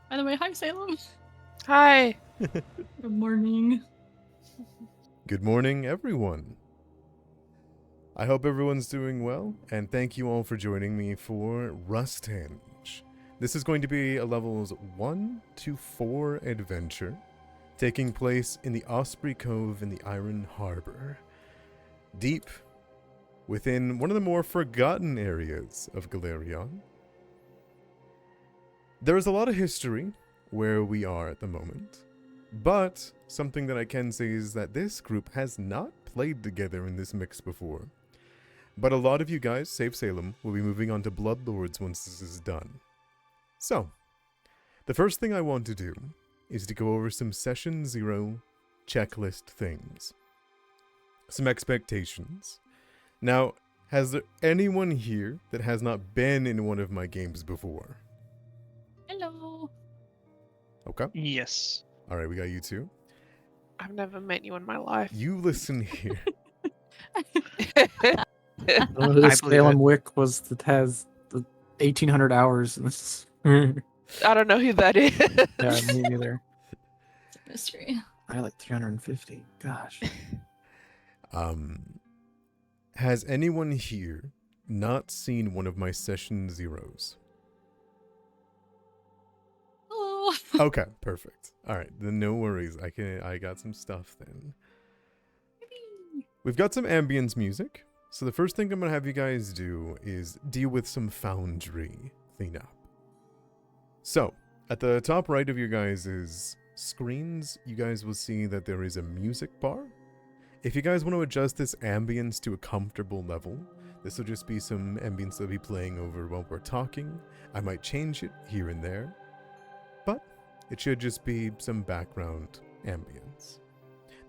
By the way, hi Salem. Hi. Good morning. Good morning, everyone. I hope everyone's doing well, and thank you all for joining me for Rusthenge. This is going to be a levels 1 to 4 adventure, taking place in the Osprey Cove in the Iron Harbor, deep within one of the more forgotten areas of Galerion. There is a lot of history where we are at the moment, but something that I can say is that this group has not played together in this mix before. But a lot of you guys, save Salem, will be moving on to Bloodlords once this is done. So, the first thing I want to do is to go over some Session 0 checklist things. Some expectations. Now, has there anyone here that has not been in one of my games before? Hello. Okay. Yes. Alright, we got you two. I've never met you in my life. You listen here. I don't know who I this believe Salem it. Wick was that has the 1800 hours in this. I don't know who that is. Yeah, me neither. It's a mystery. I had like 350. Gosh. Has anyone here not seen one of my Session Zeros? Hello. Okay, perfect. Alright, then no worries. I got some stuff then. We've got some ambience music. So the first thing I'm gonna have you guys do is deal with some foundry cleanup. So, at the top right of your guys' screens, you guys will see that there is a music bar. If you guys want to adjust this ambience to a comfortable level, this will just be some ambience that'll be playing over while we're talking. I might change it here and there, but it should just be some background ambience.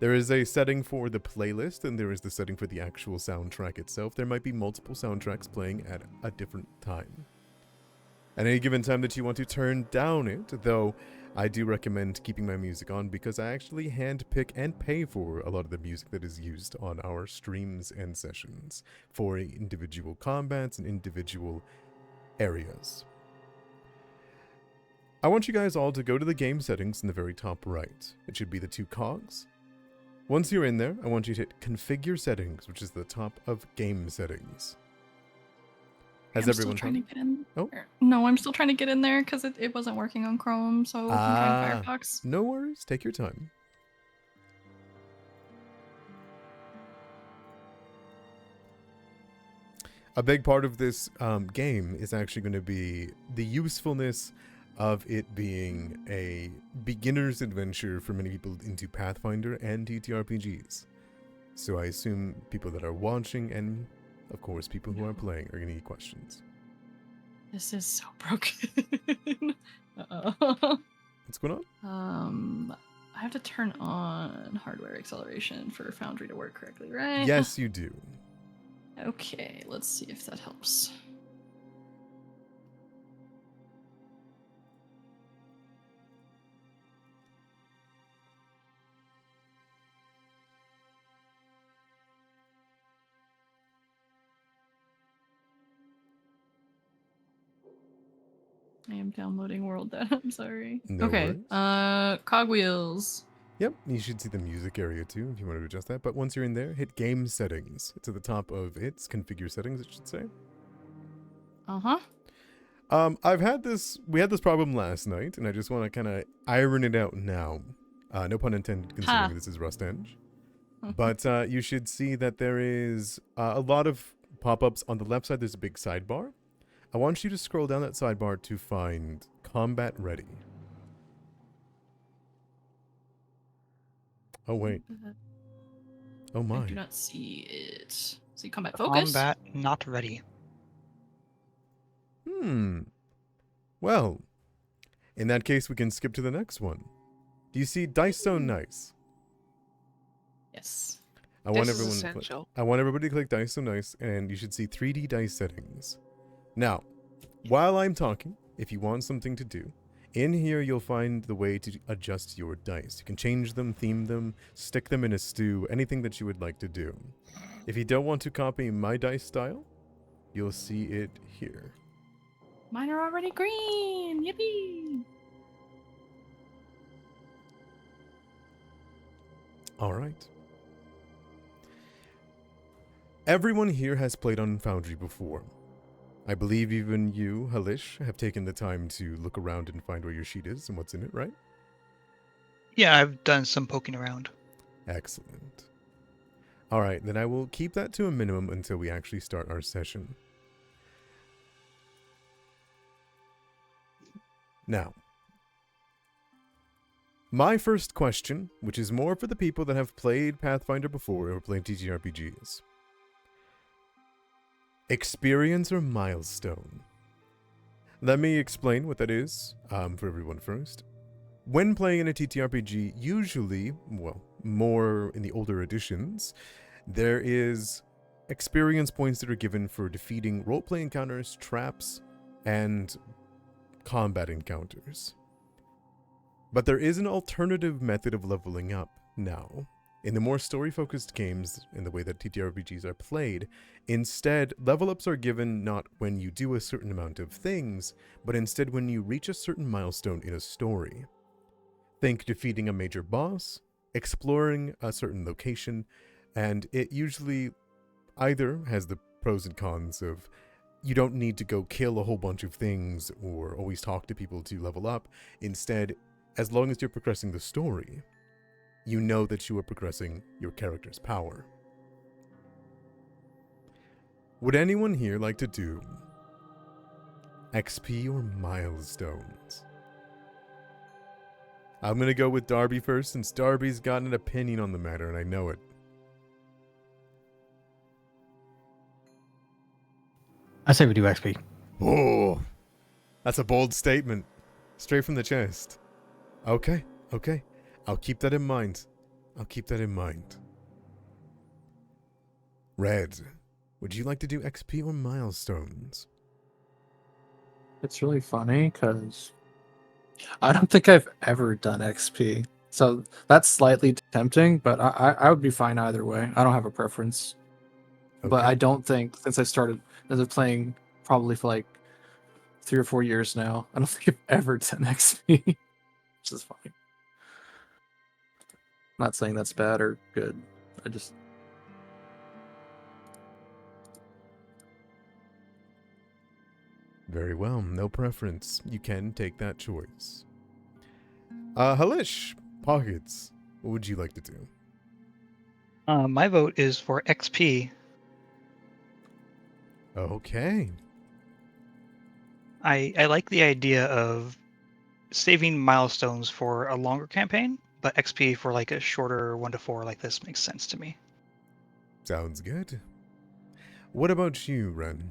There is a setting for the playlist, and there is the setting for the actual soundtrack itself. There might be multiple soundtracks playing at a different time. At any given time that you want to turn down it, though I do recommend keeping my music on because I actually handpick and pay for a lot of the music that is used on our streams and sessions for individual combats and individual areas. I want you guys all to go to the game settings in the very top right. It should be the two cogs. Once you're in there, I want you to hit Configure Settings, which is the top of Game Settings. Has I'm everyone still trying to get in. Oh. No, I'm still trying to get in there because it wasn't working on Chrome, so I'm trying Firefox. No worries, take your time. A big part of this game is actually going to be the usefulness of it being a beginner's adventure for many people into Pathfinder and TTRPGs. So I assume people that are watching and, of course, people who are playing are going to need questions. This is so broken. What's going on? I have to turn on hardware acceleration for Foundry to work correctly, right? Yes, you do. Okay, let's see if that helps. I am downloading world data. I'm sorry. No Okay. worries. Cogwheels. Yep, you should see the music area too if you want to adjust that. But once you're in there, hit Game Settings. It's at the top of its Configure Settings, it should say. Uh-huh. We had this problem last night, and I just want to kind of iron it out now. No pun intended, considering this is Rusthenge. But you should see that there is a lot of pop-ups. On the left side, there's a big sidebar. I want you to scroll down that sidebar to find Combat Ready. Oh, wait. Oh, my. I do not see it. See combat focus? Combat not ready. Well, in that case, we can skip to the next one. Do you see Dice So Nice? Yes. I want This is everyone to click. essential. I want everybody to click Dice So Nice, and you should see 3D dice settings. Now, while I'm talking, if you want something to do, in here you'll find the way to adjust your dice. You can change them, theme them, stick them in a stew, anything that you would like to do. If you don't want to copy my dice style, you'll see it here. Mine are already green. Yippee! All right. Everyone here has played on Foundry before. I believe even you, Halish, have taken the time to look around and find where your sheet is and what's in it, right? Yeah, I've done some poking around. Excellent. All right, then I will keep that to a minimum until we actually start our session. Now, my first question, which is more for the people that have played Pathfinder before or played TTRPGs. Experience or milestone? Let me explain what that is for everyone first. When playing in a TTRPG, usually, well, more in the older editions, there is experience points that are given for defeating roleplay encounters, traps, and combat encounters. But there is an alternative method of leveling up now. In the more story-focused games, in the way that TTRPGs are played, instead, level ups are given not when you do a certain amount of things, but instead when you reach a certain milestone in a story. Think defeating a major boss, exploring a certain location, and it usually either has the pros and cons of you don't need to go kill a whole bunch of things or always talk to people to level up. Instead, as long as you're progressing the story, you know that you are progressing your character's power. Would anyone here like to do XP or milestones? I'm going to go with Darby first, since Darby's got an opinion on the matter, and I know it. I say we do XP. Oh, that's a bold statement. Straight from the chest. Okay. I'll keep that in mind. Red, would you like to do XP or milestones? It's really funny because I don't think I've ever done XP. So that's slightly tempting, but I would be fine either way. I don't have a preference. But I don't think, since I started playing probably for like 3 or 4 years now, I don't think I've ever done XP. Which is fine. I'm not saying that's bad or good. I just... Very well, no preference. You can take that choice. Halish, Pockets, what would you like to do? My vote is for XP. Okay. I like the idea of saving milestones for a longer campaign, but XP for like a shorter 1 to 4 like this makes sense to me. Sounds good. What about you, Ren?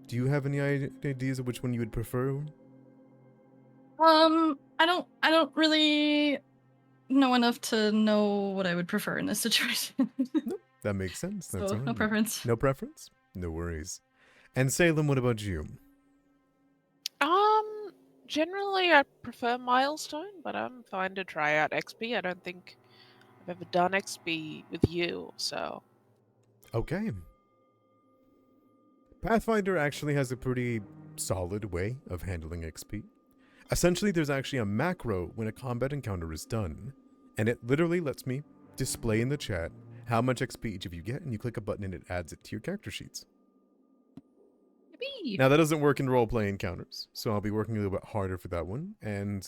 Do you have any ideas of which one you would prefer? I don't really know enough to know what I would prefer in this situation. That makes sense. That's So, all no right. preference. No preference? No worries. And Salem, what about you? Generally I prefer milestone, but I'm fine to try out XP. I don't think I've ever done XP with you, so... Okay. Pathfinder actually has a pretty solid way of handling XP. Essentially, there's actually a macro when a combat encounter is done, and it literally lets me display in the chat how much XP each of you get, and you click a button and it adds it to your character sheets. Yippee! Now, that doesn't work in roleplay encounters, so I'll be working a little bit harder for that one, and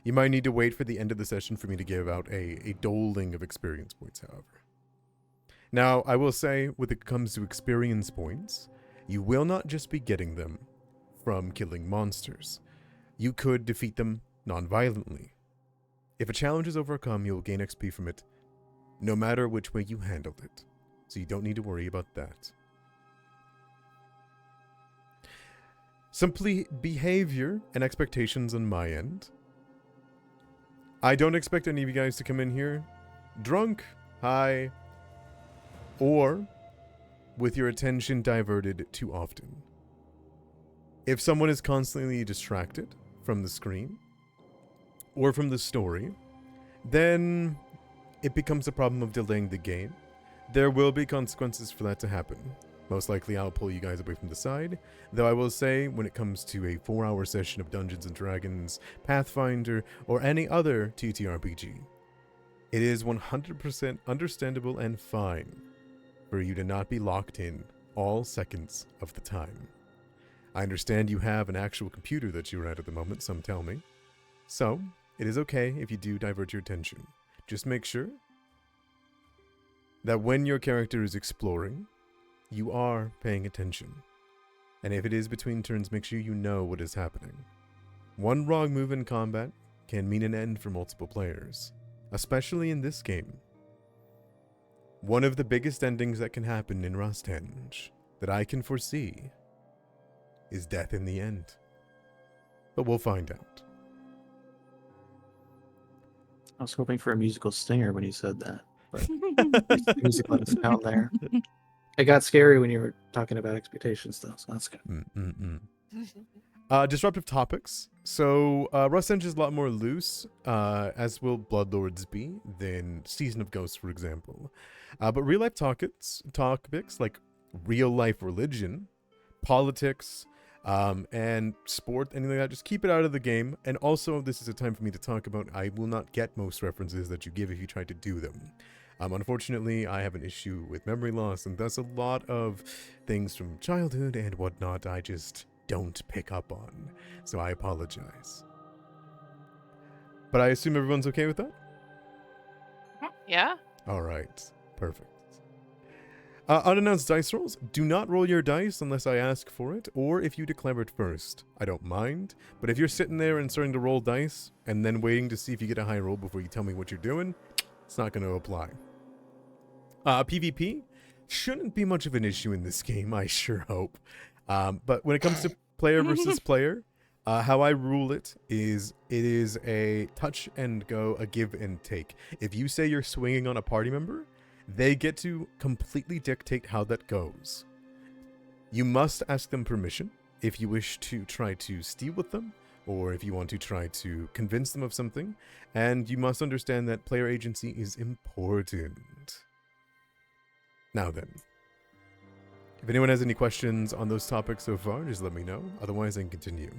you might need to wait for the end of the session for me to give out a doling of experience points, however. Now, I will say, when it comes to experience points, you will not just be getting them from killing monsters. You could defeat them non-violently. If a challenge is overcome, you'll gain XP from it, no matter which way you handled it. So you don't need to worry about that. Simply behavior and expectations on my end. I don't expect any of you guys to come in here drunk, high, or with your attention diverted too often. If someone is constantly distracted from the screen or from the story, then it becomes a problem of delaying the game. There will be consequences for that to happen. Most likely I'll pull you guys away from the side, though I will say when it comes to a 4-hour session of Dungeons & Dragons, Pathfinder, or any other TTRPG, It is 100% understandable and fine for you to not be locked in all seconds of the time. I understand you have an actual computer that you're at the moment, some tell me. So, it is okay if you do divert your attention. Just make sure that when your character is exploring, you are paying attention. And if it is between turns, make sure you know what is happening. One wrong move in combat can mean an end for multiple players, especially in this game. One of the biggest endings that can happen in Rusthenge that I can foresee is death in the end. But we'll find out. I was hoping for a musical stinger when you said that. But music let us down there. It got scary when you were talking about expectations, though, so that's good. Disruptive topics. So, Rusthenge is a lot more loose, as will Bloodlords be, than Season of Ghosts, for example. But real-life topics like real-life religion, politics, and sport, anything like that, just keep it out of the game. And also, this is a time for me to talk about, I will not get most references that you give if you try to do them. Unfortunately, I have an issue with memory loss, and thus a lot of things from childhood and whatnot I just don't pick up on. So I apologize. But I assume everyone's okay with that? Yeah. Alright, perfect. Unannounced dice rolls. Do not roll your dice unless I ask for it, or if you declare it first. I don't mind, but if you're sitting there and starting to roll dice, and then waiting to see if you get a high roll before you tell me what you're doing, it's not going to apply. PvP shouldn't be much of an issue in this game, I sure hope. But when it comes to player versus player, how I rule it is a touch and go, a give and take. If you say you're swinging on a party member, they get to completely dictate how that goes. You must ask them permission if you wish to try to steal with them, or if you want to try to convince them of something, and you must understand that player agency is important. Now then, if anyone has any questions on those topics so far, just let me know. Otherwise, I can continue.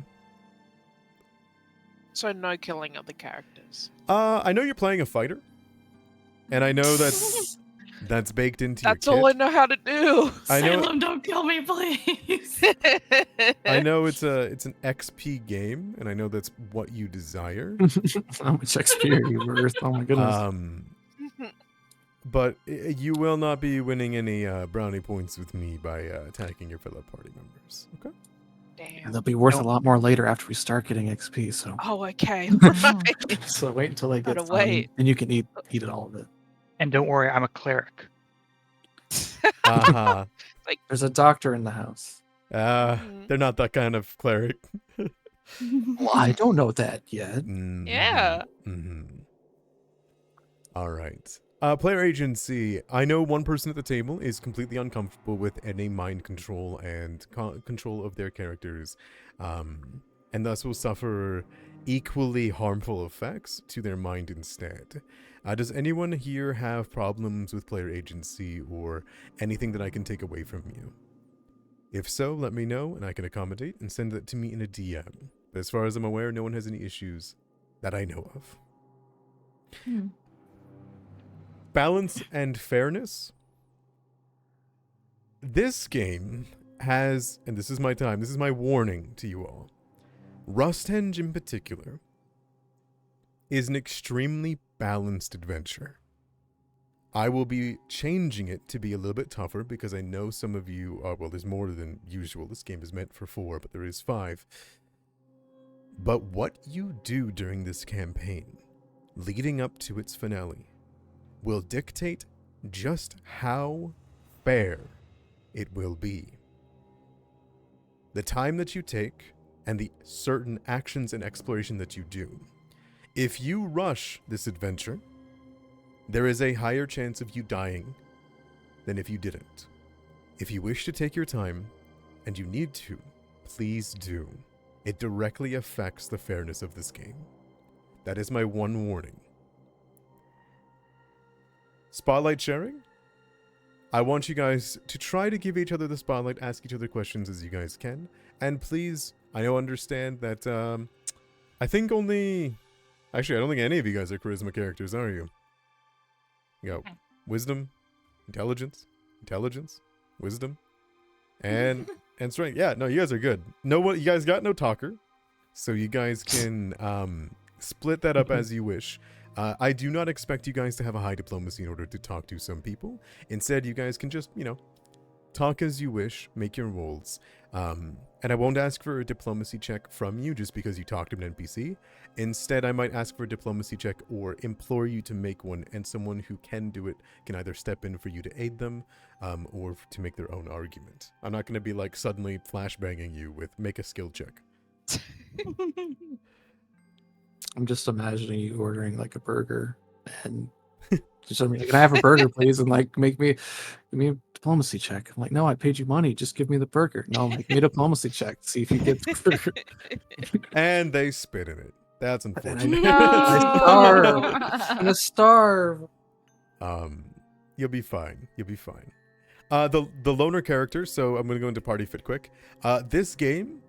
So no killing of the characters. I know you're playing a fighter, and I know that's baked into That's your kit. all I know how to do. I know. Salem, don't kill me, please. I know it's an XP game, and I know that's what you desire. How much XP are you worth? Oh my goodness. But you will not be winning any brownie points with me by attacking your fellow party members. Okay. Damn. And they'll be worth a lot more later after we start getting XP. So, Oh, okay. Right. so wait until they get Gotta some, wait. and you can eat all of it. And don't worry, I'm a cleric. Uh-huh. There's a doctor in the house. They're not that kind of cleric. Well, I don't know that yet. Yeah. All right. Player agency. I know one person at the table is completely uncomfortable with any mind control and control of their characters, and thus will suffer equally harmful effects to their mind instead. Does anyone here have problems with player agency or anything that I can take away from you? If so, let me know and I can accommodate and send that to me in a DM. But as far as I'm aware, no one has any issues that I know of. Balance and fairness. This game has, and this is my time, this is my warning to you all. Rusthenge in particular is an extremely balanced adventure. I will be changing it to be a little bit tougher because I know some of you are, well, there's more than usual. This game is meant for 4, but there is 5. But what you do during this campaign, leading up to its finale, will dictate just how fair it will be. The time that you take and the certain actions and exploration that you do. If you rush this adventure, there is a higher chance of you dying than if you didn't. If you wish to take your time, and you need to, please do. It directly affects the fairness of this game. That is my one warning. Spotlight sharing. I want you guys to try to give each other the spotlight, ask each other questions as you guys can. And please, understand that I think only... Actually, I don't think any of you guys are charisma characters, are you? You got wisdom, intelligence, wisdom, and strength. Yeah, no, you guys are good. You guys got no talker, so you guys can split that up as you wish. I do not expect you guys to have a high diplomacy in order to talk to some people. Instead, you guys can just, talk as you wish, make your rolls. And I won't ask for a diplomacy check from you just because you talked to an NPC. Instead, I might ask for a diplomacy check or implore you to make one, and someone who can do it can either step in for you to aid them or to make their own argument. I'm not going to be like suddenly flashbanging you with make a skill check. I'm just imagining you ordering like a burger and just can I have a burger, please? And like give me a diplomacy check. I'm like, no, I paid you money. Just give me the burger. No, make me a diplomacy check. See if you get the burger. And they spit in it. That's unfortunate. No. I'm gonna starve. You'll be fine. You'll be fine. The loner character. So I'm gonna go into party fit quick. This game,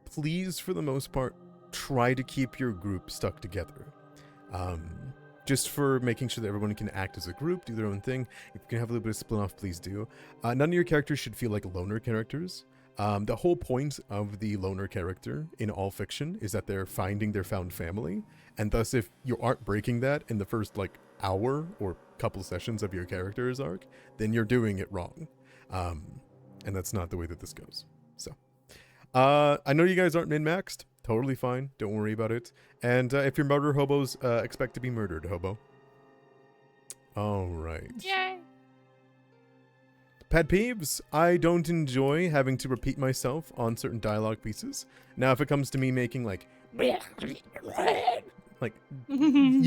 please, for the most part, try to keep your group stuck together. Just for making sure that everyone can act as a group, do their own thing. If you can have a little bit of split off, please do. None of your characters should feel like loner characters. The whole point of the loner character in all fiction is that they're finding their found family. And thus, if you aren't breaking that in the first hour or couple sessions of your character's arc, then you're doing it wrong. And that's not the way that this goes. So, I know you guys aren't min-maxed. Totally fine. Don't worry about it. And if you're murder hobos, expect to be murdered, hobo. All right. Yay! Pet peeves. I don't enjoy having to repeat myself on certain dialogue pieces. Now, if it comes to me making you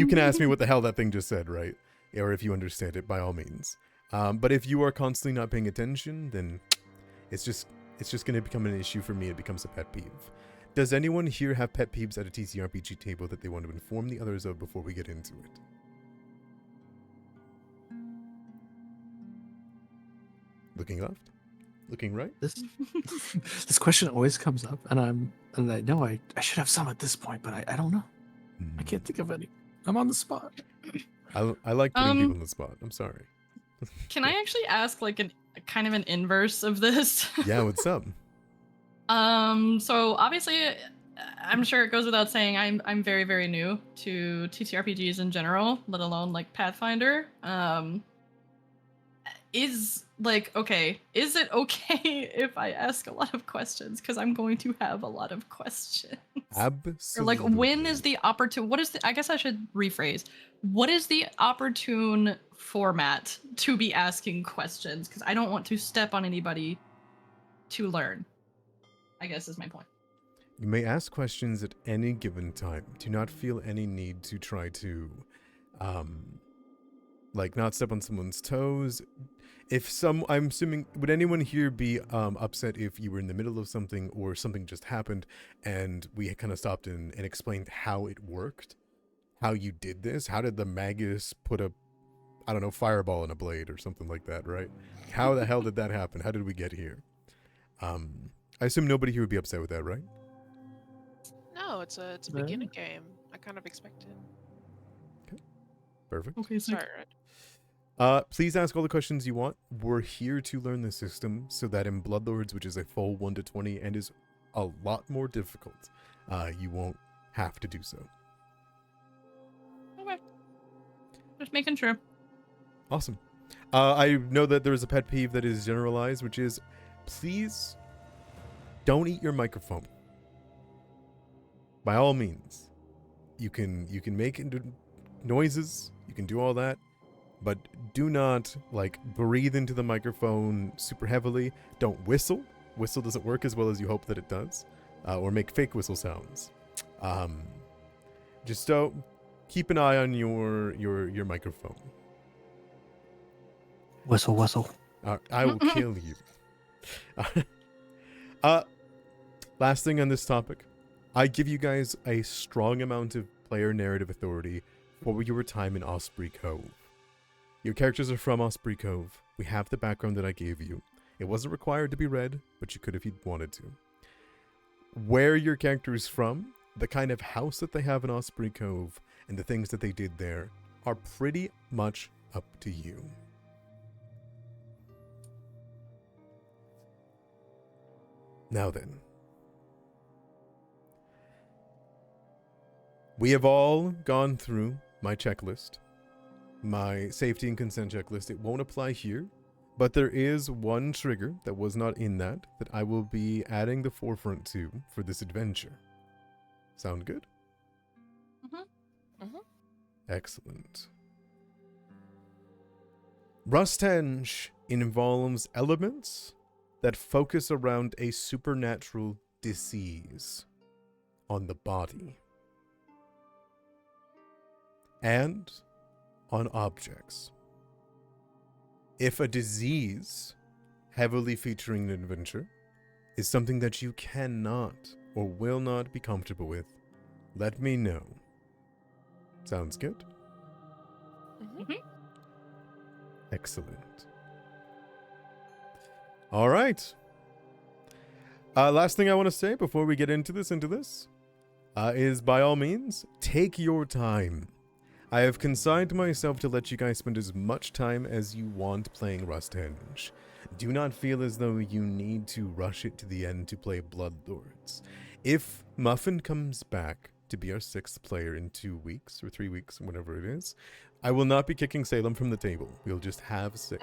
can ask me what the hell that thing just said, right? Or if you understand it, by all means. But if you are constantly not paying attention, then it's just going to become an issue for me. It becomes a pet peeve. Does anyone here have pet peeves at a TTRPG table that they want to inform the others of before we get into it? Looking left? Looking right? This question always comes up, and I know I should have some at this point, but I don't know. I can't think of any. I'm on the spot. I like putting people on the spot. I'm sorry. Can I actually ask an kind of an inverse of this? Yeah, what's up? So obviously, I'm sure it goes without saying I'm very, very new to TTRPGs in general, let alone Pathfinder. Is it okay if I ask a lot of questions? Because I'm going to have a lot of questions. Absolutely. Or when is the opportune? I guess I should rephrase. What is the opportune format to be asking questions? Because I don't want to step on anybody to learn, I guess is my point. You may ask questions at any given time. Do not feel any need to try to, not step on someone's toes. I'm assuming, would anyone here be upset if you were in the middle of something or something just happened and we kind of stopped and explained how it worked? How you did this? How did the magus put a, fireball in a blade or something like that, right? How the hell did that happen? How did we get here? I assume nobody here would be upset with that, right? No, it's a beginner game. I kind of expected. Okay. Perfect. Okay, so Sorry, right? Please ask all the questions you want. We're here to learn the system so that in Bloodlords, which is a full 1 to 20 and is a lot more difficult, you won't have to do so. okay. Just making sure. Awesome. I know that there is a pet peeve that is generalized, which is please don't eat your microphone. By all means, you can make noises, you can do all that, but do not breathe into the microphone super heavily. Don't whistle. Whistle doesn't work as well as you hope that it does, or make fake whistle sounds. Just don't keep an eye on your microphone. Whistle, whistle. I will kill you. Last thing on this topic, I give you guys a strong amount of player narrative authority for your time in Osprey Cove. Your characters are from Osprey Cove. We have the background that I gave you. It wasn't required to be read, but you could if you wanted to. Where your character is from, the kind of house that they have in Osprey Cove, and the things that they did there are pretty much up to you. Now then, we have all gone through my checklist, my safety and consent checklist. It won't apply here, but there is one trigger that was not in that I will be adding the forefront to for this adventure. Sound good? Excellent. Rusthenge involves elements that focus around a supernatural disease on the body and on objects. If a disease heavily featuring an adventure is something that you cannot or will not be comfortable with, let me know. Sounds good? Excellent. All right. Last thing I want to say before we get into this is by all means, take your time. I have consigned myself to let you guys spend as much time as you want playing Rusthenge. Do not feel as though you need to rush it to the end to play Bloodlords. If Muffin comes back to be our 6th player in 2 weeks or 3 weeks, whatever it is, I will not be kicking Salem from the table. We'll just have 6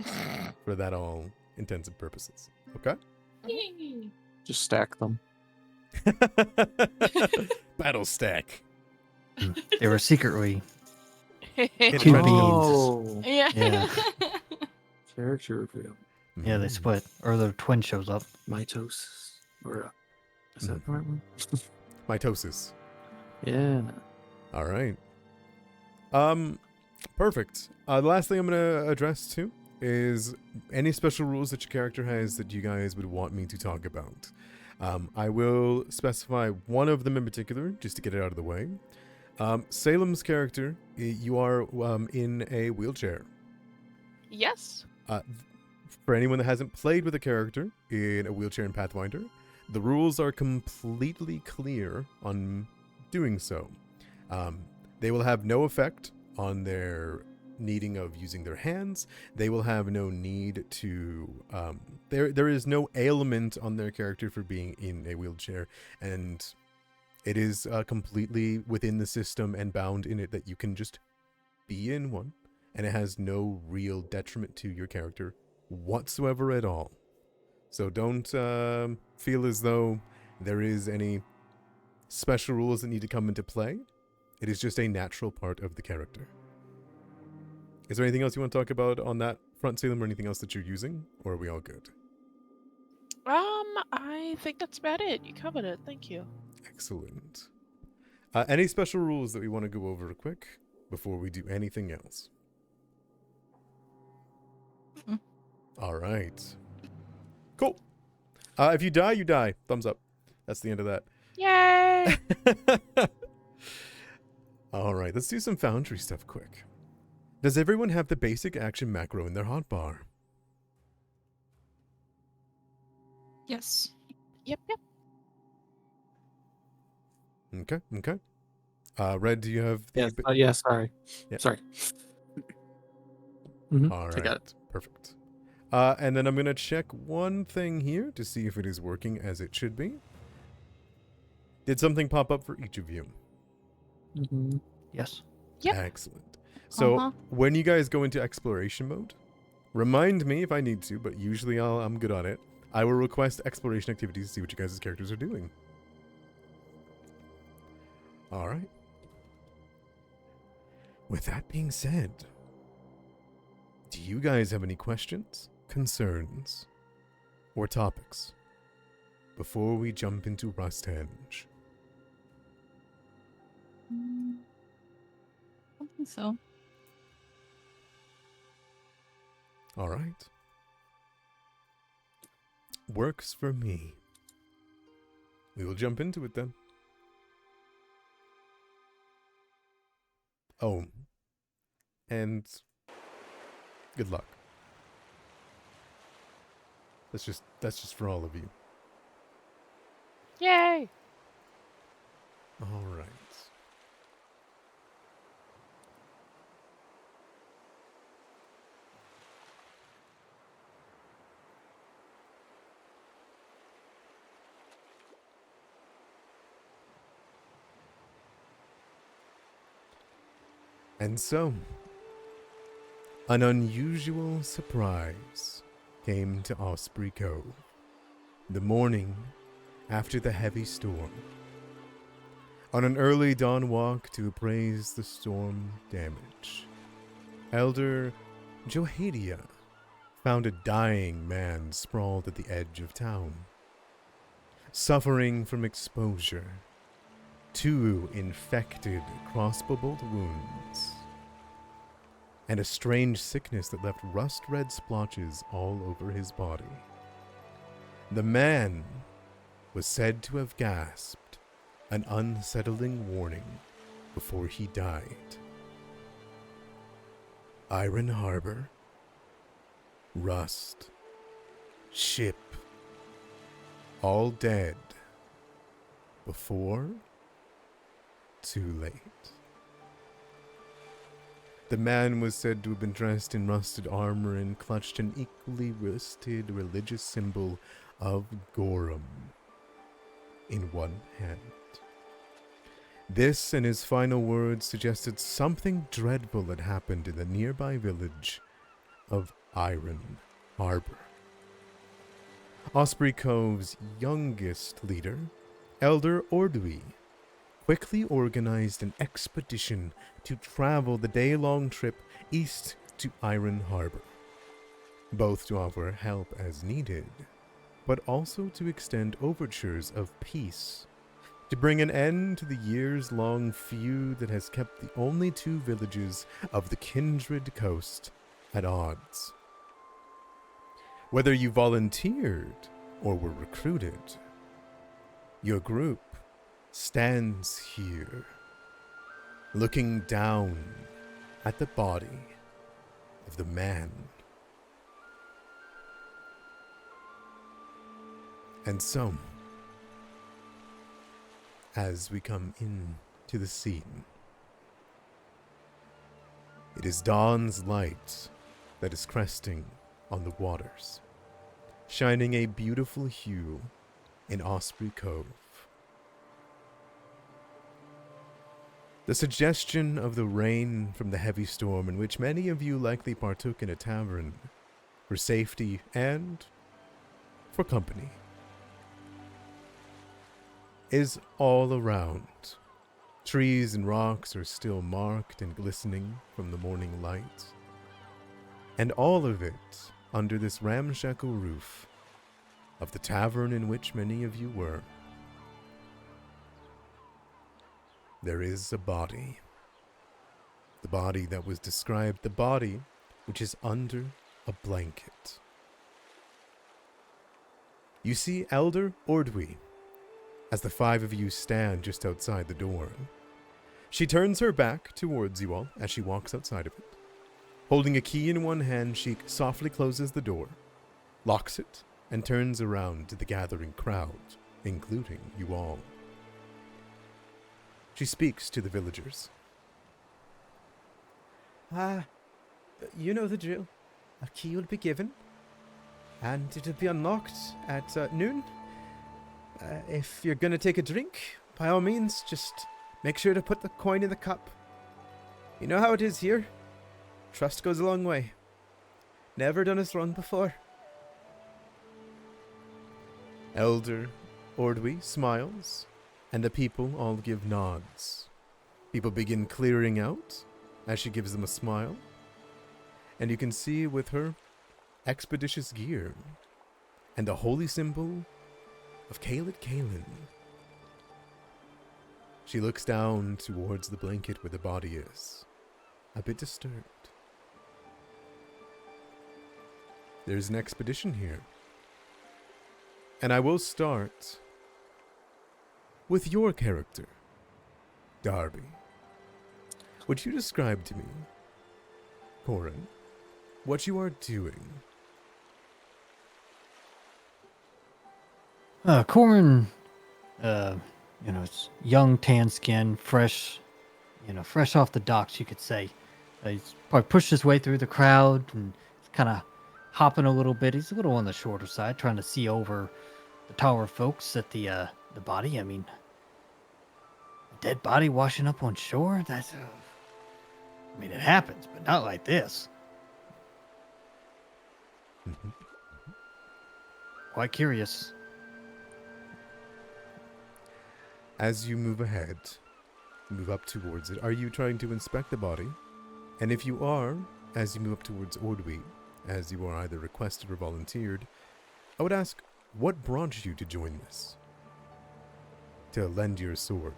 for that all intents and purposes. Okay? Just stack them. Battle stack. They were secretly Hit two red. beams. Oh, Yeah. Yeah. character reveal. Yeah, they Mm. split. Or the twin shows up. Mitosis. Or, is that the right one? Mitosis. Yeah. All right. Perfect. The last thing I'm going to address too is any special rules that your character has that you guys would want me to talk about. I will specify one of them in particular just to get it out of the way. Salem's character, you are in a wheelchair. Yes. For anyone that hasn't played with a character in a wheelchair in Pathfinder, the rules are completely clear on doing so. They will have no effect on their needing of using their hands. They will have no need to there is no ailment on their character for being in a wheelchair, and it is completely within the system and bound in it that you can just be in one, and it has no real detriment to your character whatsoever at all. So don't feel as though there is any special rules that need to come into play. It is just a natural part of the character. Is there anything else you want to talk about on that front, Salem, or anything else that you're using? Or are we all good? I think that's about it. You covered it. Thank you. Excellent. Any special rules that we want to go over quick before we do anything else? All right. Cool. If you die, you die. Thumbs up. That's the end of that. Yay! All right, let's do some Foundry stuff quick. Does everyone have the basic action macro in their hotbar? Yes. Yep. Okay. Red, do you have the... Yes. Yeah, sorry. Yeah. Sorry. All I right. got it. Perfect. And then I'm going to check one thing here to see if it is working as it should be. Did something pop up for each of you? Yes. Yep. Excellent. So Uh-huh. when you guys go into exploration mode, remind me if I need to, but usually I'm good on it. I will request exploration activities to see what you guys' characters are doing. All right. With that being said, do you guys have any questions, concerns, or topics before we jump into Rusthenge? I don't think so. All right. Works for me. We will jump into it then. Oh. And good luck. That's just for all of you. Yay! All right. And so, an unusual surprise came to Osprey Cove the morning after the heavy storm. On an early dawn walk to appraise the storm damage, Elder Johedia found a dying man sprawled at the edge of town, suffering from exposure, 2 infected crossbow bolt wounds, and a strange sickness that left rust-red splotches all over his body. The man was said to have gasped an unsettling warning before he died. Iron Harbor, Rust, ship, all dead before too late. The man was said to have been dressed in rusted armor and clutched an equally rusted religious symbol of Gorum in one hand. This and his final words suggested something dreadful had happened in the nearby village of Iron Harbor. Osprey Cove's youngest leader, Elder Ordui, quickly organized an expedition to travel the day-long trip east to Iron Harbor, both to offer help as needed, but also to extend overtures of peace, to bring an end to the years-long feud that has kept the only 2 villages of the Kindred Coast at odds. Whether you volunteered or were recruited, your group stands here, looking down at the body of the man. And so, as we come into the scene, it is dawn's light that is cresting on the waters, shining a beautiful hue in Osprey Cove. The suggestion of the rain from the heavy storm in which many of you likely partook in a tavern for safety and for company is all around. Trees and rocks are still marked and glistening from the morning light, and all of it under this ramshackle roof of the tavern in which many of you were. There is a body. The body that was described, the body which is under a blanket. You see Elder Ordui as the 5 of you stand just outside the door. She turns her back towards you all as she walks outside of it. Holding a key in one hand, she softly closes the door, locks it, and turns around to the gathering crowd, including you all. She speaks to the villagers. You know the drill. A key will be given, and it'll be unlocked at noon. If you're gonna take a drink, by all means, just make sure to put the coin in the cup. You know how it is here. Trust goes a long way. Never done us wrong before. Elder Ordui smiles, and the people all give nods. People begin clearing out as she gives them a smile, and you can see with her expeditious gear and the holy symbol of Kalin. She looks down towards the blanket where the body is, a bit disturbed. There's an expedition here, and I will start with your character, Darby. Would you describe to me, Corin, what you are doing? Corin, it's young, tan skin, fresh, fresh off the docks, you could say. He's probably pushed his way through the crowd and kind of hopping a little bit. He's a little on the shorter side, trying to see over the taller folks at the body. I mean, a dead body washing up on shore? That's... I mean, it happens, but not like this. Mhm. Quite curious. As you move ahead, move up towards it, are you trying to inspect the body? And if you are, as you move up towards Ordwi, as you are either requested or volunteered, I would ask, what brought you to join this? To lend your sword?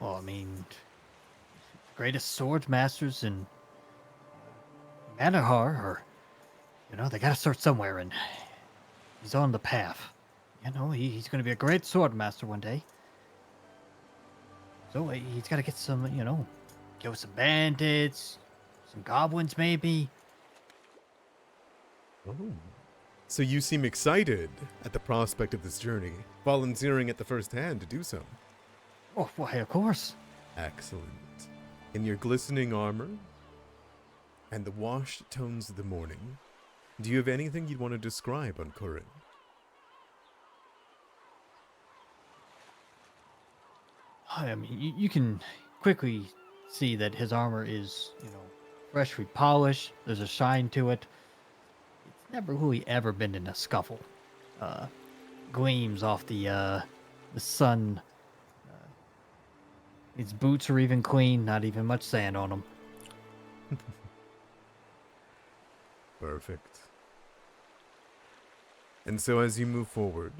Well, I mean, the greatest sword masters in Manahar are, they gotta start somewhere, and he's on the path. He's gonna be a great sword master one day. So he's gotta get some, kill some bandits, some goblins maybe. Oh. So you seem excited at the prospect of this journey, volunteering at the first hand to do so. Oh, why, of course. Excellent. In your glistening armor and the washed tones of the morning, do you have anything you'd want to describe on Corroded? I mean, you can quickly see that his armor is, freshly polished. There's a shine to it. It's never really ever been in a scuffle. Gleams off the sun. His boots are even clean, not even much sand on them. Perfect. And so as you move forward,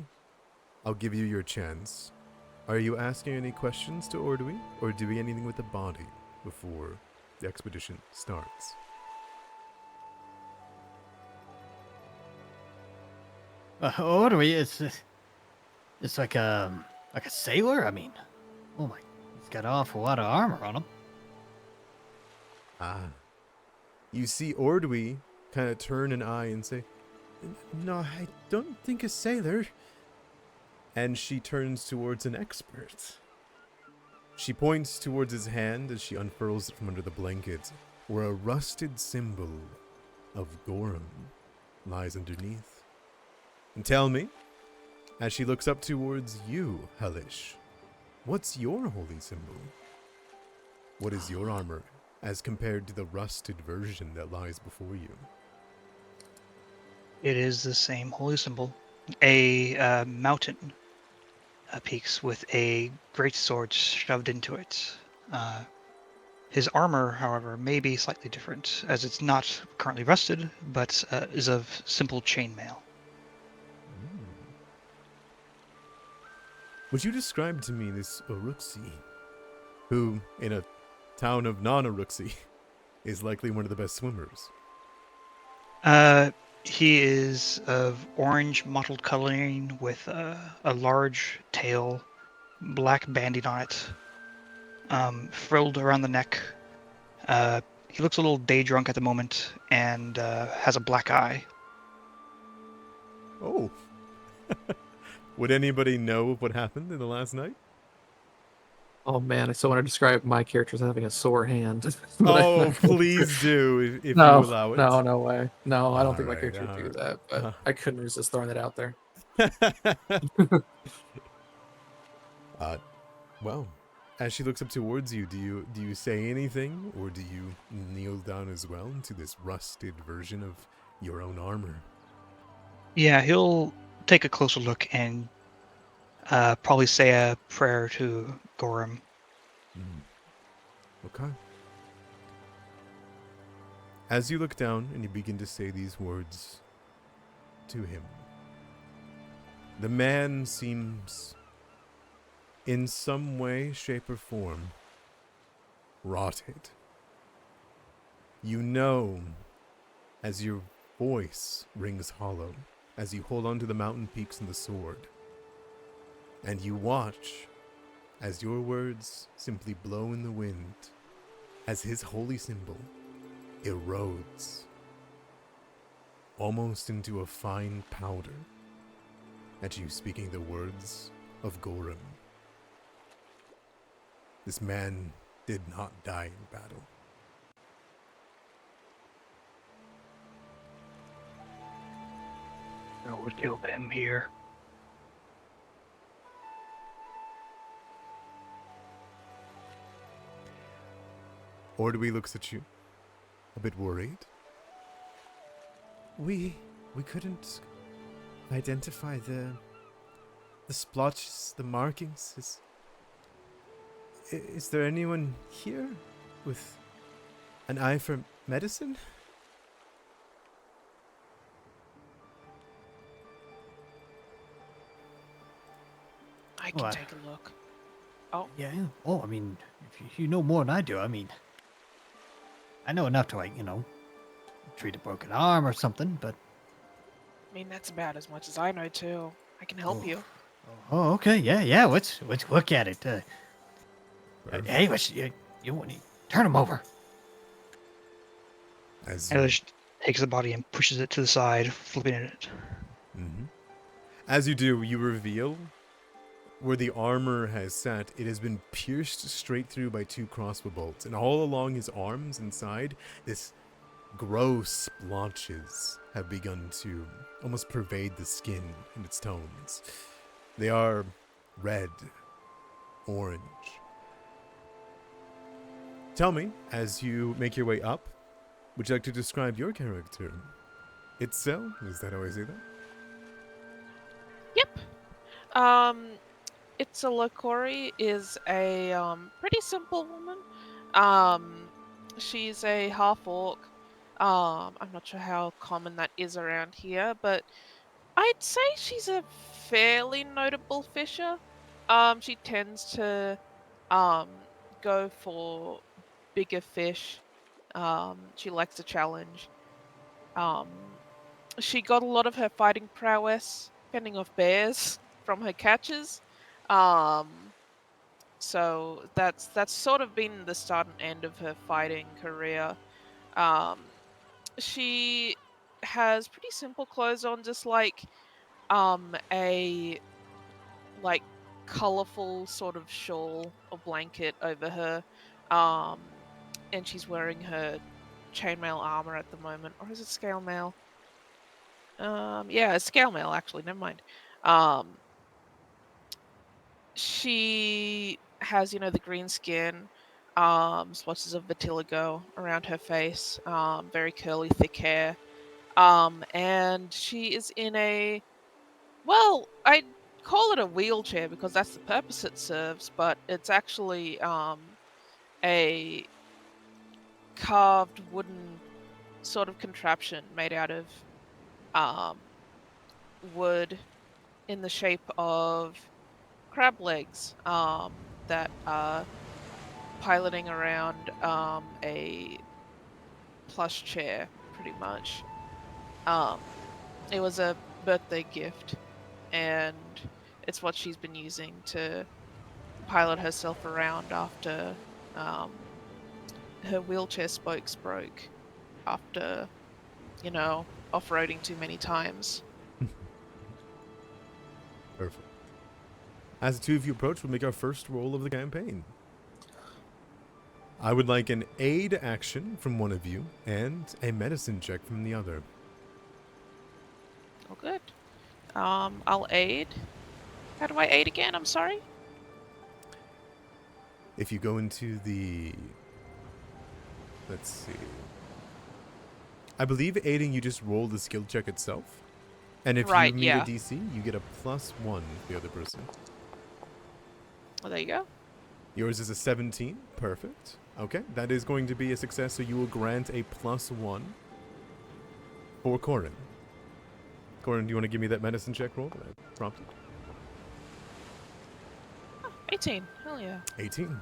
I'll give you your chance. Are you asking any questions to Ordwi, or doing anything with the body before the expedition starts? What are we? It's like a sailor. I mean, oh my, he's got an awful lot of armor on him. Ah. You see Ordwi kind of turn an eye and say, "No, I don't think a sailor." And she turns towards an expert. She points towards his hand as she unfurls it from under the blanket, where a rusted symbol of Gorum lies underneath. And tell me, as she looks up towards you, Hellish, what's your holy symbol? What is your armor as compared to the rusted version that lies before you? It is the same holy symbol. A mountain peaks with a great sword shoved into it. His armor, however, may be slightly different, as it's not currently rusted, but is of simple chainmail. Would you describe to me this Uruxi, who, in a town of non-Uruxi, is likely one of the best swimmers? He is of orange mottled coloring with a large tail, black banding on it, frilled around the neck. He looks a little day drunk at the moment and has a black eye. Oh. Would anybody know what happened in the last night? Oh man, I still want to describe my character as having a sore hand. Oh, please do, if No, you allow it. no way. No, I don't think my Alright, character would do alright. that, but I couldn't resist throwing it out there. Well, as she looks up towards you, do you say anything, or do you kneel down as well to this rusted version of your own armor? Yeah, he'll take a closer look and probably say a prayer to Gorum. Okay. As you look down and you begin to say these words to him, the man seems, in some way, shape, or form, rotted. You know, as your voice rings hollow, as you hold on to the mountain peaks and the sword, and you watch as your words simply blow in the wind, as his holy symbol erodes almost into a fine powder at you speaking the words of Gorum. This man did not die in battle. No one killed him here. Ordway looks at you, a bit worried. We couldn't identify the splotches, the markings. Is there anyone here with an eye for medicine? I can What? take a look. Yeah. Oh, I mean, if you know more than I do, I mean, I know enough to, like, treat a broken arm or something, but... I mean, that's about as much as I know too. I can help Oh. you. Oh, okay. Yeah. Let's look at it. Perfect. Hey, you want to turn him over? As Eilish takes the body and pushes it to the side, flipping it. Mhm. As you do, you reveal where the armor has sat. It has been pierced straight through by 2 crossbow bolts, and all along his arms and side, this gross splotches have begun to almost pervade the skin and its tones. They are red, orange. Tell me, as you make your way up, would you like to describe your character? Itself? Is that how I say that? Yep. Itzalakori is a pretty simple woman. She's a half orc. I'm not sure how common that is around here, but I'd say she's a fairly notable fisher. She tends to go for bigger fish. She likes a challenge. She got a lot of her fighting prowess fending off bears from her catches. So that's sort of been the start and end of her fighting career. She has pretty simple clothes on, just like a like colorful sort of shawl or blanket over her. And she's wearing her chainmail armor at the moment, or is it scale mail? Yeah, it's scale mail actually. Never mind. She has, the green skin, splotches of vitiligo around her face, very curly, thick hair, and she is in I'd call it a wheelchair because that's the purpose it serves, but it's actually a carved wooden sort of contraption made out of wood in the shape of crab legs that are piloting around a plush chair, pretty much. It was a birthday gift, and it's what she's been using to pilot herself around after her wheelchair spokes broke after, off-roading too many times. Perfect. As the two of you approach, we'll make our first roll of the campaign. I would like an aid action from one of you and a medicine check from the other. Oh, good. I'll aid. How do I aid again? I'm sorry. If you go into the... Let's see. I believe aiding, you just roll the skill check itself. And if Right, you meet yeah. a DC, you get a +1 for the other person. Well, there you go. Yours is a 17. Perfect. Okay, that is going to be a success, so you will grant a +1 for Corin. Corin, do you want to give me that medicine check roll that I prompted? 18. Hell yeah. 18.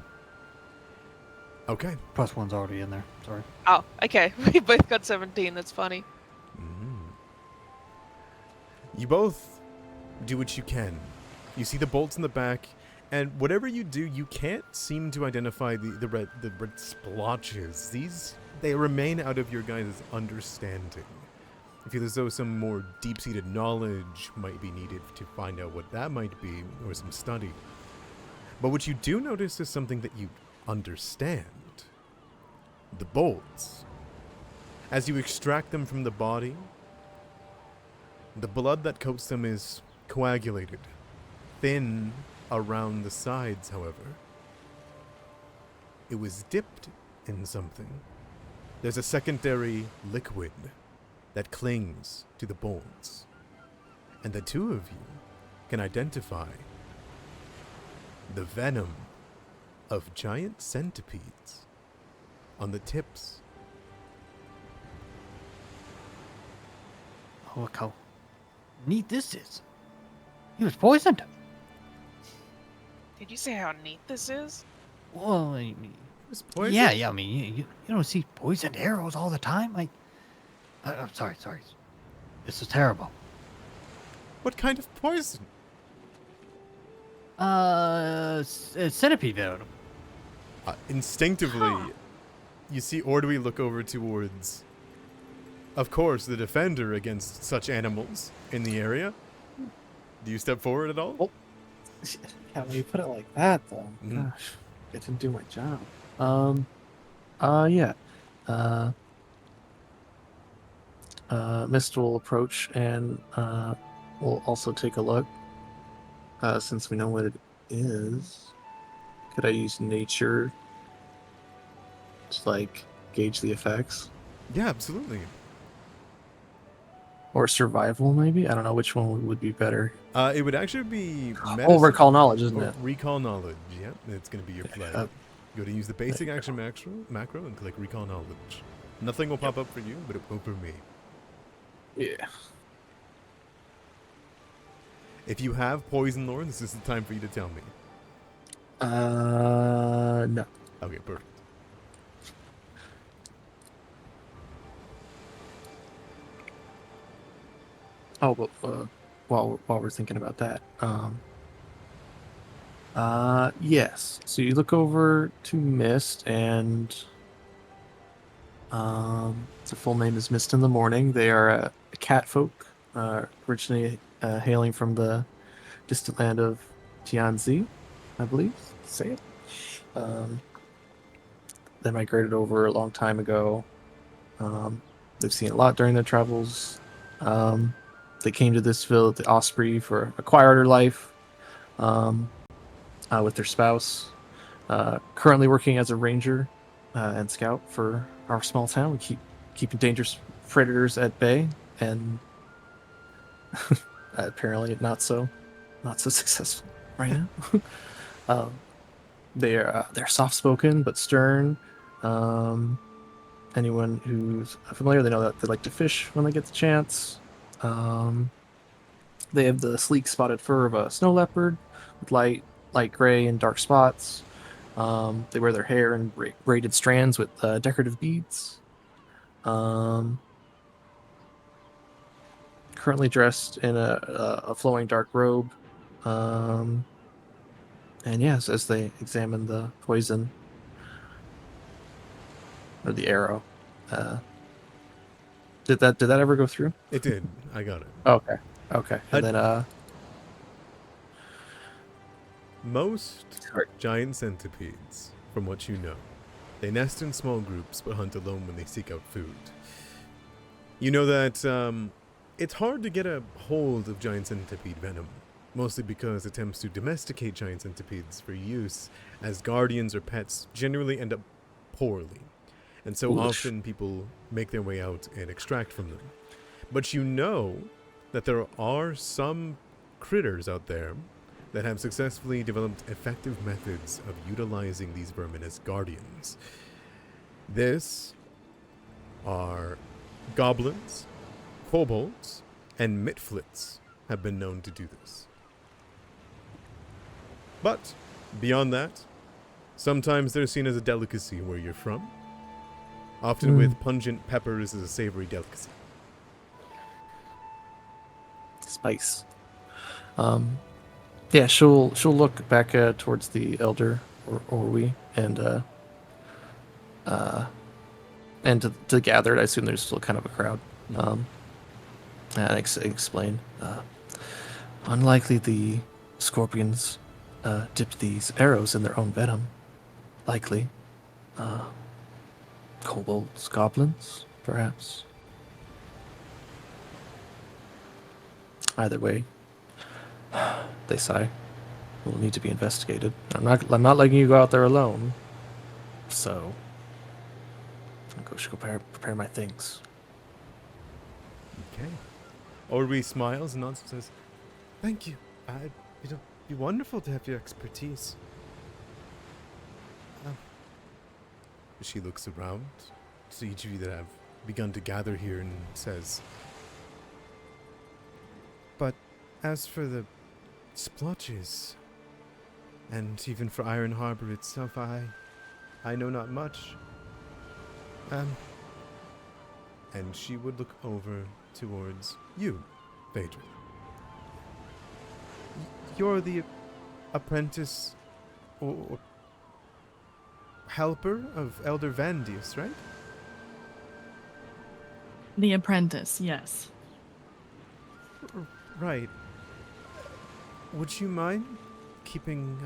Okay. +1's already in there. Sorry. Oh, okay. We both got 17. That's funny. You both do what you can. You see the bolts in the back, and whatever you do, you can't seem to identify the red splotches. They remain out of your guys' understanding. You feel as though some more deep-seated knowledge might be needed to find out what that might be, or some study. But what you do notice is something that you understand. The bolts. As you extract them from the body, the blood that coats them is coagulated, thin around the sides, however. It was dipped in something. There's a secondary liquid that clings to the bones. And the two of you can identify the venom of giant centipedes on the tips. Oh, look how neat this is. He was poisoned. Did you say how neat this is? Well, I mean, It's poison? yeah. I mean, you don't see poisoned arrows all the time. I'm sorry. This is terrible. What kind of poison? Centipede venom. Instinctively, you see Ordwy look over towards, of course, the defender against such animals in the area. Do you step forward at all? Oh. Yeah, when you put it like that, though, Mhm. gosh, I didn't do my job. Yeah. Mist will approach and we'll also take a look. Since we know what it is, could I use nature to like gauge the effects? Yeah, absolutely. Or survival, maybe? I don't know which one would be better. It would actually be Oh, medicine recall knowledge, isn't or it? recall knowledge. Yeah, it's going to be your play. Uh, Go to use the basic action macro and click recall knowledge. Nothing will pop up for you, but it will for me. Yeah. If you have poison lore, this is the time for you to tell me. No. Okay, perfect. Oh, but while we're thinking about that, yes. So you look over to Mist, and the full name is Mist in the Morning. They are a cat folk, originally hailing from the distant land of Tianzi, I believe. Say it. They migrated over a long time ago. They've seen a lot during their travels. They came to this village, the Osprey, for a quieter life with their spouse. Currently working as a ranger and scout for our small town. We keep keeping dangerous predators at bay, and apparently not so successful right now. They're soft-spoken but stern. Anyone who's familiar, they know that they like to fish when they get the chance. They have the sleek spotted fur of a snow leopard with light gray and dark spots. They wear their hair in braided strands with decorative beads. Currently dressed in a flowing dark robe. And yes, as they examine the poison or the arrow, did that ever go through? It did. I got it. Okay. And then Most Sorry. giant centipedes, from what you know, they nest in small groups but hunt alone when they seek out food. You know that it's hard to get a hold of giant centipede venom, mostly because attempts to domesticate giant centipedes for use as guardians or pets generally end up poorly. And so Foolish. often people make their way out and extract from them. But you know that there are some critters out there that have successfully developed effective methods of utilizing these vermin as guardians. This are goblins, kobolds, and mitflits have been known to do this. But beyond that, sometimes they're seen as a delicacy where you're from, often with pungent peppers as a savory delicacy. Spice. Yeah, she'll look back towards the elder or we and to gather it. I assume there's still kind of a crowd. And explain. Unlikely the scorpions dipped these arrows in their own venom. Likely. Kobolds, goblins, perhaps. Either way, they sigh. Will need to be investigated. I'm not letting you go out there alone. So, should go prepare my things. Okay. Orby smiles and nods and says, "Thank you. It'll be wonderful to have your expertise." She looks around to each of you that have begun to gather here and says, "But as for the splotches, and even for Iron Harbor itself, I know not much." And she would look over towards you, Phaedra. You're the apprentice or helper of Elder Vandius, right? The apprentice, yes. Right. Would you mind keeping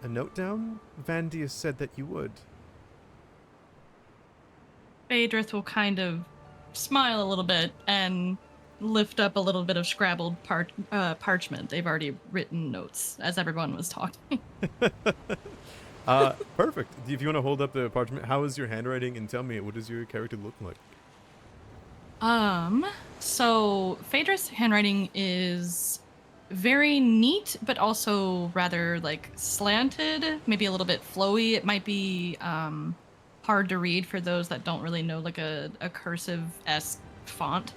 a note down? Vandius said that you would. Phaedrith will kind of smile a little bit and lift up a little bit of scrabbled parchment. They've already written notes as everyone was talking. Perfect. If you want to hold up the parchment, how is your handwriting? And tell me, what does your character look like? So Phaedra's handwriting is very neat, but also rather like slanted, maybe a little bit flowy. It might be hard to read for those that don't really know like a cursive-esque font.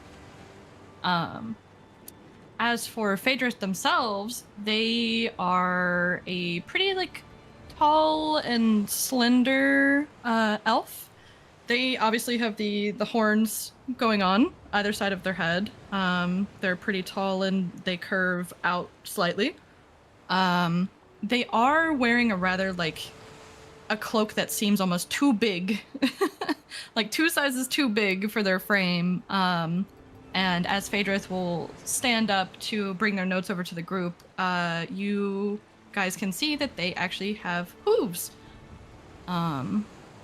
As for Phaedrus themselves, they are a pretty like tall and slender elf. They obviously have the horns going on either side of their head. They're pretty tall and they curve out slightly. They are wearing a rather like a cloak that seems almost too big, like 2 sizes too big for their frame. And as Phaedrith will stand up to bring their notes over to the group, you guys can see that they actually have hooves.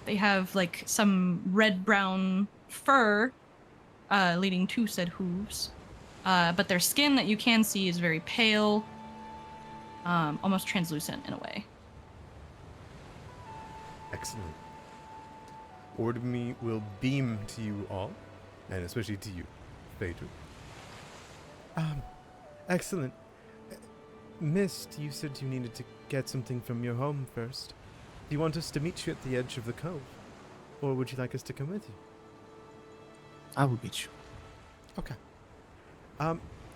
They have like some red-brown fur leading to said hooves. But their skin that you can see is very pale, almost translucent in a way. Excellent. Ordme will beam to you all, and especially to you, Phaedra. Excellent. Mist, you said you needed to get something from your home first. Do you want us to meet you at the edge of the cove? Or would you like us to come with you? I will meet you. Okay.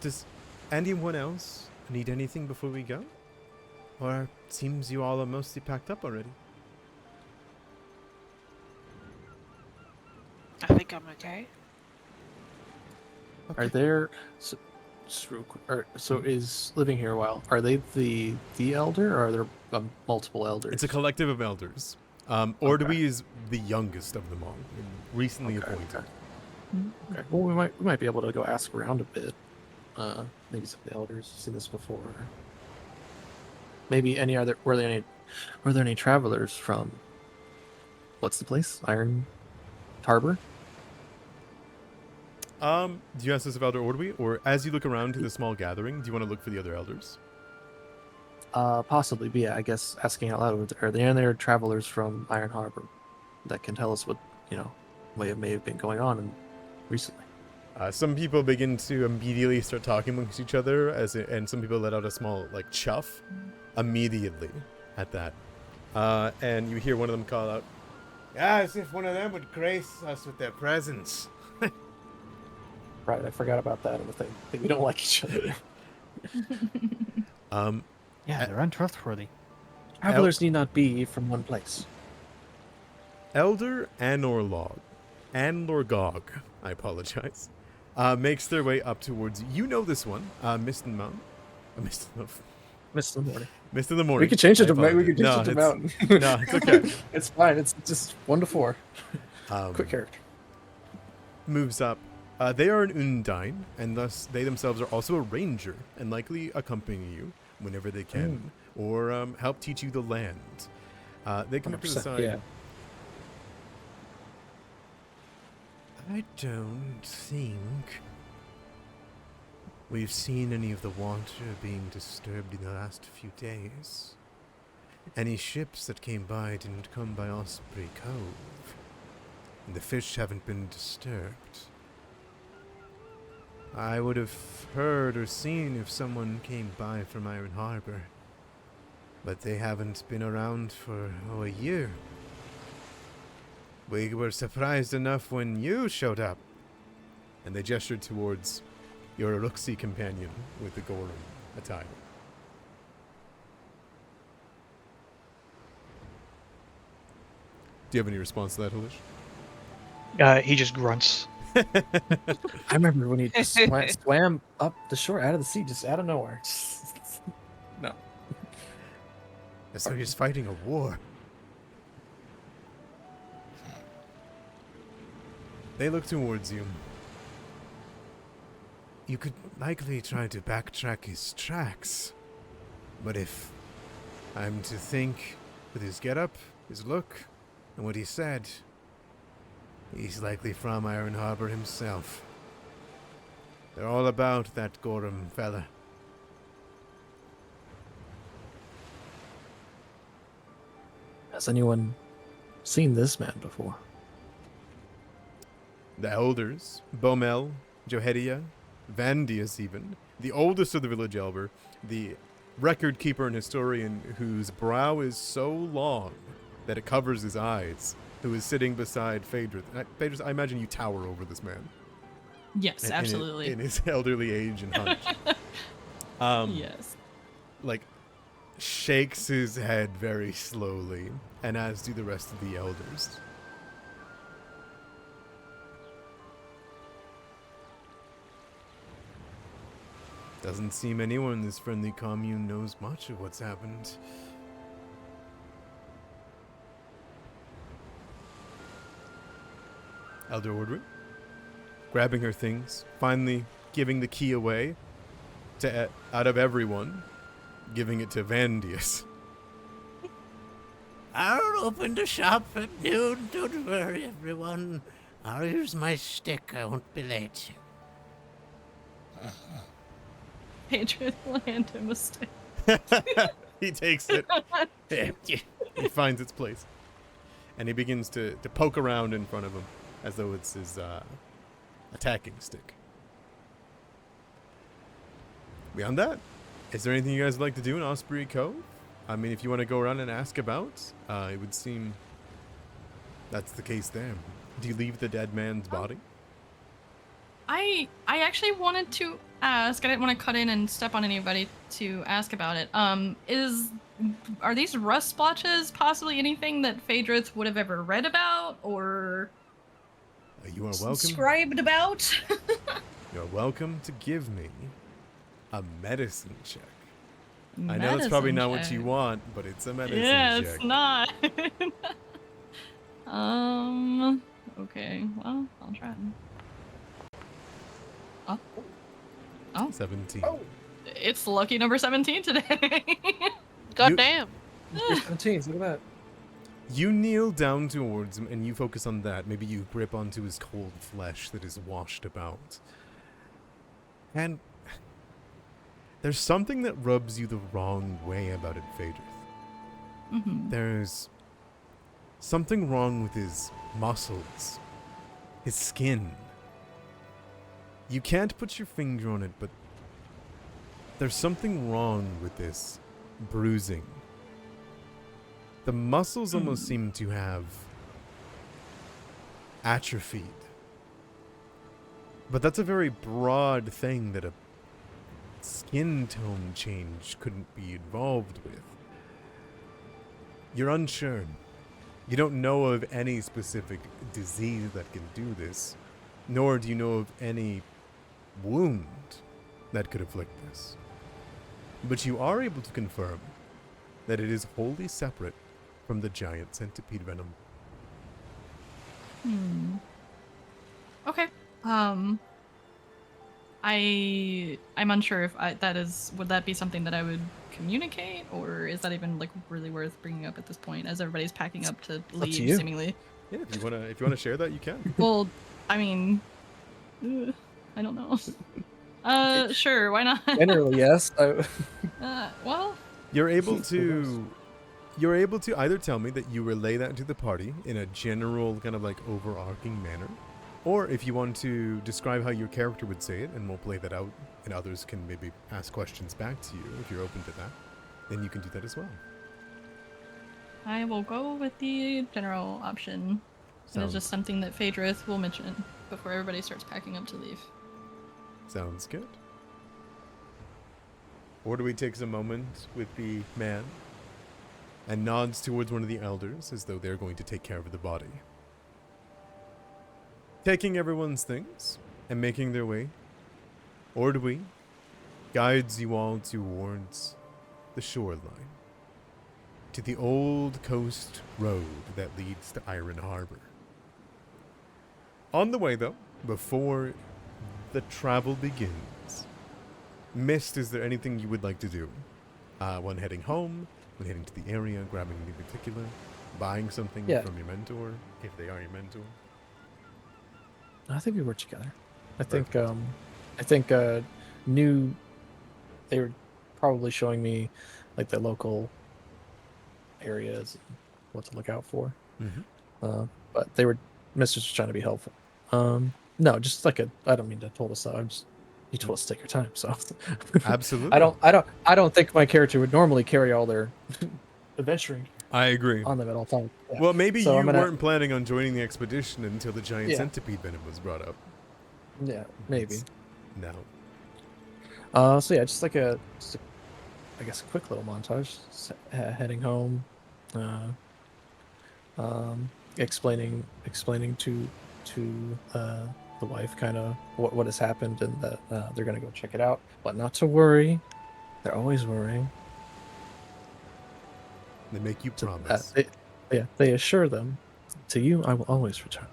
Does anyone else need anything before we go? Or it seems you all are mostly packed up already? I think I'm okay. Okay. Are there just real quick, so is living here a while? Are they the elder, or are there multiple elders? It's a collective of elders. Ordwe is the youngest of them all, and recently appointed. Okay. Well, we might be able to go ask around a bit. Maybe some of the elders have seen this before. Maybe were there any travelers from what's the place? Iron Harbor? Do you ask this of Elder Ordwe, or as you look around to the small gathering, do you want to look for the other elders? Possibly, but yeah, I guess asking out loud, are there any travelers from Iron Harbor that can tell us what, may have been going on recently? Some people begin to immediately start talking amongst each other, and some people let out a small, chuff immediately at that. And you hear one of them call out, "Yeah, as if one of them would grace us with their presence." Right, I forgot about that and the thing. I think we don't like each other. Yeah, they're untrustworthy. Travelers need not be from one place. Elder Anorlog, I apologize, makes their way up towards you. You know this one, Mist in the Mountain. Mist in the Morning. Mist in the Morning. We could change it to Mountain. No, it's okay. It's fine. It's just 1 to 4. Quick character. Moves up. They are an Undine, and thus they themselves are also a ranger, and likely accompany you whenever they can, or help teach you the land. They come up to the side. Yeah. I don't think we've seen any of the water being disturbed in the last few days. Any ships that came by didn't come by Osprey Cove. and the fish haven't been disturbed. I would have heard or seen if someone came by from Iron Harbor, but they haven't been around for a year. We were surprised enough when you showed up. And they gestured towards your Uruxi companion with the Gorum attire. Do you have any response to that, Halish? He just grunts. I remember when he just swam up the shore out of the sea, just out of nowhere. No. So he's fighting a war. They look towards you. You could likely try to backtrack his tracks. But if I'm to think with his getup, his look, and what he said, he's likely from Iron Harbor himself. They're all about that Gorum fella. Has anyone seen this man before? The elders, Bomel, Johedia, Vandius even, the oldest of the village elder, the record keeper and historian whose brow is so long that it covers his eyes, who is sitting beside Phaedrus. Phaedrus, I imagine you tower over this man. Yes, absolutely. In his elderly age and hunch. Yes. Like, shakes his head very slowly, and as do the rest of the elders. Doesn't seem anyone in this friendly commune knows much of what's happened. Elder Ordering, grabbing her things, finally giving the key away to out of everyone, giving it to Vandius. I'll open the shop at noon. Don't worry, everyone. I'll use my stick. I won't be late. Hatred will hand him a stick. He takes it. He finds its place. And he begins to poke around in front of him as though it's his attacking stick. Beyond that, is there anything you guys would like to do in Osprey Cove? I mean, if you want to go around and ask about, it would seem that's the case there. Do you leave the dead man's body? I actually wanted to ask. I didn't want to cut in and step on anybody to ask about it. Are these rust splotches possibly anything that Phaedrus would have ever read about or You are welcome. subscribed about? You're welcome to give me a medicine check. I know it's probably not what you want, but it's a medicine yeah, check. it's not. Okay. Well, I'll try. Oh. 17. Oh. It's lucky number 17 today. God damn. You're 17s, look at that. You kneel down towards him and you focus on that. Maybe you grip onto his cold flesh that is washed about. And there's something that rubs you the wrong way about it, Phaedrus. Mm-hmm. There's something wrong with his muscles, his skin. You can't put your finger on it, but there's something wrong with this bruising. The muscles almost seem to have atrophied. But that's a very broad thing that a skin tone change couldn't be involved with. You're unsure. You don't know of any specific disease that can do this, nor do you know of any wound that could afflict this. But you are able to confirm that it is wholly separate from the giant centipede venom. Okay. I'm unsure if would that be something that I would communicate, or is that even like really worth bringing up at this point as everybody's packing up to leave seemingly? Yeah, if you wanna share that, you can. Well, I mean, I don't know. Sure, why not? Generally, yes. Well, You're able to you're able to either tell me that you relay that to the party in a general kind of like overarching manner, or if you want to describe how your character would say it, and we'll play that out, and others can maybe ask questions back to you if you're open to that, then you can do that as well. I will go with the general option. And it's just something that Phaedrith will mention before everybody starts packing up to leave. Sounds good. Ordway takes a moment with the man and nods towards one of the elders as though they're going to take care of the body. Taking everyone's things and making their way, Ordway guides you all towards the shoreline, to the old coast road that leads to Iron Harbor. On the way, though, before the travel begins, Mist, is there anything you would like to do? When heading home, when heading to the area, grabbing anything particular, buying something from your mentor, if they are your mentor? I think we work together. I think they were probably showing me like the local areas and what to look out for. Mm-hmm. But they were Mr. just trying to be helpful. No, just like I don't mean to hold us up. You told us to take your time, so Absolutely. I don't think my character would normally carry all their adventuring I agree. on them at all times. Yeah. Well, maybe So you I'm gonna- weren't planning on joining the expedition until the giant Yeah. centipede venom was brought up. Yeah, maybe. No. So yeah, just a I guess a quick little montage. Heading home, explaining to the wife kind of what has happened and that they're gonna go check it out, but not to worry. They're always worrying. They make you promise. They assure them, to you I will always return.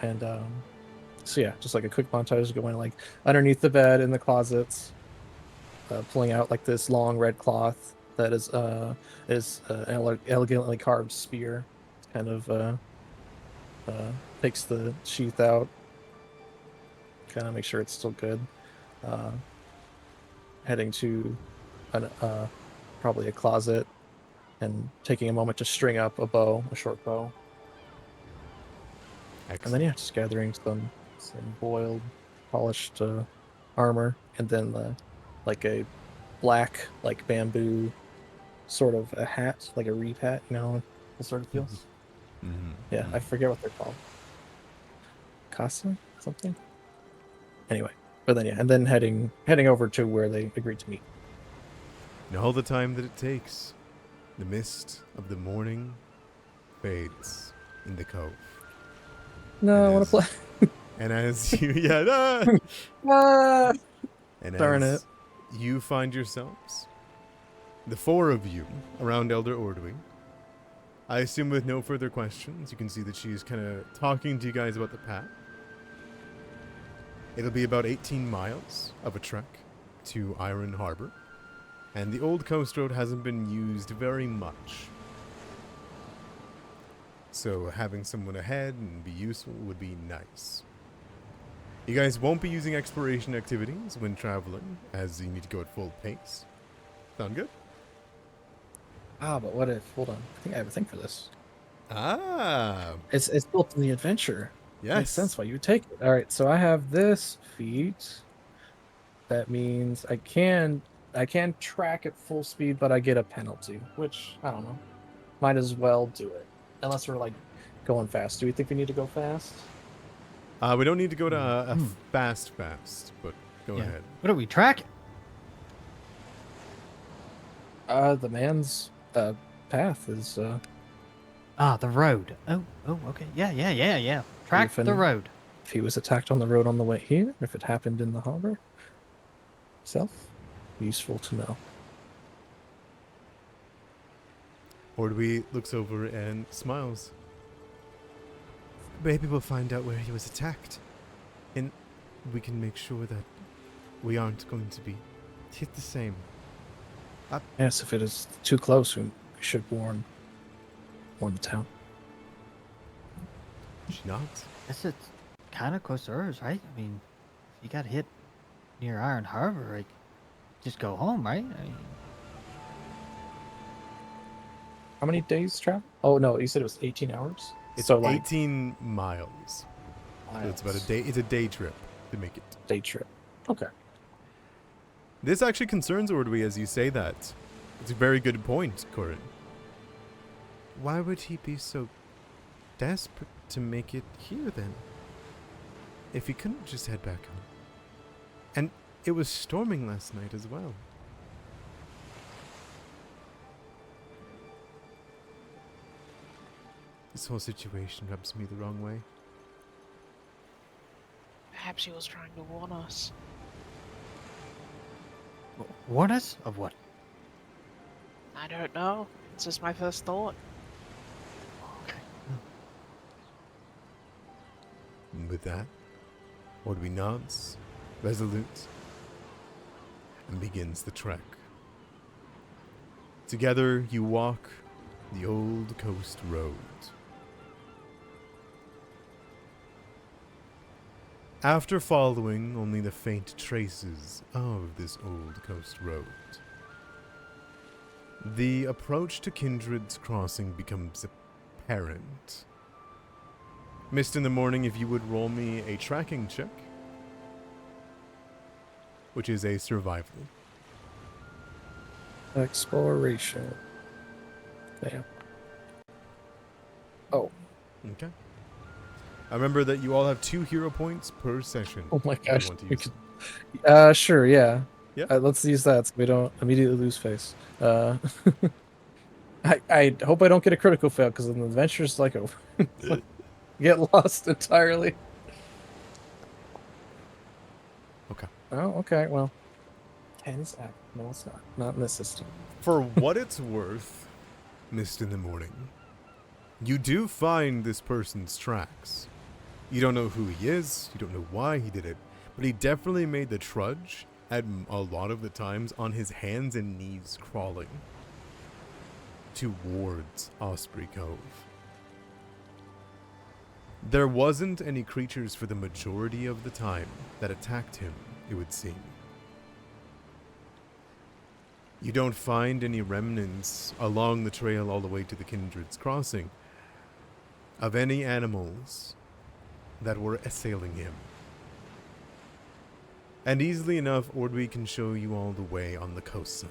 And so yeah, just like a quick montage going like underneath the bed in the closets, pulling out like this long red cloth that is an elegantly carved spear. Kind of takes the sheath out, kind of make sure it's still good. Heading to probably a closet and taking a moment to string up a short bow. Excellent. And then yeah, just gathering some boiled, polished armor, and then like a black like bamboo sort of a hat, like a reed hat, you know, the sort of feels. Mm-hmm. Yeah, I forget what they're called. Casa something. Anyway, but then yeah, and then heading over to where they agreed to meet. And all the time that it takes, the mist of the morning fades in the cove. No, I want as- to play. And as you, and Darn as you find yourselves, the four of you around Elder Ordway, I assume with no further questions, you can see that she's kind of talking to you guys about the path. It'll be about 18 miles of a trek to Iron Harbor, and the old coast road hasn't been used very much. So having someone ahead and be useful would be nice. You guys won't be using exploration activities when traveling, as you need to go at full pace. Sound good? But what if? Hold on, I think I have a thing for this. Ah, It's built in the adventure. yes. Makes sense why you would take it. All right, so I have this feat. That means I can track at full speed, but I get a penalty, which I don't know. Might as well do it, unless we're like going fast. Do we think we need to go fast? We don't need to go to a fast, but go ahead. What are we tracking? The man's path is the road. Oh, okay. Yeah. Track the Griffin. road. if he was attacked on the road on the way here, if it happened in the harbor itself, useful to know. Ordway looks over and smiles. Maybe we'll find out where he was attacked. And we can make sure that we aren't going to be hit the same. Yes, if it is too close, we should warn the town. She nods. Guess it's kind of close to hers, right? I mean, if you got hit near Iron Harbor, like, just go home, right? I mean, How many days travel? Oh no, you said it was 18 hours. It's So like 18 miles. So it's about a day. It's a day trip to make it. day trip. Okay. This actually concerns Ordwy as you say that. It's a very good point, Corin. Why would he be so desperate to make it here then? If he couldn't just head back home. And it was storming last night as well. This whole situation rubs me the wrong way. Perhaps he was trying to warn us. Warn us of what? I don't know. It's just my first thought. Okay. And with that, Ordwy nods, resolute, and begins the trek. Together, you walk the old coast road. After following only the faint traces of this old coast road, the approach to Kindred's Crossing becomes apparent. Mist in the Morning, if you would roll me a tracking check, which is a survival. Exploration. Damn. Oh. Okay. I remember that you all have 2 hero points per session. Oh my if you gosh. want to We use could, sure, yeah. Yeah. Let's use that so we don't immediately lose face. I hope I don't get a critical fail because then the adventure's like over. Get lost entirely. Okay. Oh, okay. Well, 10 is that. No, it's not. Not in this system. For what it's worth, Mist in the Morning, you do find this person's tracks. You don't know who he is, you don't know why he did it, but he definitely made the trudge at a lot of the times on his hands and knees crawling towards Osprey Cove. There wasn't any creatures for the majority of the time that attacked him, it would seem. You don't find any remnants along the trail all the way to the Kindred's Crossing of any animals that were assailing him. And easily enough, Ordwy can show you all the way on the coast side.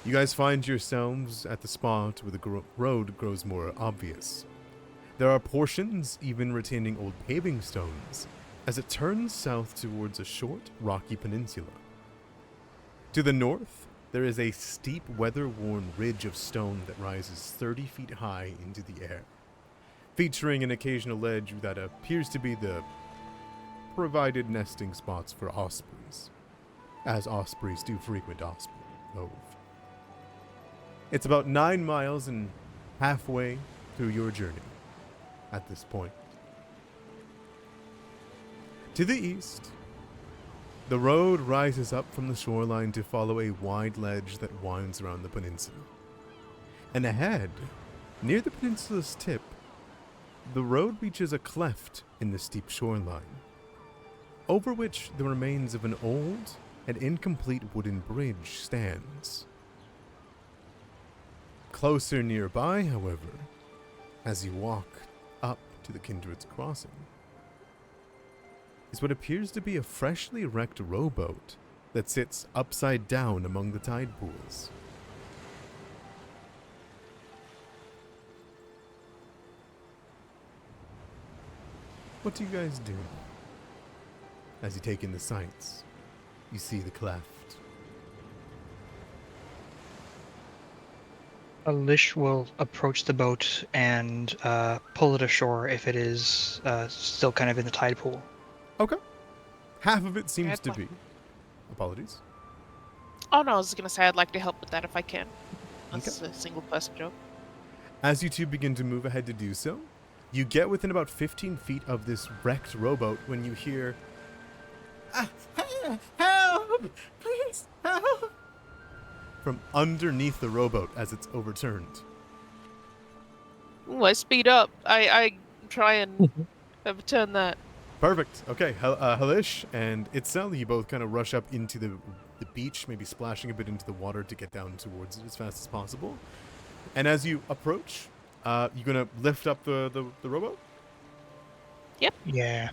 You guys find yourselves at the spot where the road grows more obvious. There are portions even retaining old paving stones as it turns south towards a short, rocky peninsula. To the north, there is a steep, weather-worn ridge of stone that rises 30 feet high into the air, featuring an occasional ledge that appears to be the provided nesting spots for ospreys, as ospreys do frequent Osprey Cove. It's about 9 miles and halfway through your journey at this point. To the east, the road rises up from the shoreline to follow a wide ledge that winds around the peninsula. And ahead, near the peninsula's tip, the road reaches a cleft in the steep shoreline, over which the remains of an old and incomplete wooden bridge stands. Closer nearby, however, as you walk up to the Kindred's Crossing, is what appears to be a freshly wrecked rowboat that sits upside down among the tide pools. What do you guys do? As you take in the sights, you see the cleft. Lish will approach the boat and pull it ashore if it is still kind of in the tide pool. Okay. Half of it seems I'd to like- be. Apologies. Oh no, I was gonna say I'd like to help with that if I can. That's Okay. a single person job. As you two begin to move ahead to do so, you get within about 15 feet of this wrecked rowboat when you hear, Help! Please, help! from underneath the rowboat as it's overturned. Ooh, I speed up. I try and overturn that. Perfect. Okay, Halish and Itzel, you both kind of rush up into the the beach, maybe splashing a bit into the water to get down towards it as fast as possible. And as you approach, you're gonna lift up the rowboat? Yeah.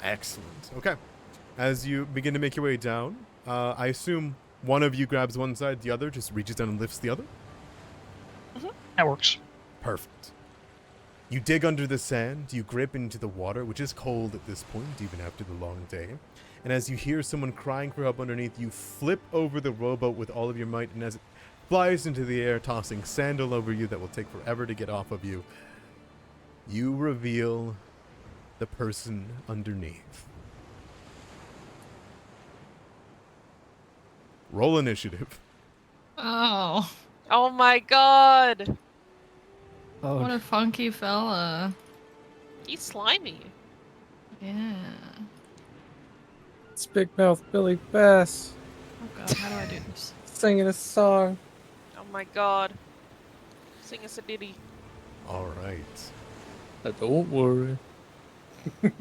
Excellent. Okay. As you begin to make your way down, I assume one of you grabs one side, the other just reaches down and lifts the other? That works. Perfect. You dig under the sand, you grip into the water, which is cold at this point, even after the long day. And as you hear someone crying for help underneath, you flip over the rowboat with all of your might, and as it flies into the air, tossing sand all over you that will take forever to get off of you, you reveal the person underneath. Roll initiative. Oh, Oh my god! Oh, what a funky fella. He's slimy. Yeah. It's Big Mouth Billy Bass Oh god, how do I do this? singing a song. Oh my god. Sing us a ditty. All right. Don't worry. Here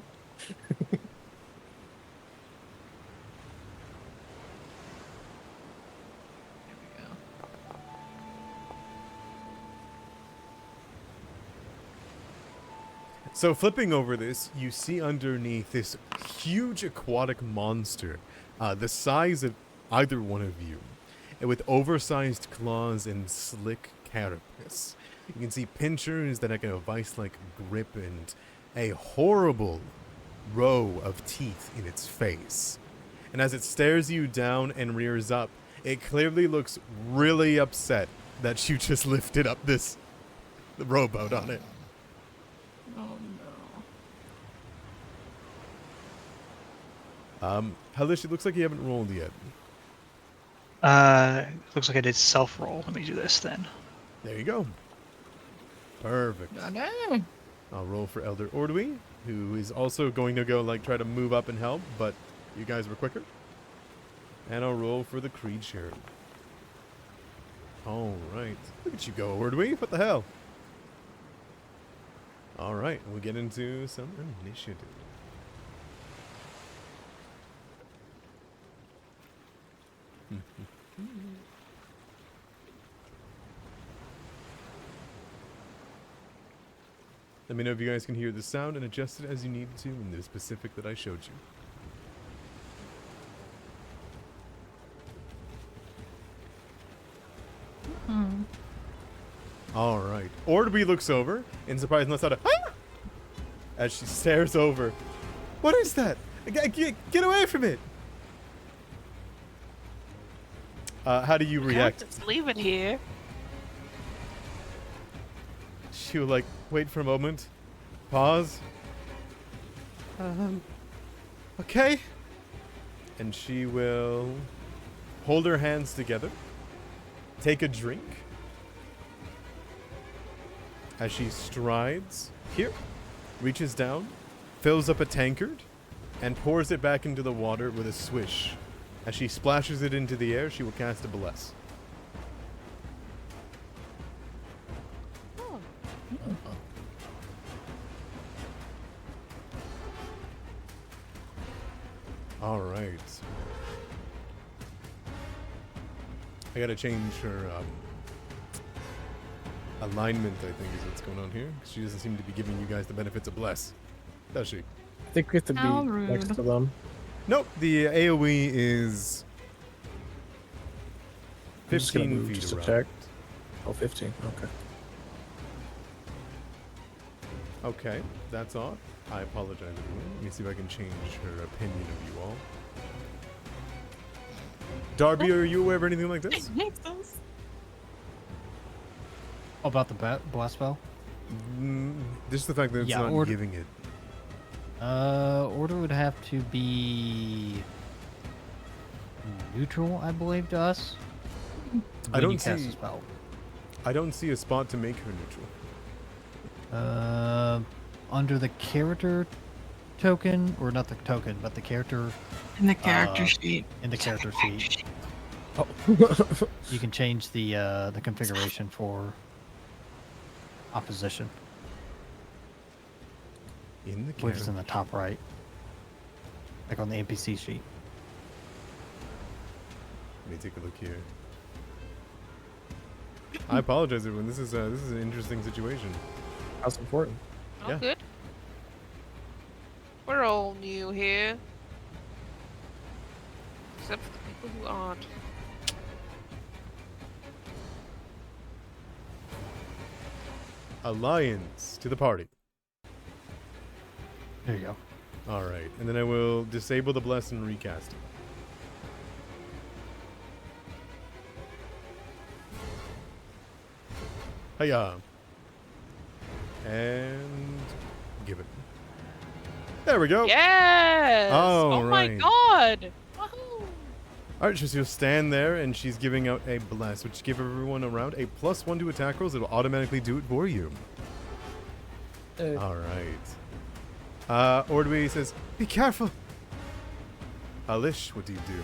we go. So flipping over this, you see underneath this huge aquatic monster, the size of either one of you, and with oversized claws and slick carapace. You can see pinchers that have a vice-like grip and a horrible row of teeth in its face. And as it stares you down and rears up, it clearly looks really upset that you just lifted up the rowboat on it. Oh no. Hellish, it looks like you haven't rolled yet. Looks like I did self-roll. Let me do this then. There you go. Perfect. Okay. I'll roll for Elder Ordwy, who is also going to go, like, try to move up and help, but you guys were quicker. And I'll roll for the creature. Alright. Look at you go, Ordwy. What the hell? Alright, we'll get into some initiative. Let me know if you guys can hear the sound and adjust it as you need to in the specific that I showed you. Alright. Ordby looks over in surprise and lets out a "Ah!" as she stares over. What is that? Get away from it! How do you react? Can't just leave it here. She'll, like, wait for a moment. Pause. Okay. And she will hold her hands together. Take a drink. As she strides here, reaches down, fills up a tankard, and pours it back into the water with a swish. As she splashes it into the air, she will cast a bless. Oh. All right. I gotta change her alignment, I think, is what's going on here. She doesn't seem to be giving you guys the benefits of bless, does she? I think we have to How be rude. next to them. Nope, the AoE is I'm just gonna 15 move feet just to around. check. Oh, 15. Okay. Okay, that's odd. I apologize, everyone. Let me see if I can change her opinion of you all. Darby, are you aware of anything like this? Makes sense. about the blast spell? Just the fact that it's Yeah, not giving it. Order would have to be neutral, I believe, to us. I when don't you cast see- a spell. I don't see a spot to make her neutral. Under the character token, or not the token, but the character In the character Uh, sheet. in the character sheet, Oh. you can change the configuration for opposition, In the which is in character. the top right, like on the NPC sheet. Let me take a look here. I apologize, everyone. This is an interesting situation. That's important. Oh, Yeah. good. We're all new here. Except for the people who aren't. Alliance to the party. There you go. All right, and then I will disable the bless and recast it. Hiya. And give it. There we go. Yes! Oh, Oh my right. god! Woohoo! Alright, so she'll stand there and she's giving out a bless, which give everyone around a +1 to attack rolls. It'll automatically do it for you. Alright. Ordway says, be careful. Alish, what do you do?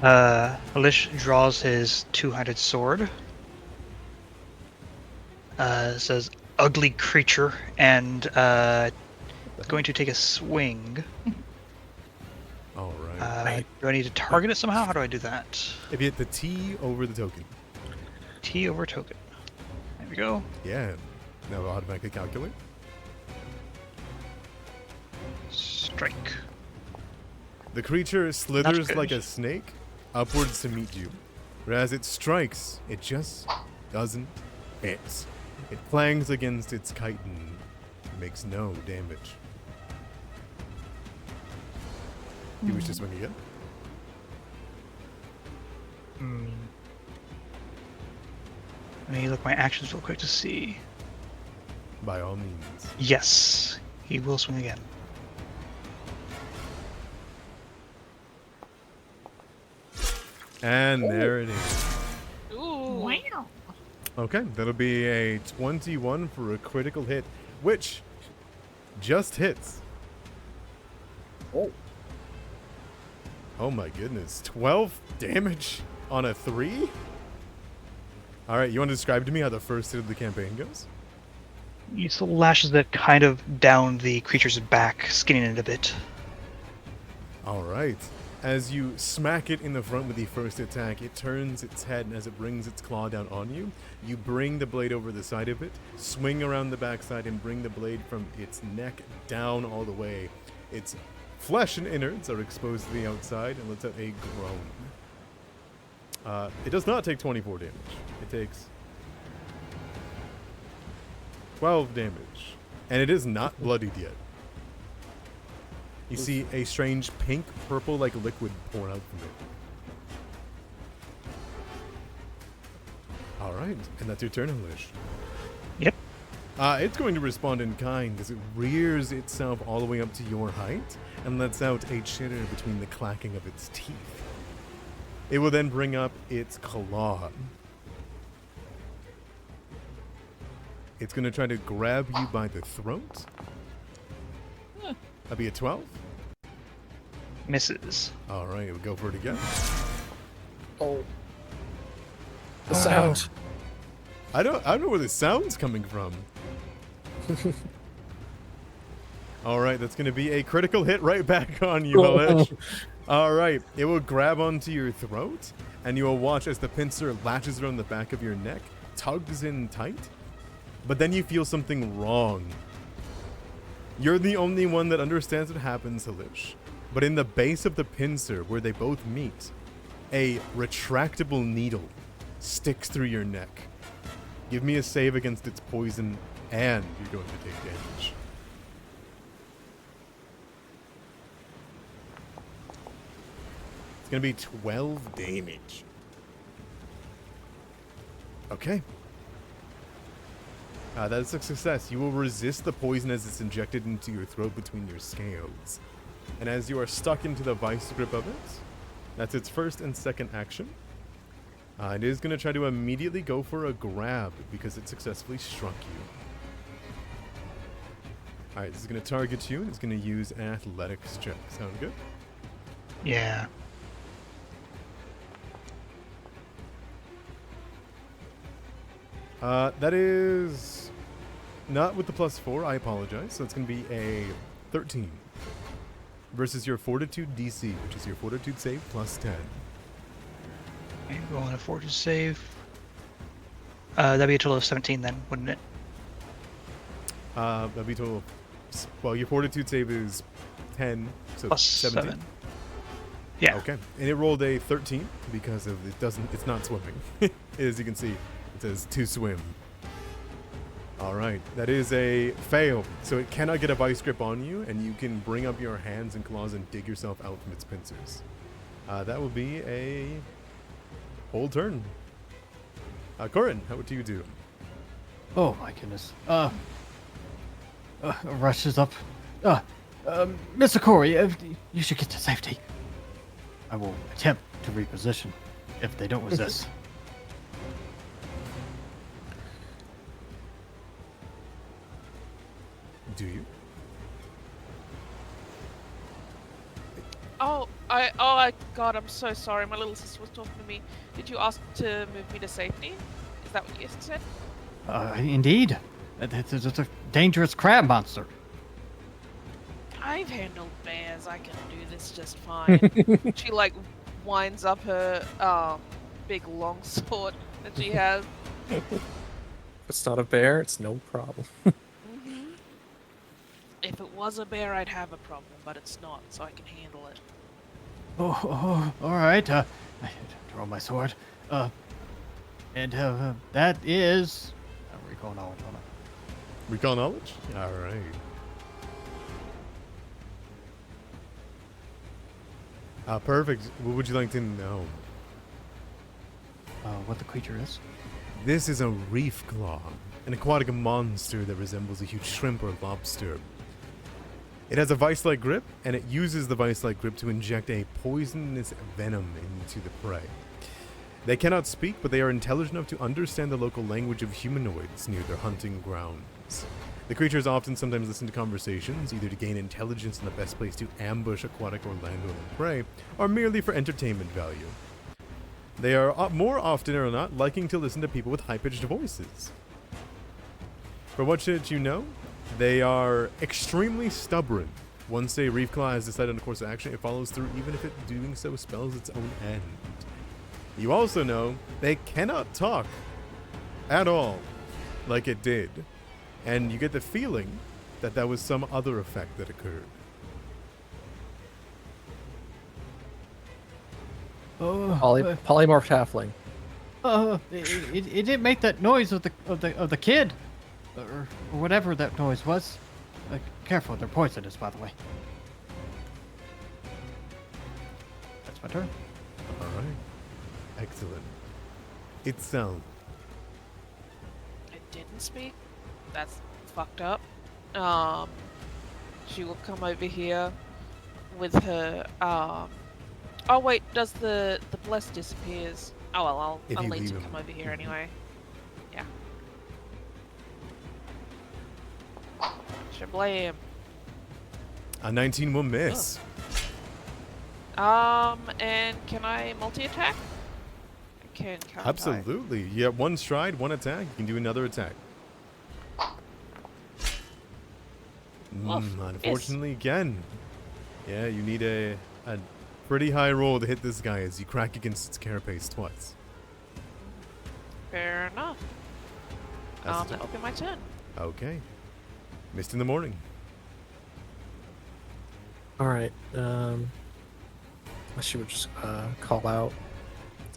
Alish draws his two-handed sword. Says ugly creature, and going to take a swing. Alright. Do I need to target it somehow? How do I do that? If you hit the T over the token. T over token. There we go. Yeah. Now it'll automatically calculate. Strike. The creature slithers good. like a snake upwards to meet you. Whereas it strikes, it just doesn't hit. It clangs against its chitin. Makes no damage. You wish to swing again? Let me look at my actions real quick to see. By all means. Yes, he will swing again. And there it is. Ooh. Wow. Okay, that'll be a 21 for a critical hit, which just hits. Oh. Oh my goodness. 12 damage on a 3? Alright, you want to describe to me how the first hit of the campaign goes? Use the lashes that kind of down the creature's back, skinning it a bit. Alright. As you smack it in the front with the first attack, it turns its head, and as it brings its claw down on you, you bring the blade over the side of it, swing around the backside, and bring the blade from its neck down all the way. Its flesh and innards are exposed to the outside, and lets out a groan. It does not take 24 damage. It takes 12 damage. And it is not bloodied yet. You see a strange pink, purple-like liquid pour out from it. Alright, and that's your turn, Alish. Yep. It's going to respond in kind as it rears itself all the way up to your height and lets out a chitter between the clacking of its teeth. It will then bring up its claw. It's going to try to grab you by the throat. That'll be a 12. Misses. Alright, we'll go for it again. Oh. The sound. I don't know where the sound's coming from. Alright, that's going to be a critical hit right back on you, Alish. Alright, it will grab onto your throat, and you will watch as the pincer latches around the back of your neck, tugs in tight, but then you feel something wrong. You're the only one that understands what happens, Alish. But in the base of the pincer, where they both meet, a retractable needle sticks through your neck. Give me a save against its poison, and you're going to take damage. It's going to be 12 damage. Okay. That's a success. You will resist the poison as it's injected into your throat between your scales. And as you are stuck into the vice grip of it, that's its first and second action. It is going to try to immediately go for a grab because it successfully struck you. Alright, this is going to target you and it's going to use an athletics check. Sound good? Yeah. That is not with the +4, I apologize. So it's going to be a 13. versus your Fortitude DC, which is your Fortitude save plus 10. Okay, rolling a fortitude save. That'd be a total of 17 then, wouldn't it? That'd be total. Well, your Fortitude save is 10, so Plus 17. 7. Yeah. Okay, and it rolled a 13 because of it's not swimming. As you can see, it says to swim. All right, that is a fail. So it cannot get a vice grip on you, and you can bring up your hands and claws and dig yourself out from its pincers. That will be a whole turn. Corin, how do you do? Oh my goodness. Rushes up. Mr. Corey, you should get to safety. I will attempt to reposition if they don't resist. Do you? God, I'm so sorry. My little sister was talking to me. Did you ask to move me to safety? Is that what you said? Indeed. It's a dangerous crab monster. I've handled bears. I can do this just fine. She like winds up her big long sword that she has. If it's not a bear, it's no problem. If it was a bear, I'd have a problem, but it's not, so I can handle it. Oh, all right. I draw my sword. And that is recall knowledge on it. Recall knowledge? All right. Perfect. What would you like to know? What the creature is? This is a reef claw, an aquatic monster that resembles a huge shrimp or lobster. It has a vice-like grip, and it uses the vice-like grip to inject a poisonous venom into the prey. They cannot speak, but they are intelligent enough to understand the local language of humanoids near their hunting grounds. The creatures often sometimes listen to conversations, either to gain intelligence on the best place to ambush aquatic or land-dwelling prey, or merely for entertainment value. They are more often or not liking to listen to people with high-pitched voices. For what should you know? They are extremely stubborn. Once a reef claw has decided on a course of action, it follows through even if it doing so spells its own end. You also know they cannot talk at all like it did. And you get the feeling that that was some other effect that occurred. Polymorphed halfling. It didn't make that noise of the kid, or whatever that noise was. Careful, they're poisonous, by the way. That's my turn. All right. Excellent. Itself. It didn't speak? That's fucked up. She will come over here with her, oh wait, does the bless disappears? Oh well, I'll let you come over here anyway. Yeah. Shablam. A 19 will miss. And can I multi-attack? I can, can't I? Absolutely. You have one stride, one attack. You can do another attack. Unfortunately, again. Yeah, you need a pretty high roll to hit this guy as you crack against its carapace twice. Fair enough. That will be my turn. Okay. Missed in the morning. Alright, she would just call out,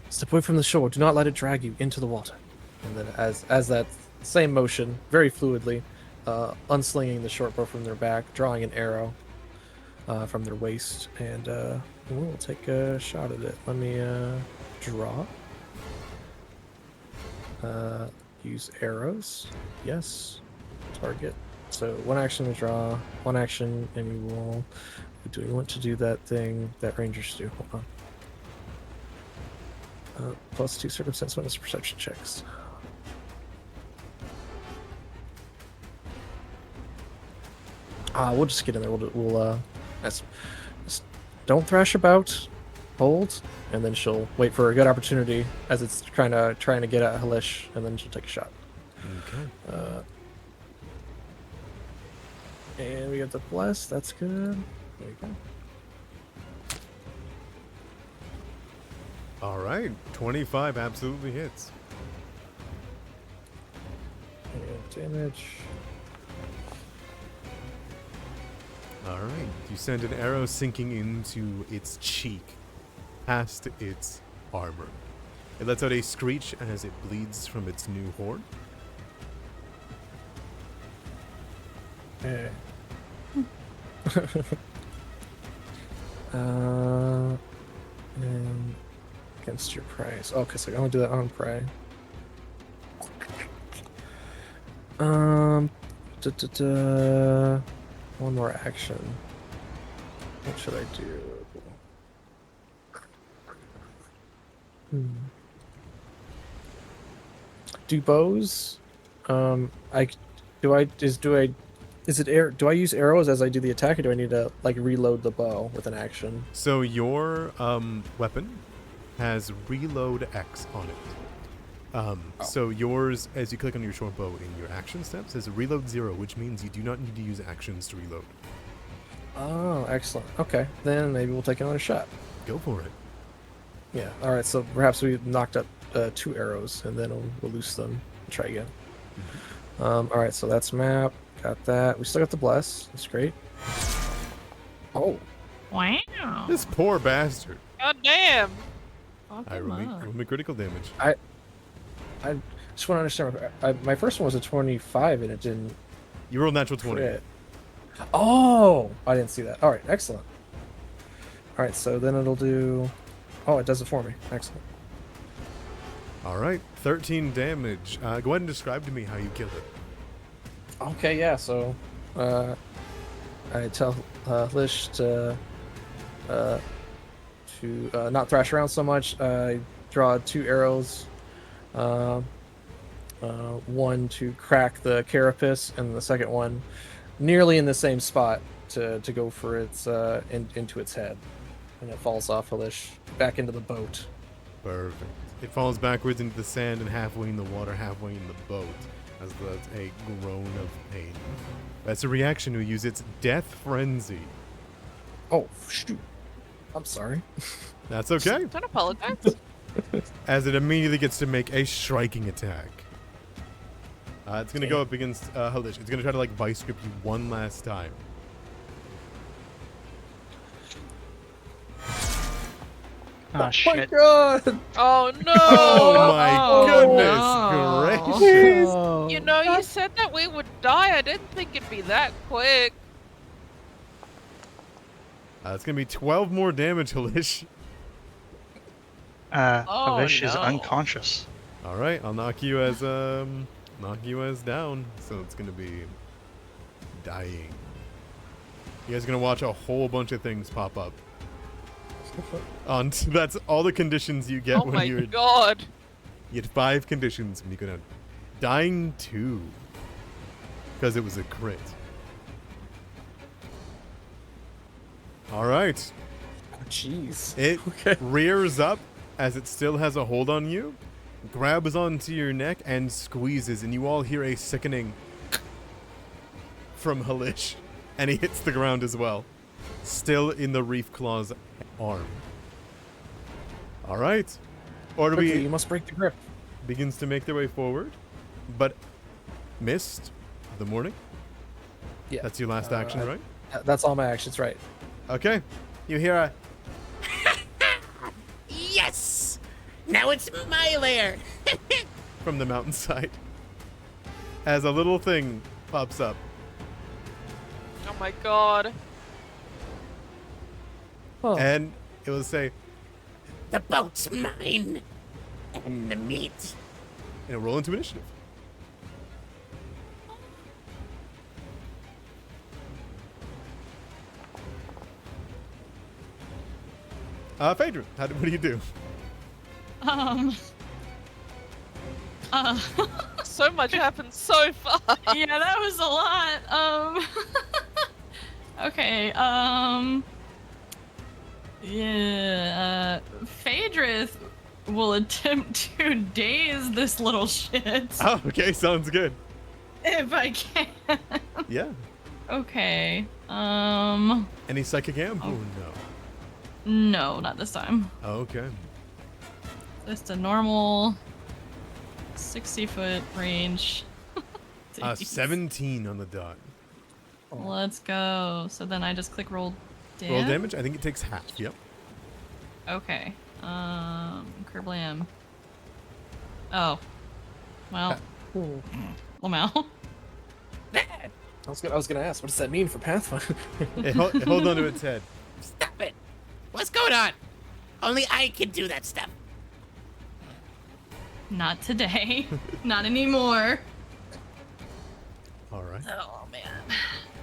"Step away from the shore, do not let it drag you into the water." And then as that same motion, very fluidly, unslinging the short bow from their back, drawing an arrow from their waist, and we'll take a shot at it. Let me draw. Use arrows. Yes. Target. So one action to draw, one action, and you will. Do we want to do that thing that rangers do? Hold on. +2 circumstance bonus perception checks. We'll just get in there. We'll don't thrash about. Hold, and then she'll wait for a good opportunity as it's trying to get at Halish, and then she'll take a shot. Okay. And we got the bless. That's good. There you go. All right, 25 absolutely hits. And damage. All right, you send an arrow sinking into its cheek, past its armor. It lets out a screech as it bleeds from its new horn. Okay. And against your prey. Okay, so I'm gonna do that on prey. One more action. What should I do? Do bows? Do I use arrows as I do the attack, or do I need to like reload the bow with an action? So your weapon has reload X on it. So yours, as you click on your short bow in your action steps, says reload 0, which means you do not need to use actions to reload. Oh, excellent. Okay, then maybe we'll take another shot. Go for it. Yeah. All right. So perhaps we knocked up 2 arrows, and then we'll loose them. Try again. All right. So that's map. Got that. We still got the bless. That's great. Oh. Wow. This poor bastard. God damn! Fuck I him roll up. me critical damage. I just want to understand. My first one was a 25, and it didn't You rolled natural 20. crit. Oh, I didn't see that. All right. Excellent. All right. So then it'll do. Oh, it does it for me. Excellent. All right, 13 damage. Go ahead and describe to me how you killed it. Okay, yeah, so I tell Lish to not thrash around so much. I draw 2 arrows, one to crack the carapace, and the second one nearly in the same spot to go for its into its head, and it falls off Lish back into the boat. Perfect. It falls backwards into the sand and halfway in the water, halfway in the boat, as that's a groan of pain. That's a reaction to use its death frenzy. Oh, shoot. I'm sorry. That's okay, Don't apologize. as it immediately gets to make a striking attack. It's going to go up against Halish. It's going to try to like vice grip you one last time. Oh, shit. God! Oh no! Oh my Oh, goodness no. gracious! You know, you said that we would die. I didn't think it'd be that quick. It's going to be 12 more damage, Halish. Alish is no. unconscious. All right, I'll knock you as down. So it's gonna be dying. You guys are gonna watch a whole bunch of things pop up. That's all the conditions you get Oh when my you're. god! You get 5 conditions when you go down. Dying 2, because it was a crit. All right, Oh, jeez. it Okay. rears up as it still has a hold on you, grabs onto your neck and squeezes, and you all hear a sickening from Halish, and he hits the ground as well, still in the Reef Claw's arm. All right, Quickly, Orderby you must break the grip. begins to make their way forward, but missed the morning. Yeah. That's your last action, right? That's all my actions, right? Okay, you hear a Yes! Now it's my lair! from the mountainside as a little thing pops up. Oh my god! Oh. And it will say, The boat's mine! And the meat. and it'll roll into initiative. Phaedra, what do you do? Uh, So much happened so fast. yeah, that was a lot. Okay. Yeah. Phaedrith will attempt to daze this little shit Oh, okay, sounds good. if I can. Yeah. Okay. Any psychic amp? Oh, no. No, not this time. Oh, okay. Just a normal 60-foot range. 17 on the dot. Let's go. So then I just click roll damage. Roll damage. I think it takes half. Yep. Okay. Kerblam. Oh. Well. Lamau. I was gonna ask, what does that mean for Pathfinder? It hold on to its head. Stop it! What's going on? Only I can do that stuff. Not today. Not anymore. All right. Oh man.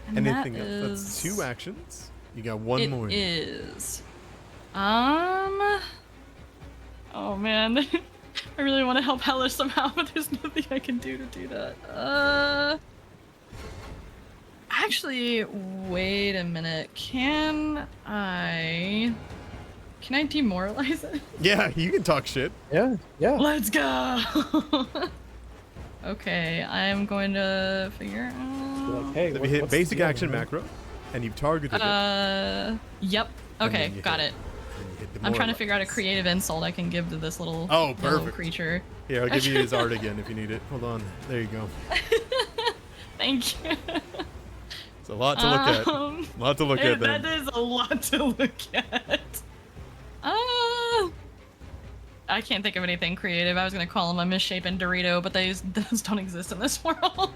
And Anything that else? That's 2 actions. You got one more. It is. Oh man. I really want to help Hellish somehow, but there's nothing I can do to do that. Actually, wait a minute. Can I demoralize it? Yeah, you can talk shit. Yeah. Let's go! Okay, I'm going to figure out... Like, hey, So we hit what's the basic deal, action man? macro, and you've targeted it. Yep. And Okay, then you got hit it. And you hit I'm trying to figure out a demoralize. creative insult I can give to this little Oh, yellow perfect. creature. Here, I'll give you his art again if you need it. Hold on. There you go. Thank you. It's a lot to look at. Lot to look at That then. is a lot to look at. I can't think of anything creative. I was gonna call him a misshapen Dorito, but those don't exist in this world.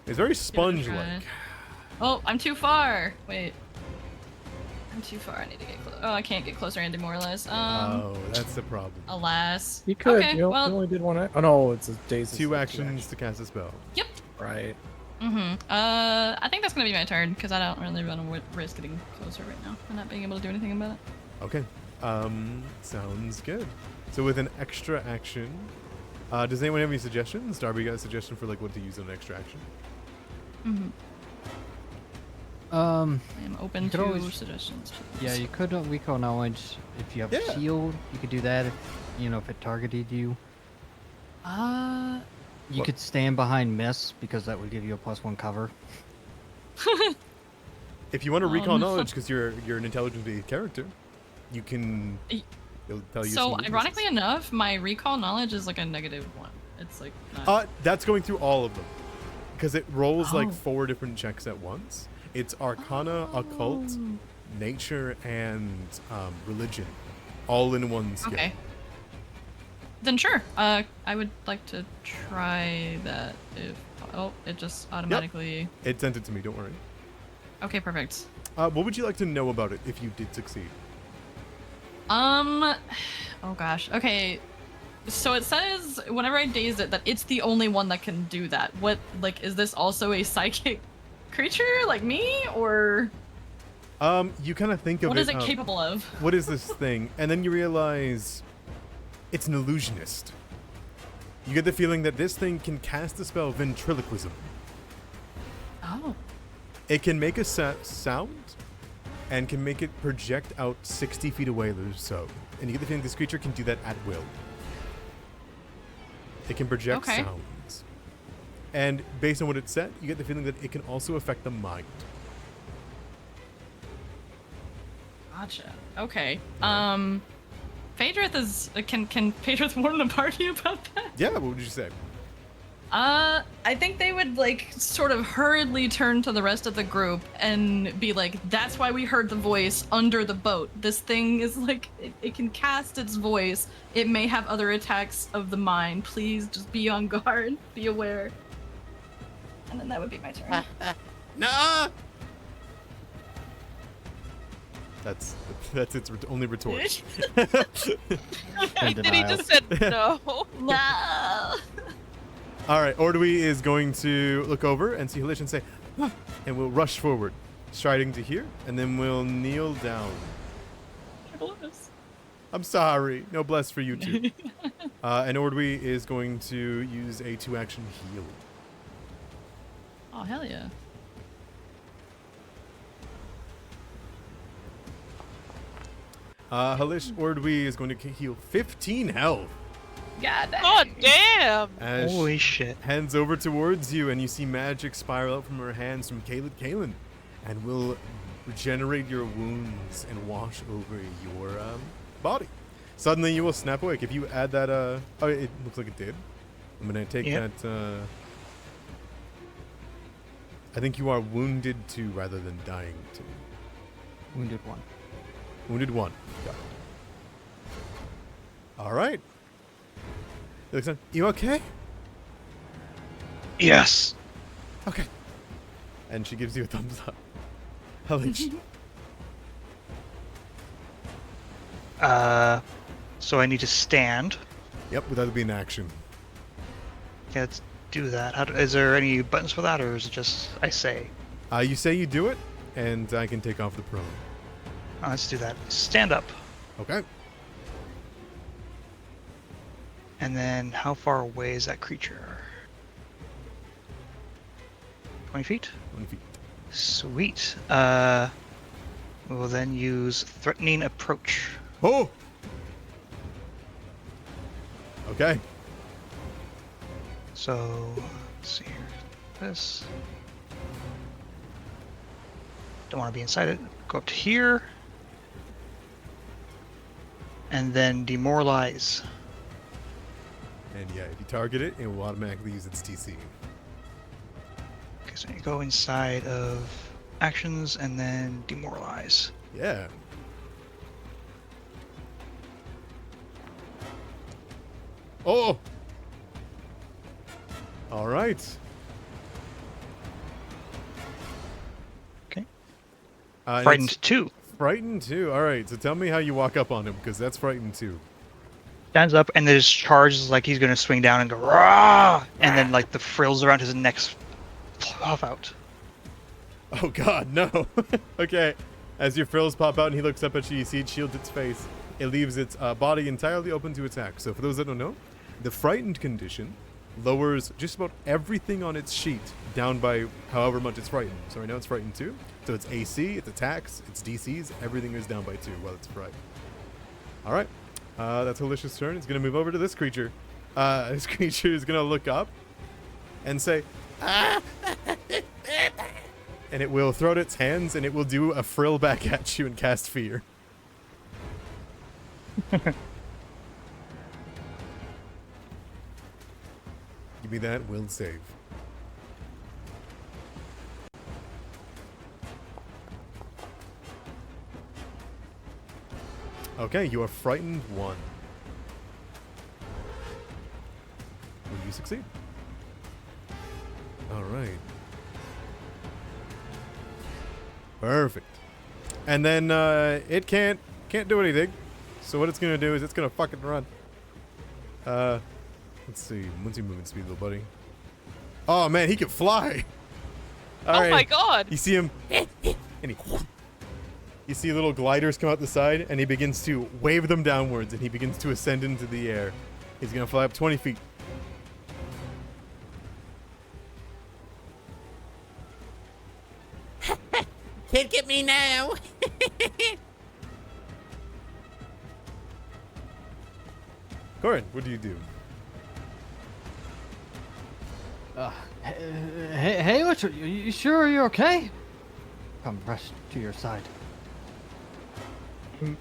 It's very Give it a sponge-like. try. Oh, I'm too far. Wait. I'm too far. I need to get close. Oh, I can't get closer and demoralize. Oh, that's the problem. Alas. You could. Okay, you well. only did one. Oh no, it's a daisy. 2 actions to cast a spell. Yep. Right. I think that's gonna be my turn because I don't really want to risk getting closer right now and not being able to do anything about it. Okay. Sounds good. So with an extra action, does anyone have any suggestions? Darby, you got a suggestion for like what to use on an extra action? I am open You could to always- suggestions. Yeah, you could recall knowledge if you have Yeah. a shield. You could do that if if it targeted you. You What? could stand behind miss because that would give you a +1 cover. If you want to recall no. knowledge because you're an intelligent character, you can. It'll tell you. So some ironically weaknesses. enough, my recall knowledge is like a -1. It's like not... That's going through all of them because it rolls like Oh. 4 different checks at once. It's Arcana, Occult, Oh. Nature, and Religion, all in one skill. Okay. Then sure. I would like to try that if... Oh, it just automatically... It sent it to me. Don't worry. Okay, perfect. What would you like to know about it if you did succeed? Oh gosh. Okay. So it says whenever I daze it that it's the only one that can do that. What, like, is this also a psychic creature like me, or You kind of think of what it. is it capable of? What is this thing? And then you realize it's an illusionist. You get the feeling that this thing can cast the spell ventriloquism. Oh. It can make a sound and can make it project out 60 feet away or so. And you get the feeling this creature can do that at will. It can project Okay. sounds. And based on what it said, you get the feeling that it can also affect the mind. Gotcha. Okay. Phaedrith is can Phaedrith warn the party about that? Yeah, what would you say? I think they would like sort of hurriedly turn to the rest of the group and be like, "That's why we heard the voice under the boat. This thing is like it can cast its voice. It may have other attacks of the mind. Please just be on guard. Be aware." And then that would be my turn. No! That's its only retort. In Did he denial. just said no? No. All right, Ordui is going to look over and see Halish and say, "Ah," and we'll rush forward, striding to here, and then we'll kneel down. I'm sorry. No bless for you two. And Ordui is going to use a 2-action heal. Oh hell yeah. Halish, Ordui is going to heal 15 health God dang. God damn! as Holy she shit. hands over towards you, and you see magic spiral out from her hands from Kaelin, and will regenerate your wounds and wash over your body. Suddenly you will snap awake. If you add that, oh, it looks like it did. I'm gonna take Yep. that, I think you are wounded 2 rather than dying 2. Wounded 1. Wounded 1. Got it. Alright. You okay? Yes. Okay. And she gives you a thumbs up. Helish. So I need to stand. Yep, without it being action. Okay, let's do that. Is there any buttons for that, or is it just I say? You say you do it, and I can take off the prone. Let's do that. Stand up. Okay. And then how far away is that creature? 20 feet? 1 feet. Sweet. We will then use threatening approach. Oh! Okay. So, let's see here. This. Don't want to be inside it. Go up to here. And then demoralize. And yeah, if you target it, it will automatically use its TC. Okay, so you go inside of actions and then demoralize. Yeah. Oh! Alright. Okay. And Frightened it's 2. Frightened 2. Alright, so tell me how you walk up on him, because that's Frightened 2. Stands up and there's charges like he's gonna swing down and go rah, and then like the frills around his neck pop out. Oh god, no. Okay. As your frills pop out and he looks up at you, you see it shields its face. It leaves its body entirely open to attack. So for those that don't know, the frightened condition lowers just about everything on its sheet down by however much it's frightened. So right now it's frightened 2. So its AC, its attacks, its DCs, everything is down by 2 while it's frightened. Alright. That's Alicia's turn. It's going to move over to this creature. This creature is going to look up and say, ah! And it will throw out its hands and it will do a frill back at you and cast fear. Give me that will save. Okay, you are frightened 1. Will you succeed? Alright. Perfect. And then it can't do anything. So what it's gonna do is it's gonna fucking run. Let's see. What's your movement speed, little buddy? Oh man, he can fly. All right. Oh my god! You see him, and you see little gliders come out the side, and he begins to wave them downwards, and he begins to ascend into the air. He's gonna fly up 20 feet. Can't get me now. Corin, what do you do? Hey, what? You sure you're okay? Come rush to your side.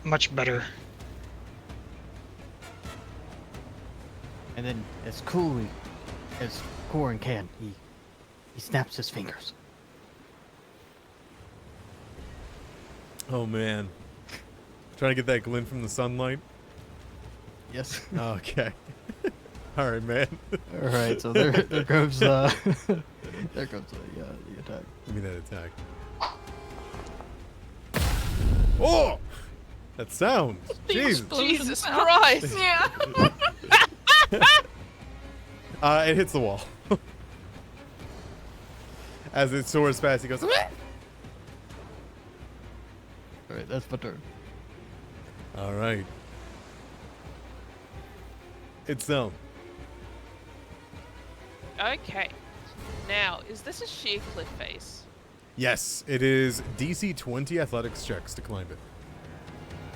Much better. And then, as coolly as Corin can, he snaps his fingers. Oh man, trying to get that glint from the sunlight. Yes. Okay. All right, man. All right. So there goes there goes the attack. Give me that attack. Oh, that sound. Jesus. Jesus Christ! Yeah. It hits the wall. As it soars past, he goes. All right, that's my turn. All right. It's them. Okay. Now, is this a sheer cliff face? Yes, it is DC 20 athletics checks to climb it.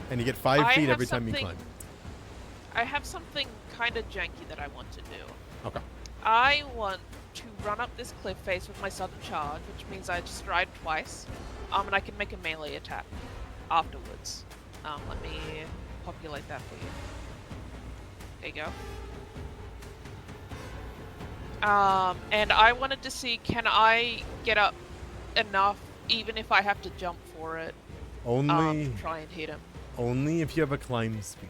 And you get 5 I feet have every time you something- climb. I have something kind of janky that I want to do. Okay. I want to run up this cliff face with my sudden charge, which means I stride twice, and I can make a melee attack afterwards. Let me populate that for you. There you go. And I wanted to see, can I get up enough, even if I have to jump for it, Only, to try and hit him? only if you have a climb speed.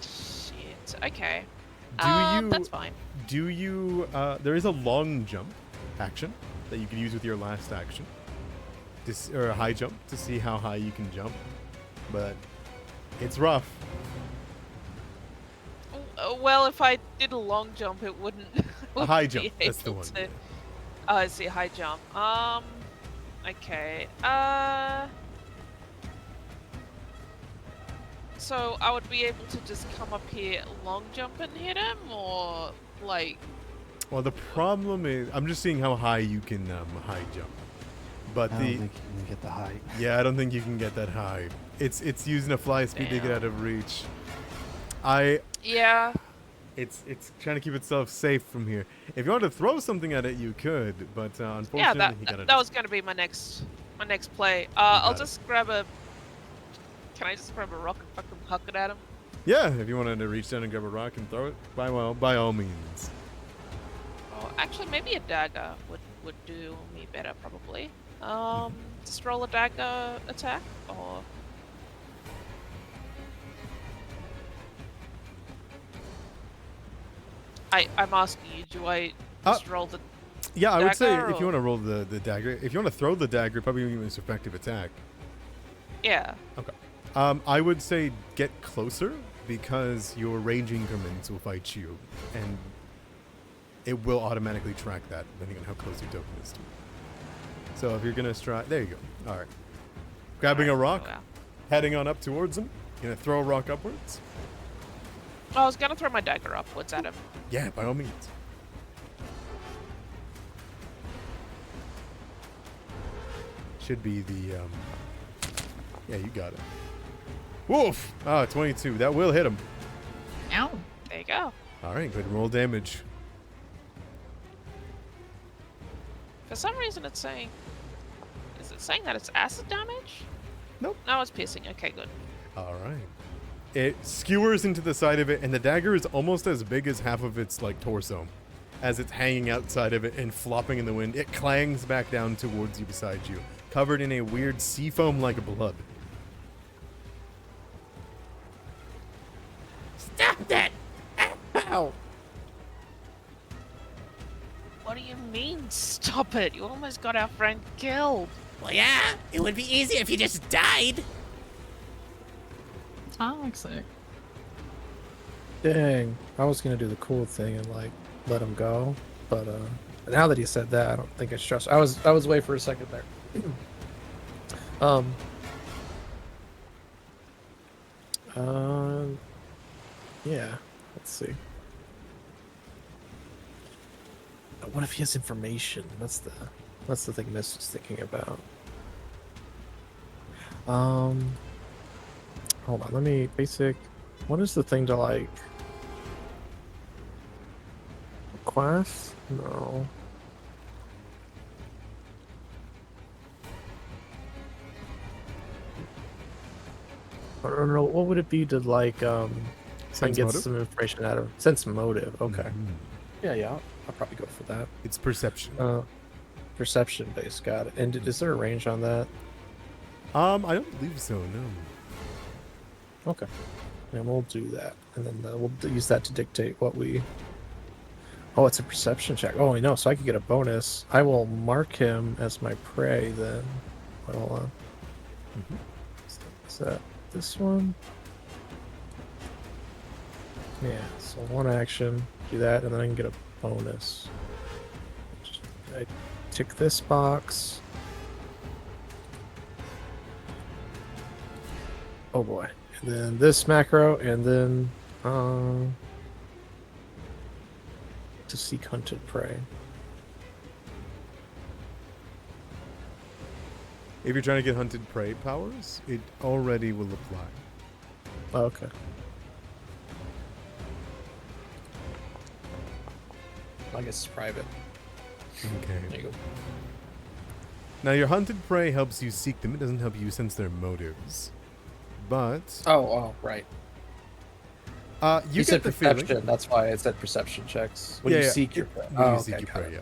Shit. Okay. Do you? That's fine. Do you? There is a long jump action that you can use with your last action, or a high jump to see how high you can jump, but it's rough. Well, if I did a long jump, it wouldn't. A high be jump. That's the able one. to- Oh, I see. High jump. Okay. So I would be able to just come up here, long jump and hit him, or like. Well, the problem is, I'm just seeing how high you can high jump, but I don't think you can get the height. yeah, I don't think you can get that high. It's using a fly speed to get out of reach. Yeah. It's trying to keep itself safe from here. If you want to throw something at it, you could, but unfortunately, Yeah, you gotta that was gonna be my next play. I'll got it. just grab a. Can I just grab a rock and fucking huck it at him? Yeah, if you wanted to reach down and grab a rock and throw it, by all means. Oh, actually, maybe a dagger would do me better, probably. Just roll a dagger attack, or. I'm asking you, do I just roll the Yeah, I would say dagger, if you or- want to roll the dagger, if you want to throw the dagger, probably give you an effective attack. Yeah. Okay. I would say get closer because your range increments will fight you, and it will automatically track that depending on how close your token is to it. So if you're gonna strike, there you go. All right. Grabbing a rock, Yeah. heading on up towards him. Gonna throw a rock upwards. I was gonna throw my dagger upwards at him. Yeah, by all means. Should be the yeah, you got it. Woof! Ah, 22. That will hit him. Ow. There you go. All right, good roll damage. For some reason, it's saying. Is it saying that it's acid damage? Nope. No, it's piercing. Okay, good. All right. It skewers into the side of it, and the dagger is almost as big as half of its like torso. As it's hanging outside of it and flopping in the wind, it clangs back down towards you beside you, covered in a weird sea foam like blood. Stop that! Ow! What do you mean, stop it? You almost got our friend killed. Well, yeah, it would be easier if you just died. Toxic. Dang. I was gonna do the cool thing and like let him go, but now that he said that, I don't think it's just. I was away for a second there. Yeah. Let's see. What if he has information? That's the thing Miss is thinking about. Hold on. Let me basic. What is the thing to like? Class? No. I don't know. What would it be to like try and Sense get motive? some information out of sense motive? Okay. Mhm. Yeah. I'll probably go for that. It's perception. Perception based. Got it. And is there a range on that? I don't believe so. No. Okay. And we'll do that, and then we'll use that to dictate what we. Oh, it's a perception check. Oh, I know. So I could get a bonus. I will mark him as my prey then. Wait, hold on. Mhm. Is that this one? Yeah. So one action, do that, and then I can get a bonus. I tick this box. Oh boy. And then this macro, and then to seek hunted prey. If you're trying to get hunted prey powers, it already will apply. Oh, okay. I guess it's private. Okay. There you go. Now, your hunted prey helps you seek them. It doesn't help you sense their motives. but Oh, right. you said get the perception. feeling. That's why I said perception checks. When Yeah, you yeah, seek your prey. When you Oh, seek okay, your got prey, it. yeah.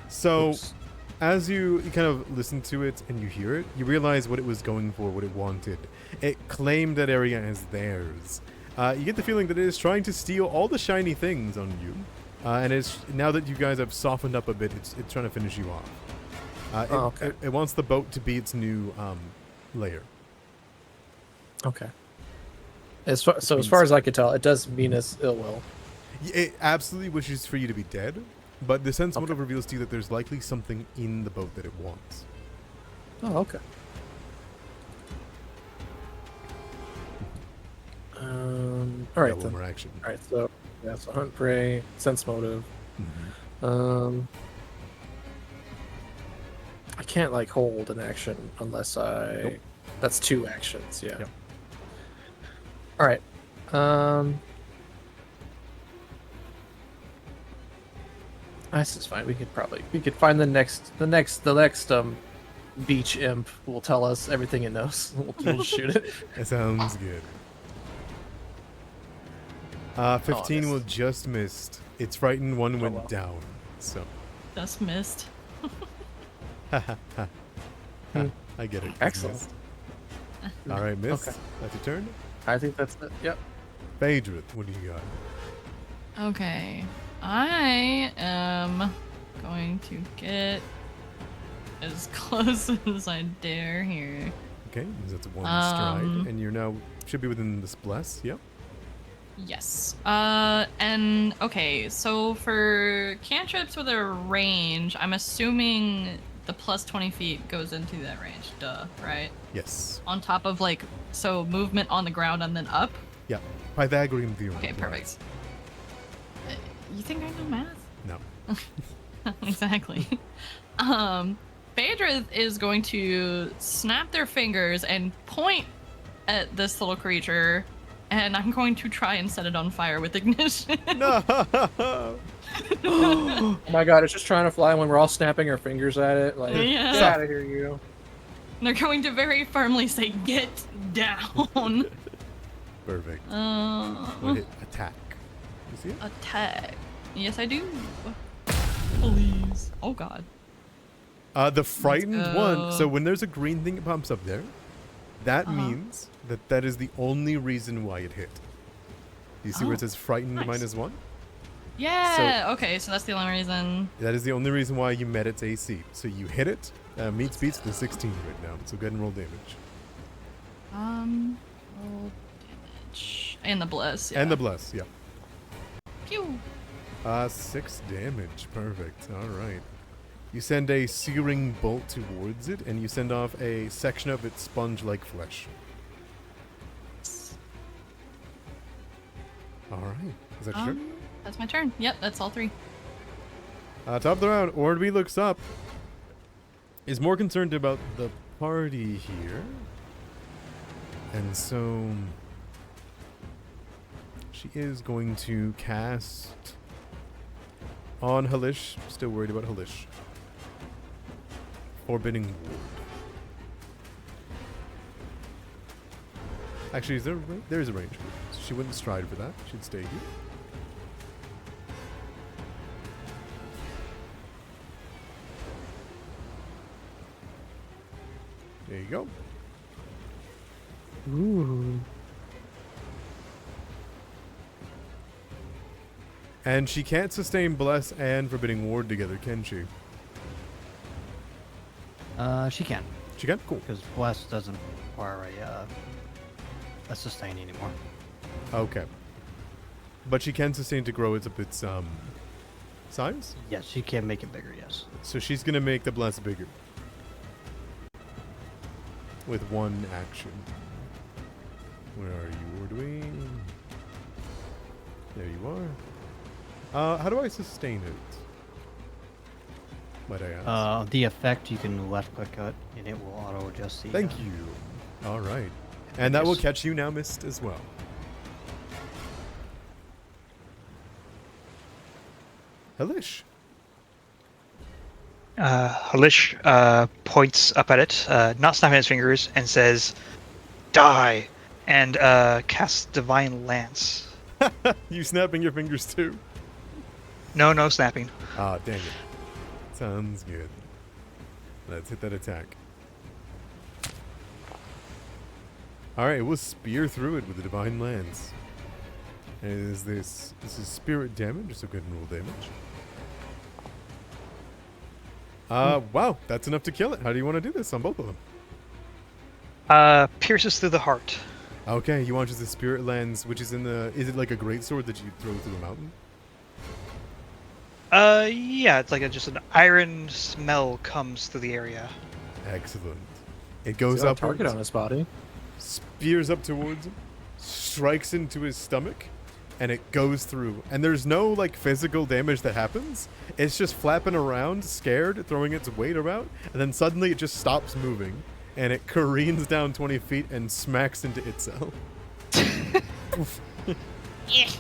So, Oops. as you kind of listen to it and you hear it, you realize what it was going for, what it wanted. It claimed that area as theirs. You get the feeling that it is trying to steal all the shiny things on you. And it's now that you guys have softened up a bit, it's trying to finish you off. Okay. It wants the boat to be its new lair. Okay. As far as I can tell, it does mean us ill will. It absolutely wishes for you to be dead, but the sense motive reveals to you that there's likely something in the boat that it wants. Oh, okay. All right One then. more action. All right, so hunt, prey, sense motive. I can't like hold an action unless I. Nope. That's 2 actions. Yeah. Yep. All right. This is fine. We could find the next beach imp will tell us everything it knows. We'll shoot it. That sounds good. 15 will just missed. It's frightened. One went well. down. So. Just missed. I get it. Excellent. Missed. All right, miss. Okay. That's your turn. I think that's it. Yep. Phaedra, what do you got? Okay. I am going to get as close as I dare here. Okay, that's one stride, and you're now should be within this bless. Yep. Yes. And okay, so for cantrips with a range, I'm assuming the plus 20 feet goes into that range. Duh, right? Yes. On top of so movement on the ground and then up? Yeah. Pythagorean theorem. Okay, perfect. You think I know math? No. Exactly. Phaedra is going to snap their fingers and point at this little creature, and I'm going to try and set it on fire with ignition. No. Oh my god, it's just trying to fly when we're all snapping our fingers at it. Like, Yeah. get out of here, you. They're going to very firmly say, "Get down." Perfect. Uh, Hit attack. You see it? attack. Yes, I do. Please. Oh god. The frightened one. So go. when there's a green thing that pops up there, that means that is the only reason why it hit. Do you see where it says frightened nice. -1? Yeah. Okay, so that's the only reason. That is the only reason why you met its AC. So you hit it. Meets beats the 16 right now. So go ahead and roll damage. Roll damage and the bless. Yeah. And the bless. Yeah. Pew. 6 damage. Perfect. All right. You send a searing bolt towards it, and you send off a section of its sponge-like flesh. All right. Is that your turn? That's my turn. Yep, that's all 3. Top of the round, Ordby looks up. Is more concerned about the party here. And so she is going to cast on Halish. Still worried about Halish. Forbidding Ward. Actually, is there there is a range. So she wouldn't stride for that. She'd stay here. There you go. Ooh. And she can't sustain Bless and Forbidding Ward together, can she? She can, She can? Cool. because Bless doesn't require a sustain anymore. Okay. But she can sustain to grow its size? Yes, she can make it bigger, yes. So she's going to make the Bless bigger. With one action. Where are you, Ordway? There you are. How do I sustain it? Might I ask? The effect, you can left click it, and it will auto adjust the... Thank you. All right. And that will catch you now, Mist, as well. Halish. Halish points up at it, not snapping his fingers, and says, "Die!" and cast Divine Lance. You snapping your fingers too? No snapping. Ah, dang it. Sounds good. Let's hit that attack. Alright, we'll spear through it with the Divine Lance. And this is spirit damage, so go ahead and roll damage. Wow, that's enough to kill it. How do you want to do this on both of them? Pierces through the heart. Okay, you want just the spirit lens, which is in the... Is it like a greatsword that you throw through the mountain? Yeah, it's like just an iron smell comes through the area. Excellent. It goes Got a up, target on his body. spears up towards him, strikes into his stomach, and it goes through. And there's no like physical damage that happens. It's just flapping around, scared, throwing its weight around, and then suddenly it just stops moving, and it careens down 20 feet and smacks into itself. Yeah.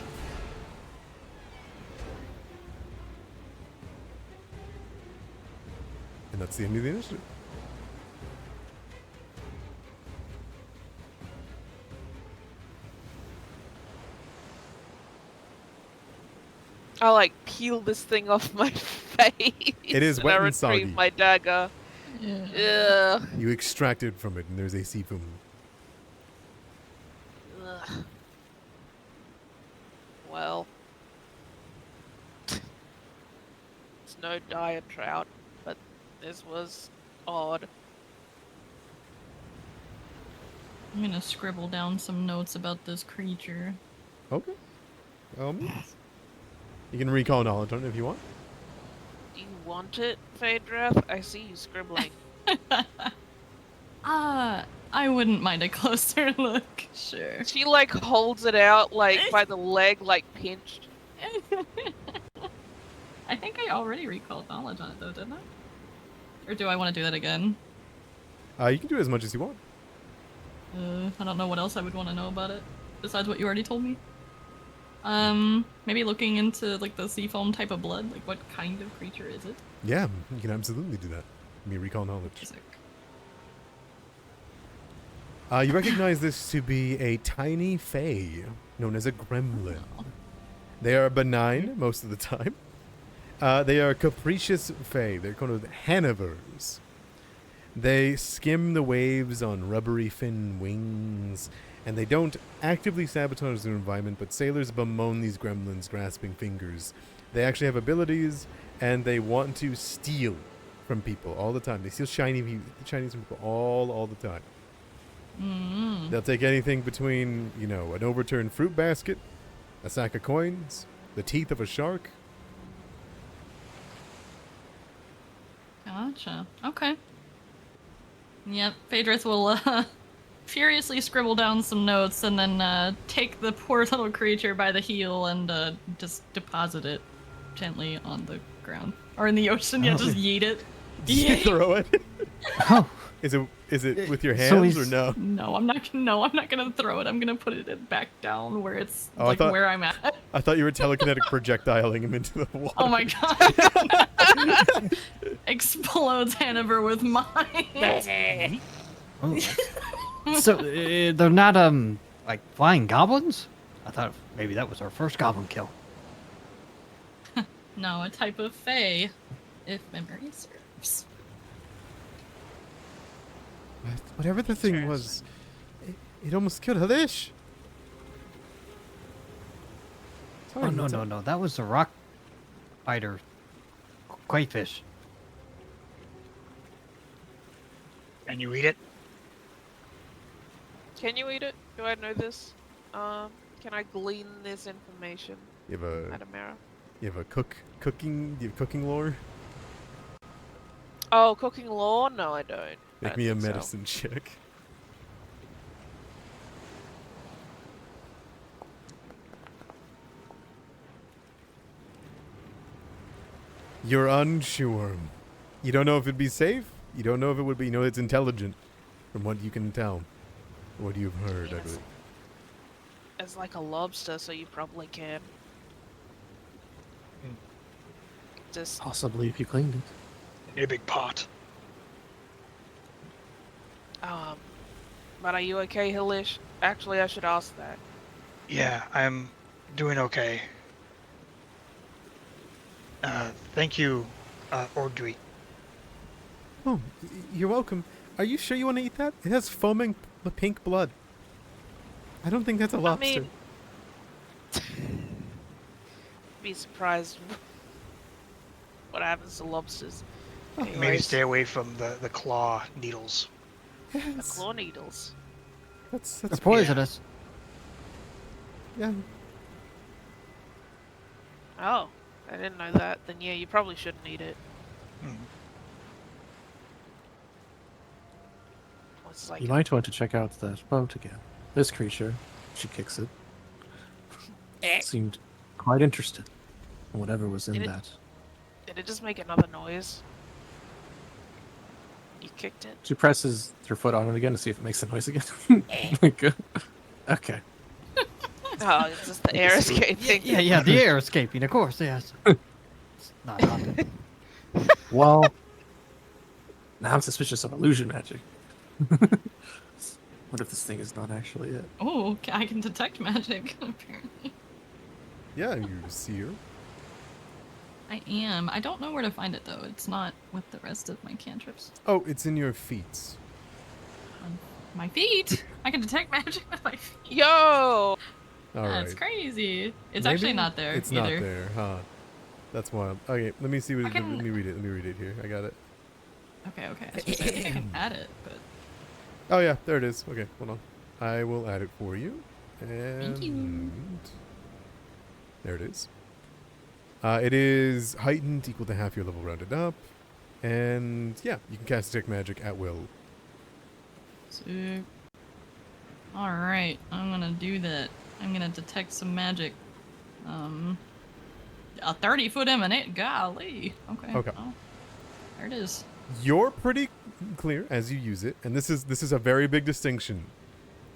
And that's the end of the initiative. I like peel this thing off my face. It is wet I and soggy. retrieve my dagger. Yeah. Ugh. You extract it from it, and there's a seafoam. Ugh. Well, it's no dire trout, but this was odd. I'm gonna scribble down some notes about this creature. Okay. You can recall knowledge on it if you want. Do you want it, Phaedrath? I see you scribbling. I wouldn't mind a closer look. Sure. She like holds it out like by the leg, like pinched. I think I already recalled knowledge on it though, didn't I? Or do I want to do that again? You can do as much as you want. I don't know what else I would want to know about it besides what you already told me. Maybe looking into like the seafoam type of blood. Like, what kind of creature is it? Yeah, you can absolutely do that. Let me recall knowledge. Sick. You recognize this to be a tiny fae known as a gremlin. They are benign most of the time. They are capricious fae. They're called Hannovers. They skim the waves on rubbery fin wings, and they don't actively sabotage their environment, but sailors bemoan these gremlins' grasping fingers. They actually have abilities, and they want to steal from people all the time. They steal shiny from people all the time. Mm. They'll take anything between, an overturned fruit basket, a sack of coins, the teeth of a shark. Gotcha. Okay. Yep, Phaedrith will furiously scribble down some notes and then take the poor little creature by the heel and just deposit it gently on the ground. Or in the ocean, yeah, just yeet it. Just throw it. Oh, Is it with your So hands or he's- no? No, I'm not gonna throw it. I'm gonna put it back down where it's Oh, I thought- where I'm at. I thought you were telekinetic projectiling him into the water. Oh my god. Explodes Hanover with mine. oh. So they're not like flying goblins? I thought maybe that was our first goblin kill. No, a type of fae, if memory serves. Whatever the thing was, it almost killed Halish. Sorry, Oh, no, what's no, up? no. That was the rock spider crayfish. Can you read it? Can you eat it? Do I know this? Can I glean this information, You have a Adamara? cooking lore? Oh, cooking lore? No, I don't. Make I me a think so. medicine check. You're unsure. You don't know if it'd be safe. You don't know if it would be. You know it's intelligent, from what you can tell, what you've heard. I Yes. believe. It's like a lobster, so you probably can. Just Possibly if you cleaned it. In a big pot. But are you okay, Hilish? Actually, I should ask that. Yeah, I'm doing okay. Thank you, Ordry. Oh, you're welcome. Are you sure you want to eat that? It has foaming pink blood. I don't think that's a lobster. I mean, be surprised what happens to lobsters. Maybe Anyways, stay away from the claw needles. the Yes. claw needles. That's They're poisonous. yeah. Oh, I didn't know that. Then yeah, you probably shouldn't eat it. Hmm. It's like You might want to check out that boat again. This creature, she kicks it, seemed quite interested in whatever was in Did it- that. Did it just make another noise? You kicked it? She presses her foot on it again to see if it makes the noise again. Good. Okay. Oh, it's just the air escaping. Yeah, the air escaping, of course, yes. It's not nothing. Well, now I'm suspicious of illusion magic. What if this thing is not actually it? Oh, I can detect magic, apparently. Yeah, you see her. I am. I don't know where to find it, though. It's not with the rest of my cantrips. Oh, it's in your feet. My feet? I can detect magic with my feet. Yo! All That's right. crazy. It's Maybe actually not there It's either. not there, huh? That's wild. Okay, let me see what. I can- Let me read it. Let me read it here. I got it. Okay. I was gonna say, I can add it, but Oh yeah, there it is. Okay, hold on. I will add it for you. And Thank you. there it is. It is heightened, equal to half your level rounded up. And yeah, you can cast detect magic at will. sick. All right, I'm gonna do that. I'm gonna detect some magic. A 30-foot emanate. Golly. Okay. Okay. Oh, there it is. You're pretty clear as you use it, and this is a very big distinction.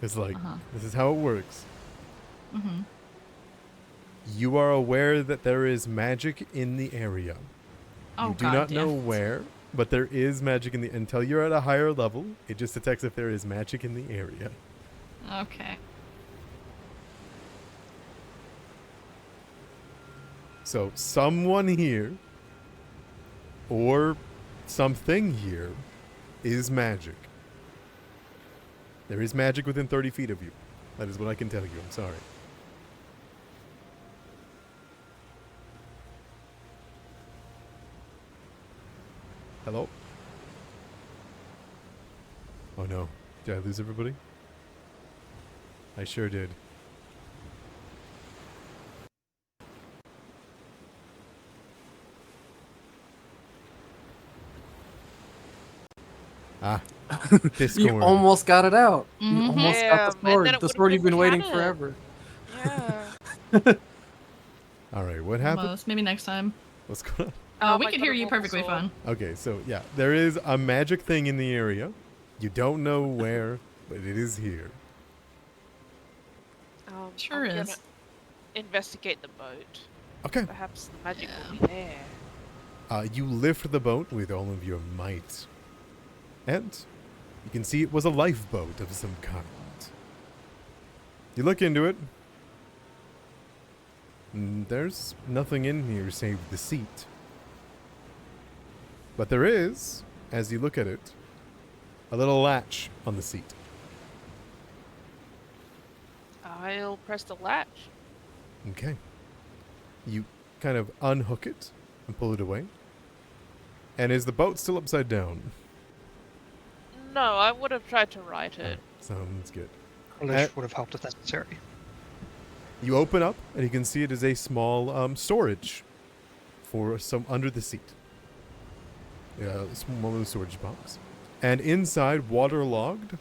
It's like this is how it works. Mm-hmm. You are aware that there is magic in the area. Oh, You do God not damn. know where, but there is magic in the. Until you're at a higher level, it just detects if there is magic in the area. Okay. So someone here, or something here, is magic. There is magic within 30 feet of you. That is what I can tell you. I'm sorry. Hello? Oh no. Did I lose everybody? I sure did. Ah. Discord. You almost got it out. You Mhm. almost Yeah, got the and then sword. it The would've sword you've been been waiting canon. forever. Yeah. Alright, what happened? Almost. Maybe next time. What's going on? Oh We my can God, hear a you vocal perfectly sword. fine. Okay, so yeah, there is a magic thing in the area. You don't know where, but it is here. Sure I'm is. gonna investigate the boat. Okay. Perhaps the magic will be there. You lift the boat with all of your might. And you can see it was a lifeboat of some kind. You look into it. There's nothing in here save the seat. But there is, as you look at it, a little latch on the seat. I'll press the latch. Okay. You kind of unhook it and pull it away. And is the boat still upside down? No, I would have tried to right it. Sounds good. Relish would have helped if necessary. You open up, and you can see it is a small storage for some under the seat. A small little storage box. And inside, waterlogged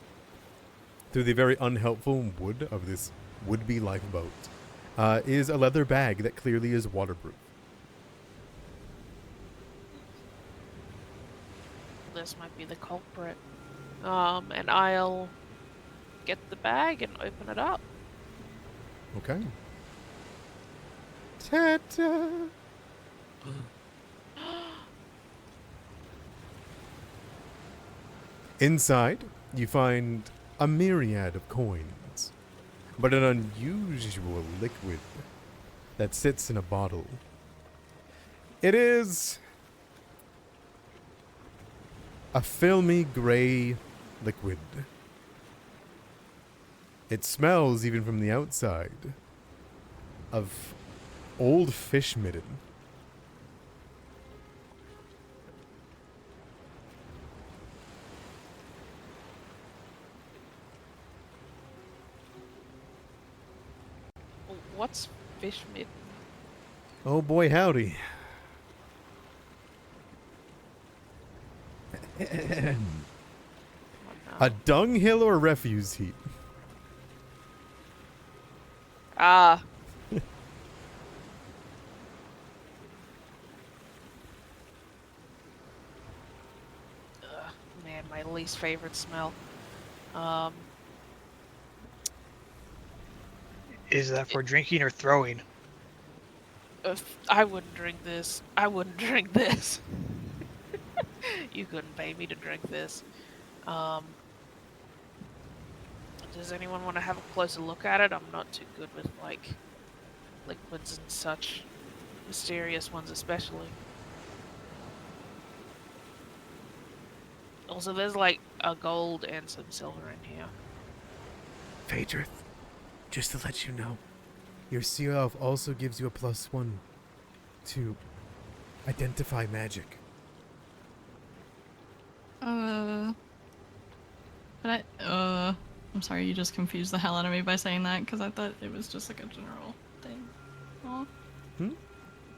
through the very unhelpful wood of this would-be lifeboat, is a leather bag that clearly is waterproof. This might be the culprit. And I'll get the bag and open it up. Okay. Ta-ta! Inside, you find a myriad of coins. but an unusual liquid that sits in a bottle. It is a filmy gray liquid. It smells, even from the outside, of old fish midden. What's fish mid? Oh boy, howdy. A dunghill or refuse heap? Ah. Man, my least favorite smell. Is that for drinking or throwing? I wouldn't drink this. I wouldn't drink this. You couldn't pay me to drink this. Does anyone want to have a closer look at it? I'm not too good with, like, liquids and such. Mysterious ones especially. Also, there's, like, a gold and some silver in here. Phaedrith, just to let you know, your sea elf also gives you a +1 to identify magic. But I'm sorry, you just confused the hell out of me by saying that, because I thought it was just like a general thing.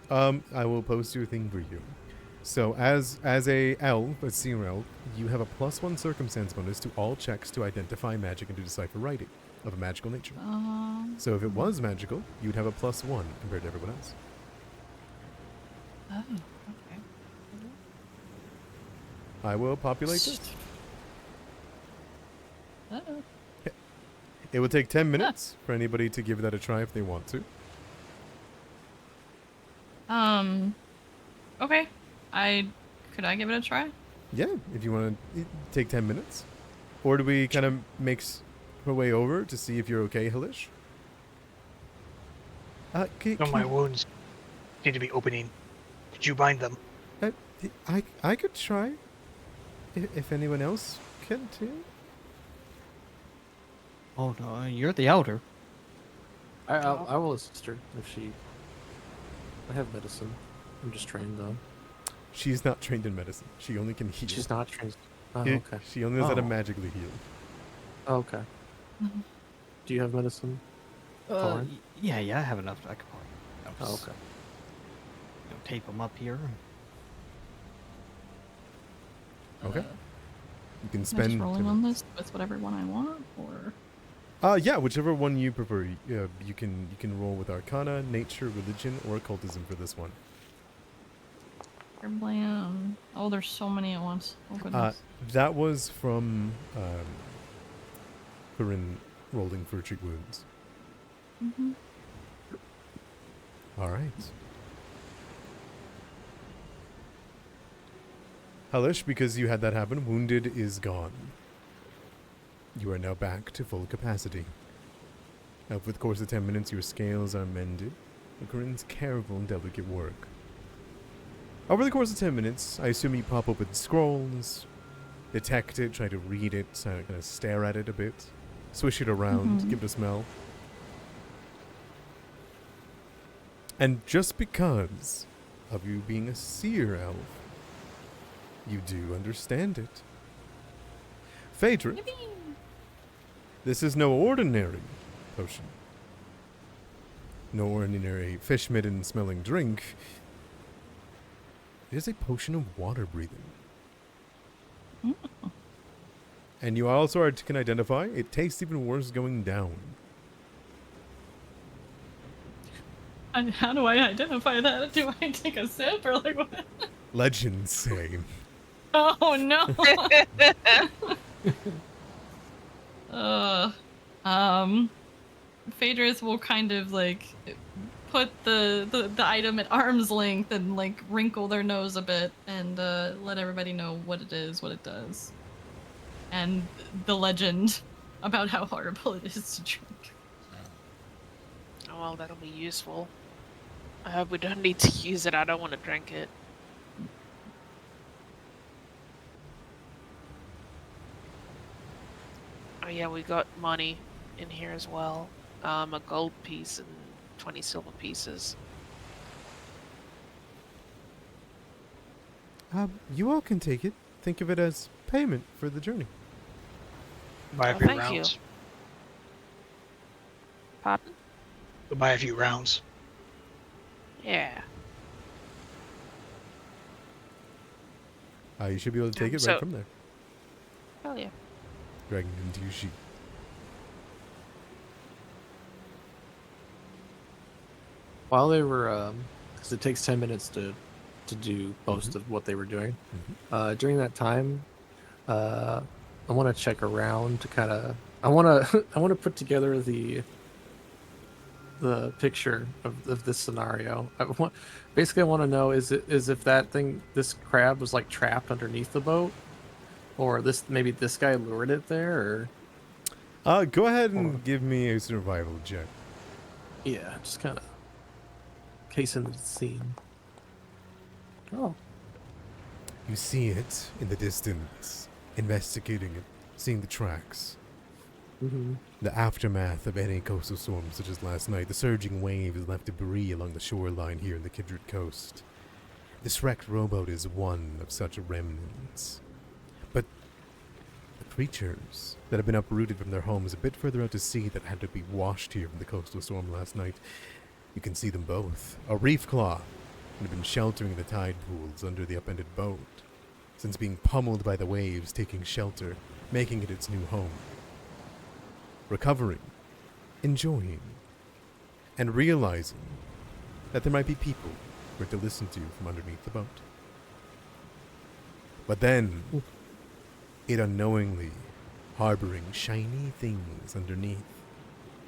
Aw. I will post you a thing for you. So, as a elf, a sea elf, you have a +1 circumstance bonus to all checks to identify magic and to decipher writing of a magical nature. So if it was magical, you'd have a +1 compared to everyone else. Oh, okay. I will populate this. Uh-oh. It will take 10 minutes for anybody to give that a try if they want to. Okay. Could I give it a try? Yeah, if you want to take 10 minutes. Or do we kind of make our way over to see if you're okay, Halish? No, my wounds need to be opening. Could you bind them? I could try. If anyone else can too. Oh no, you're the elder. I will assist her if she. I have medicine. I'm just trained though. She's not trained in medicine. She only can heal. She's not trained. Oh, okay. She only knows how to Oh. magically heal. Oh, okay. Do you have medicine? Fine. Yeah, I have enough. I could probably Oh, just, okay. tape them up here. Okay. You can Am I just spend. rolling on this with whatever one I want, or Yeah, whichever one you prefer. You can roll with Arcana, Nature, Religion, or Occultism for this one. blam? Oh, there's so many at once. Oh goodness. That was from Corinne rolling for treat wounds. All right. Halish, because you had that happen, wounded is gone. You are now back to full capacity. Over the course of 10 minutes, your scales are mended. Corinne's careful and delicate work. Over the course of 10 minutes, I assume you pop open scrolls, detect it, try to read it, kind of stare at it a bit, swish it around, give it a smell. And just because of you being a seer elf, you do understand it. Phaedra, this is no ordinary potion. No ordinary fish midden smelling drink. It is a potion of water breathing. And you also can identify, it tastes even worse going down. And how do I identify that? Do I take a sip or like what? Legends say. Oh no. Phaedrith will kind of like put the item at arm's length and like wrinkle their nose a bit and let everybody know what it is, what it does. And the legend about how horrible it is to drink. Oh, well, that'll be useful. I hope we don't need to use it. I don't want to drink it. Oh yeah, we got money in here as well. A gold piece and 20 silver pieces. You all can take it. Think of it as payment for the journey. Buy a Oh, few thank you. rounds. Pardon? Go buy a few rounds. Yeah. Uh, You should be able to take it So- right from there. Hell yeah. dragging it into your sheet. While they were, because it takes 10 minutes to do most of what they were doing. During that time, I want to check around to kind of. I want to put together the picture of this scenario. Basically, I want to know is if this crab was like trapped underneath the boat, or maybe this guy lured it there, or Go ahead and give me a survival check. yeah, just kind of casing the scene. Oh, You see it in the distance, investigating it, seeing the tracks. mm-hmm. The aftermath of any coastal storm such as last night, the surging waves left debris along the shoreline here in the Kindred coast. This wrecked rowboat is one of such remnants. But the creatures that have been uprooted from their homes a bit further out to sea that had to be washed here from the coastal storm last night, you can see them both. A reef claw had been sheltering the tide pools under the upended boat, since being pummeled by the waves, taking shelter, making it its new home. Recovering, enjoying, and realizing that there might be people for it to listen to from underneath the boat. But then, it unknowingly harboring shiny things underneath.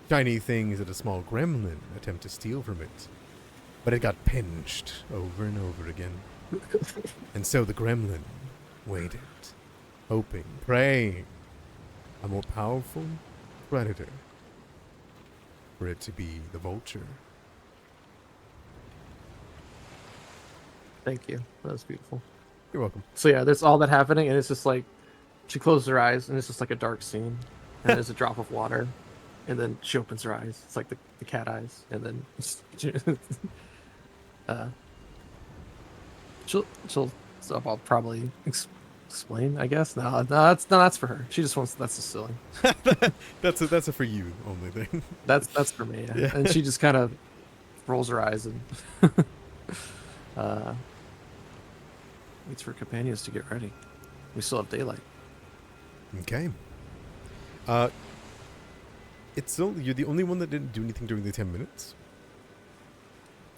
Shiny things that a small gremlin attempt to steal from it. But it got pinched over and over again. And so the gremlin waited, hoping, praying, a more powerful predator for it to be the vulture. thank you. That was beautiful. You're welcome. So yeah, there's all that happening, and it's just like she closes her eyes, and it's just like a dark scene, and there's a drop of water, and then she opens her eyes. It's like the cat eyes, and then she'll so I'll probably explain, I guess. No, that's for her. She just wants that's just silly. That's a for you only thing. That's for me. Yeah. Yeah. And she just kind of rolls her eyes and waits for companions to get ready. We still have daylight. Okay. It's still, you're the only one that didn't do anything during the 10 minutes.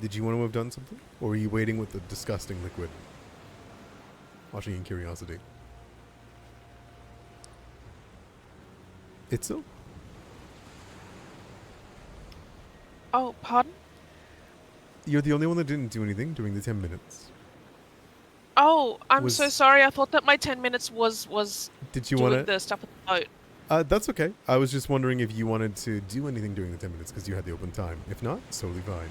Did you want to have done something? Or were you waiting with the disgusting liquid? Watching in curiosity. It's still? Oh, pardon? You're the only one that didn't do anything during the 10 minutes. Oh, I'm so Was- sorry. I thought that my 10 minutes was Did you doing want to? the stuff with the boat. That's okay. I was just wondering if you wanted to do anything during the 10 minutes because you had the open time. If not, it's totally fine.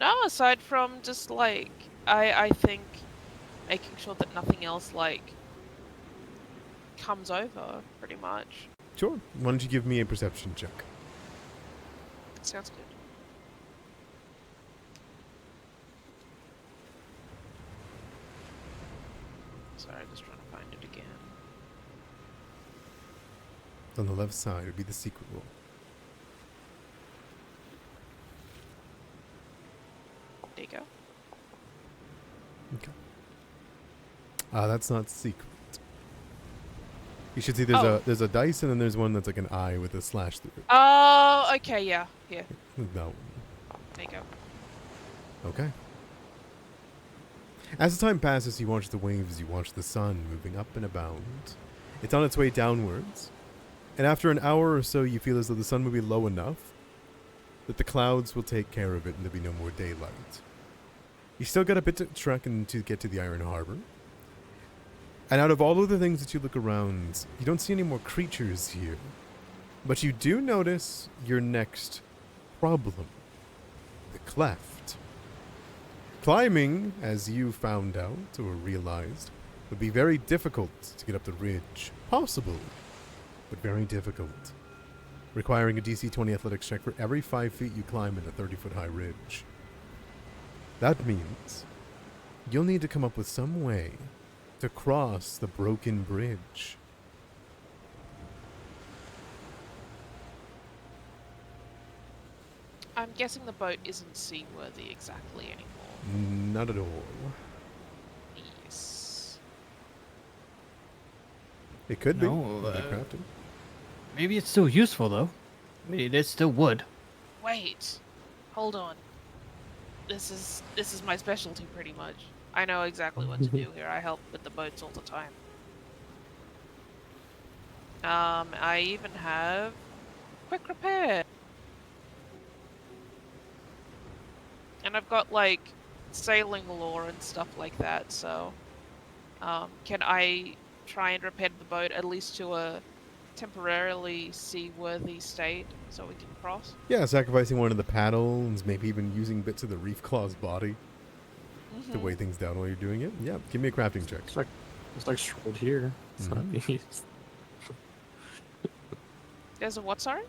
No, aside from just like I think making sure that nothing else like comes over, pretty much. Sure. Why don't you give me a perception check? Sounds good. Sorry, just trying to find it again. On the left side would be the secret roll. There you go. That's not secret. You should see there's a dice and then there's one that's like an eye with a slash through it. Oh, okay, yeah, here. No. There you go. Okay. As the time passes, you watch the waves, you watch the sun moving up and about. It's on its way downwards. And after an hour or so, you feel as though the sun will be low enough that the clouds will take care of it and there'll be no more daylight. You still got a bit to trek and to get to the Iron Harbor. And out of all of the things that you look around, you don't see any more creatures here. But you do notice your next problem, the cleft. Climbing, as you found out or realized, would be very difficult to get up the ridge. Possible, but very difficult. Requiring a DC 20 athletics check for every 5 feet you climb in a 30-foot high ridge. That means you'll need to come up with some way to cross the broken bridge. I'm guessing the boat isn't seaworthy exactly anymore. Not at all. Yes. It could be. No, with the crafting. Maybe it's still useful though. I mean, it is still wood. Wait. Hold on. This is my specialty pretty much. I know exactly what to do here. I help with the boats all the time. I even have quick repair. And I've got like sailing lore and stuff like that, so can I try and repair the boat at least to a temporarily seaworthy state so we can cross? Yeah, sacrificing one of the paddles, maybe even using bits of the reef claw's body to weigh things down while you're doing it. Yeah, give me a crafting check. It's like scrolled here. It's not used. There's a what, sorry?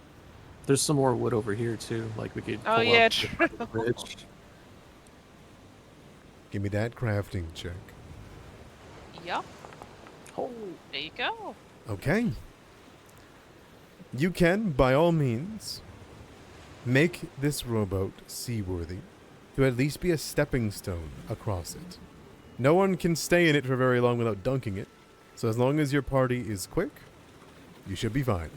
There's some more wood over here too. Like we could. Oh pull yeah, up true. the bridge. Give me that crafting check. Yup. Oh. There you go. Okay. You can, by all means, make this rowboat seaworthy to at least be a stepping stone across it. No one can stay in it for very long without dunking it, so as long as your party is quick, you should be fine.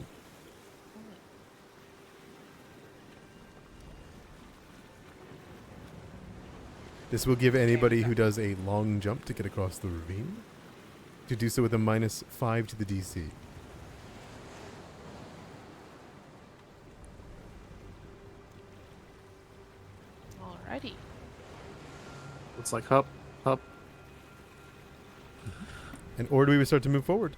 This will give anybody who does a long jump to get across the ravine to do so with a -5 to the DC. Alrighty. It's like hup. And or do we start to move forward?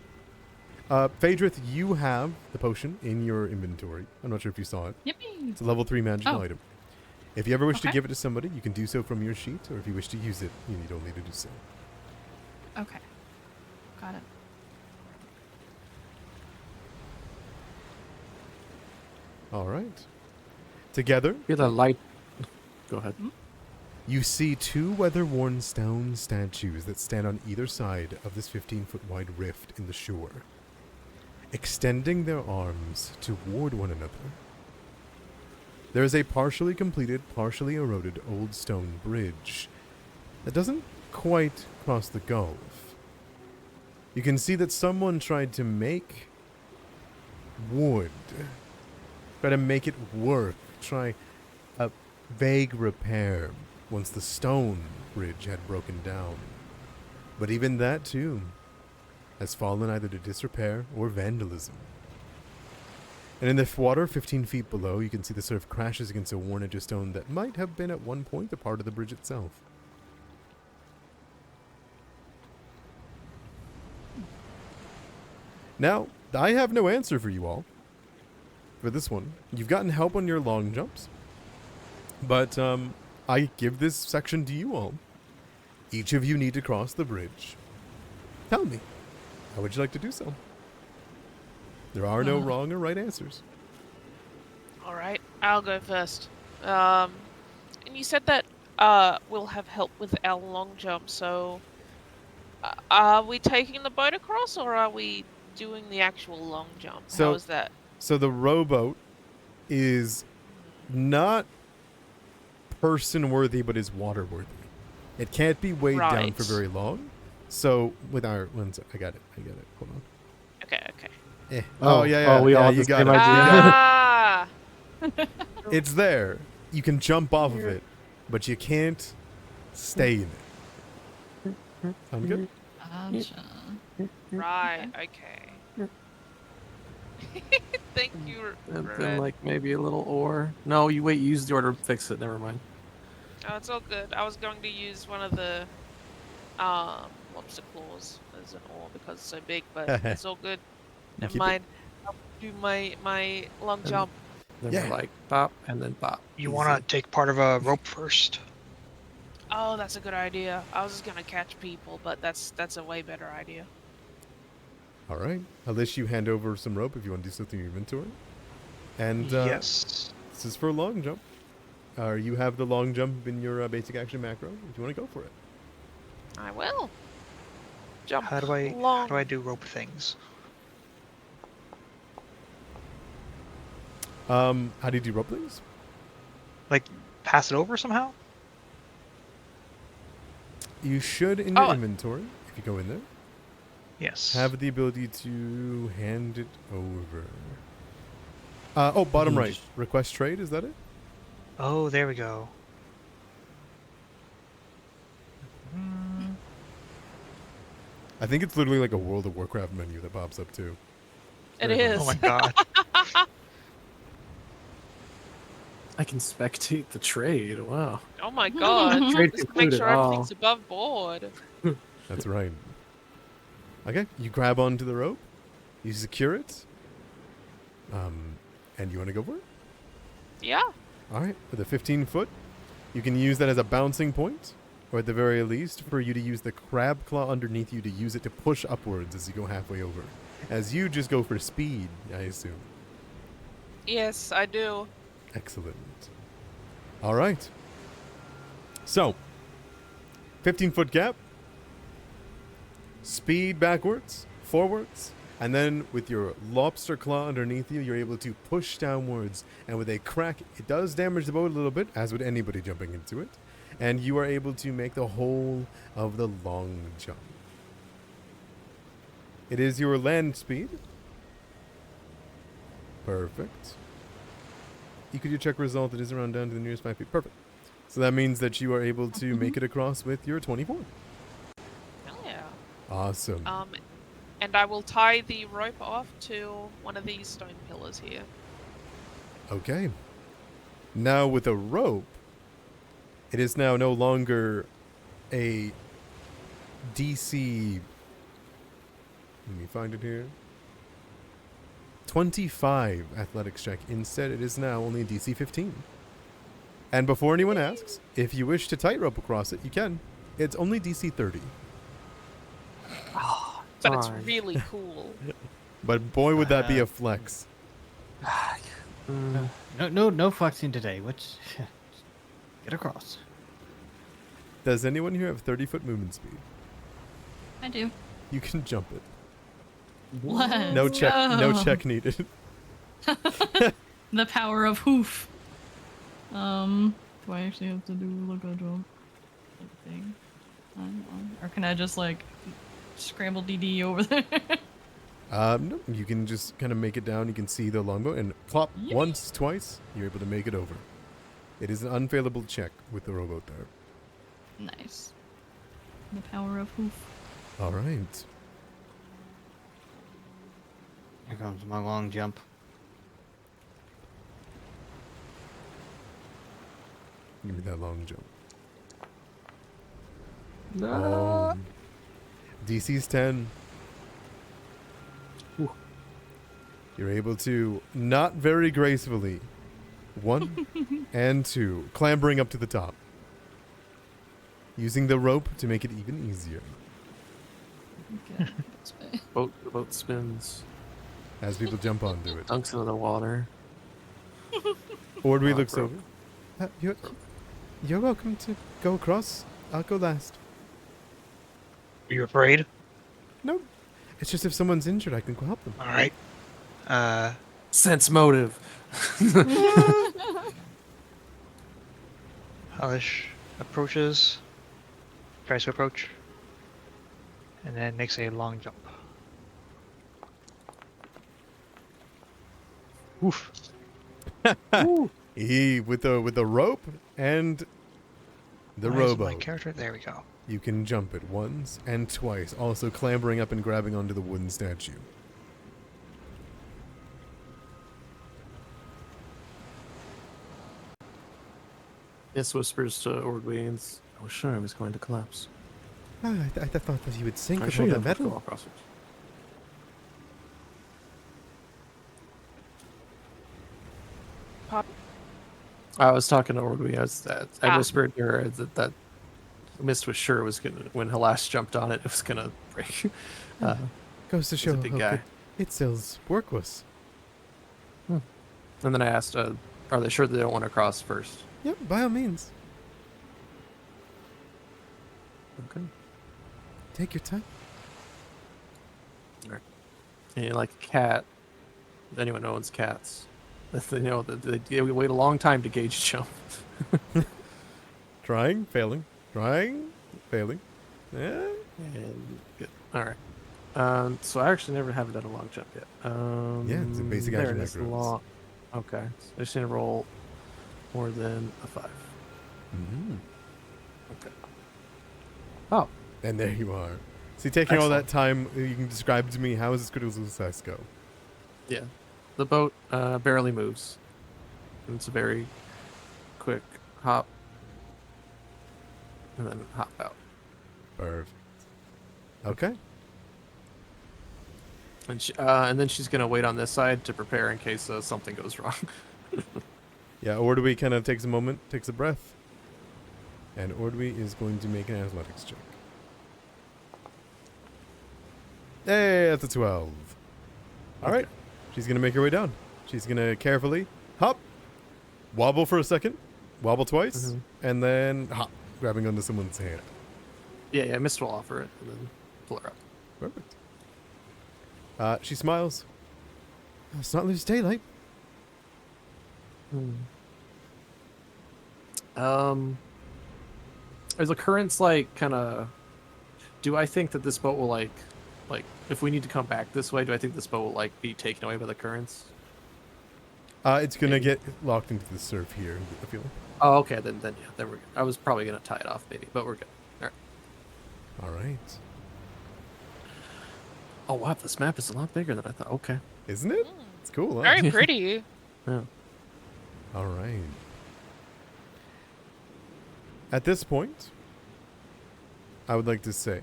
Phaedrith, you have the potion in your inventory. I'm not sure if you saw it. Yippee! It's a level 3 magical Oh. item. If you ever wish to Okay. give it to somebody, you can do so from your sheet, or if you wish to use it, you need only to do so. Okay. Got it. All right. Together, Feel that light. Go ahead. you see 2 weather-worn stone statues that stand on either side of this 15-foot wide rift in the shore, extending their arms toward one another. There is a partially completed, partially eroded old stone bridge that doesn't quite cross the gulf. You can see that someone tried to make wood, try to make it work, try a vague repair once the stone bridge had broken down. But even that, too, has fallen either to disrepair or vandalism. And in the water 15 feet below, you can see the surf crashes against a worn edge of stone that might have been at one point a part of the bridge itself. Now, I have no answer for you all for this one. You've gotten help on your long jumps, but I give this section to you all. Each of you need to cross the bridge. Tell me, how would you like to do so? There are no wrong or right answers. Alright, I'll go first. And you said that we'll have help with our long jump, so are we taking the boat across or are we doing the actual long jump? So- How is that? So the rowboat is not person worthy, but is water worthy. It can't be weighed down Right. for very long. So with our I got it. Hold on. Okay. Eh. Oh, yeah. we all have you the got same it. idea. You got Ah! it. It's there. You can jump off of it, but you can't stay in it. Sound good? Gotcha. Right, okay. Thank you, And Red. then like maybe a little ore. No, you wait. Use the order to fix it. Never mind. Oh, it's all good. I was going to use one of the lobster claws as an ore because it's so big, but it's all good. Never Keep it. mind. do my long And- jump. Then Yeah. we're like bop and then bop. You Easy. want to take part of a rope first? Oh, that's a good idea. I was just gonna catch people, but that's a way better idea. All right. I'll let you hand over some rope if you want to do something in your inventory. And Yes. this is for a long jump. You have the long jump in your basic action macro. If you want to go for it. I will. Jump. How do I long. do rope things? How do you do rope things? Like pass it over somehow? You should in your Oh. inventory, if you go in there, Yes. have the ability to hand it over. Bottom You right. just- Request trade, is that it? Oh, there we go. I think it's literally like a World of Warcraft menu that pops up too. It Very is. Oh my god. I can spectate the trade. Wow. Oh my god. Trade Just make concluded. sure everything's above board. That's right. Okay, you grab onto the rope, you secure it, and you want to go for it? Yeah. All right, with a 15-foot, you can use that as a bouncing point, or at the very least, for you to use the crab claw underneath you to use it to push upwards as you go halfway over. As you just go for speed, I assume. Yes, I do. Excellent. All right. So, 15-foot gap, speed backwards, forwards, and then with your lobster claw underneath you, you're able to push downwards, and with a crack, it does damage the boat a little bit, as would anybody jumping into it, and you are able to make the whole of the long jump. It is your land speed. Perfect. You could do check result. It is around down to the nearest 5 feet. Perfect. So that means that you are able to make it across with your 24. Hell yeah. Awesome. And I will tie the rope off to one of these stone pillars here. Okay. Now with a rope, it is now no longer a DC. Let me find it here. 25 athletics check. Instead, it is now only a DC 15. And before anyone asks, if you wish to tightrope across it, you can. It's only DC 30. Oh, But it's darn. really cool. But boy, would that be a flex. Mm, No flexing today. Which get across. Does anyone here have 30-foot movement speed? I do. You can jump it. Let's No check. No go. check needed. The power of hoof. Do I actually have to do like a jump thing? Or can I just like scramble DD over there? No, you can just kind of make it down. You can see the longbow and plop Yippee. once, twice. You're able to make it over. It is an unfailable check with the rowboat there. Nice. The power of hoof. All right. Here comes my long jump. Give me that long jump. no. Oh. DC's 10. Ooh. You're able to, not very gracefully, 1 and 2, clambering up to the top. Using the rope to make it even easier. Okay. That's fine. The boat spins. As people jump onto it. Dunks into the water. Ordway Ah, looks rope. over. You're welcome to go across. I'll go last. Are you afraid? No. It's just if someone's injured, I can go help them. All right. Sense motive. Halish approaches, tries to approach, and then makes a long jump. Oof. With the rope and the Why isn't my rowboat, character. There we go. you can jump it once and twice, also clambering up and grabbing onto the wooden statue. Yes, whispers to Ordwains. I was sure I was going to collapse. Ah, I thought that you would sink I with sure all you the have to go metal. across it. I was talking to Ordwy. I Ah. whispered to her that Mist was sure it was gonna, when Halas jumped on it, it was gonna break. Goes to he's show a how big good guy. it still's work was. And then I asked, are they sure they don't want to cross first? Yep, by all means. Okay. Take your time. And like a cat, if anyone owns cats, they know that they wait a long time to gauge jump. Trying, failing. Trying, failing. Yeah. And good. All right. So I actually never have done a long jump yet. Yeah, it's a basic there action it that is, grows. long. Okay. So I just need to roll more than a 5. Mm-hmm. Okay. Oh, And there you are. See, taking all that Excellent. time, you can describe to me how does this critical success go? yeah. The boat barely moves. And it's a very quick hop. And then hop out. Perfect. Okay. And then she's going to wait on this side to prepare in case something goes wrong. Yeah, Ordwy kind of takes a moment, takes a breath. And Ordwy is going to make an athletics check. Hey, that's a 12. All right. She's going to make her way down. She's going to carefully hop, wobble for a second, wobble twice, and then hop, grabbing onto someone's hand. Yeah, Mist will offer it and then pull her up. Perfect. She smiles. Let's not lose daylight. Are the currents like kind of? Do I think that this boat will like if we need to come back this way? Do I think this boat will like be taken away by the currents? It's going to get locked into the surf here, I feel. Oh, okay. Then yeah, there we go. I was probably gonna tie it off maybe, but we're good. All right. All right. Oh wow, this map is a lot bigger than I thought. Okay. Isn't it? It's cool, huh? Very pretty. Yeah. All right. At this point, I would like to say,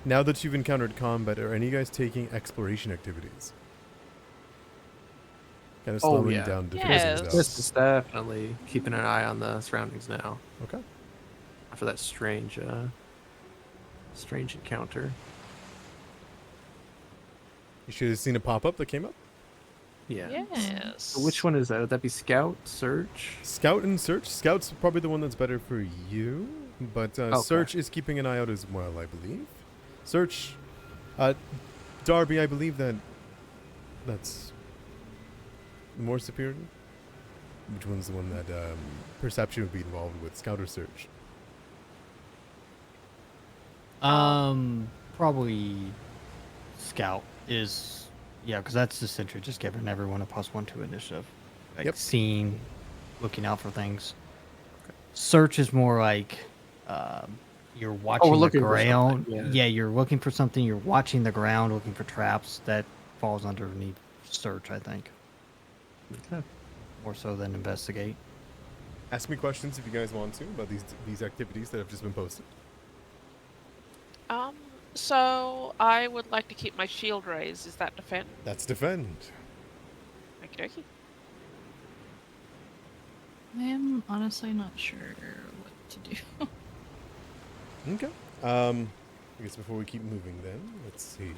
now that you've encountered combat, are any of you guys taking exploration activities? Kind of Oh, slowing yeah. down Yes. defenses out. This is definitely keeping an eye on the surroundings now Okay. after that strange encounter. You should have seen a pop-up that came up. Yeah. Yes. So which one is that? Would that be Scout, Search? Scout and Search. Scout's probably the one that's better for you, but Okay. Search is keeping an eye out as well, I believe. Search, Darby, I believe that's more superior. Which one's the one that Perception would be involved with? Scout or Search? Probably Scout is, yeah, because that's the center, just giving everyone a +1 to initiative. Like Yep. seeing, looking out for things. Search is more like you're watching the looking for ground. something, Yeah, you're looking for something. You're watching the ground, looking for traps. That falls underneath search, I think, Okay. more so than investigate. Ask me questions if you guys want to about these activities that have just been posted. So I would like to keep my shield raised. Is that defend? That's defend. Okie dokie. I am honestly not sure what to do. Okay. I guess before we keep moving then, let's see.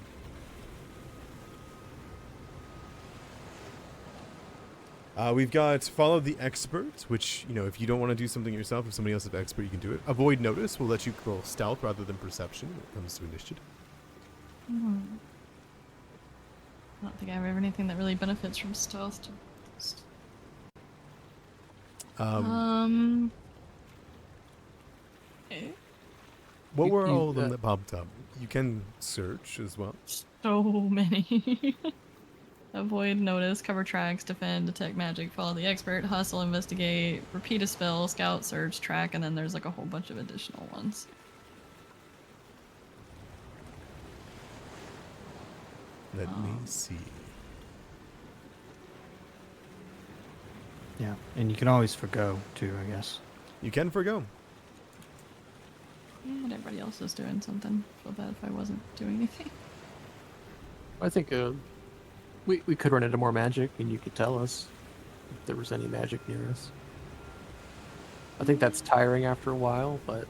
We've got follow the expert, which, you know, if you don't want to do something yourself, if somebody else is expert, you can do it. Avoid notice will let you roll stealth rather than perception when it comes to initiative. I don't think I have anything that really benefits from stealth. To eh, What were you- all of them that popped up? You can search as well. so many. Avoid, notice, cover tracks, defend, detect magic, follow the expert, hustle, investigate, repeat a spell, scout, search, track, and then there's like a whole bunch of additional ones. Let me see. Yeah, and you can always forgo too, I guess. You can forgo. Yeah, and everybody else is doing something. Feel bad if I wasn't doing anything. I think we could run into more magic, and you could tell us. if there was any magic near us. I think that's tiring after a while, but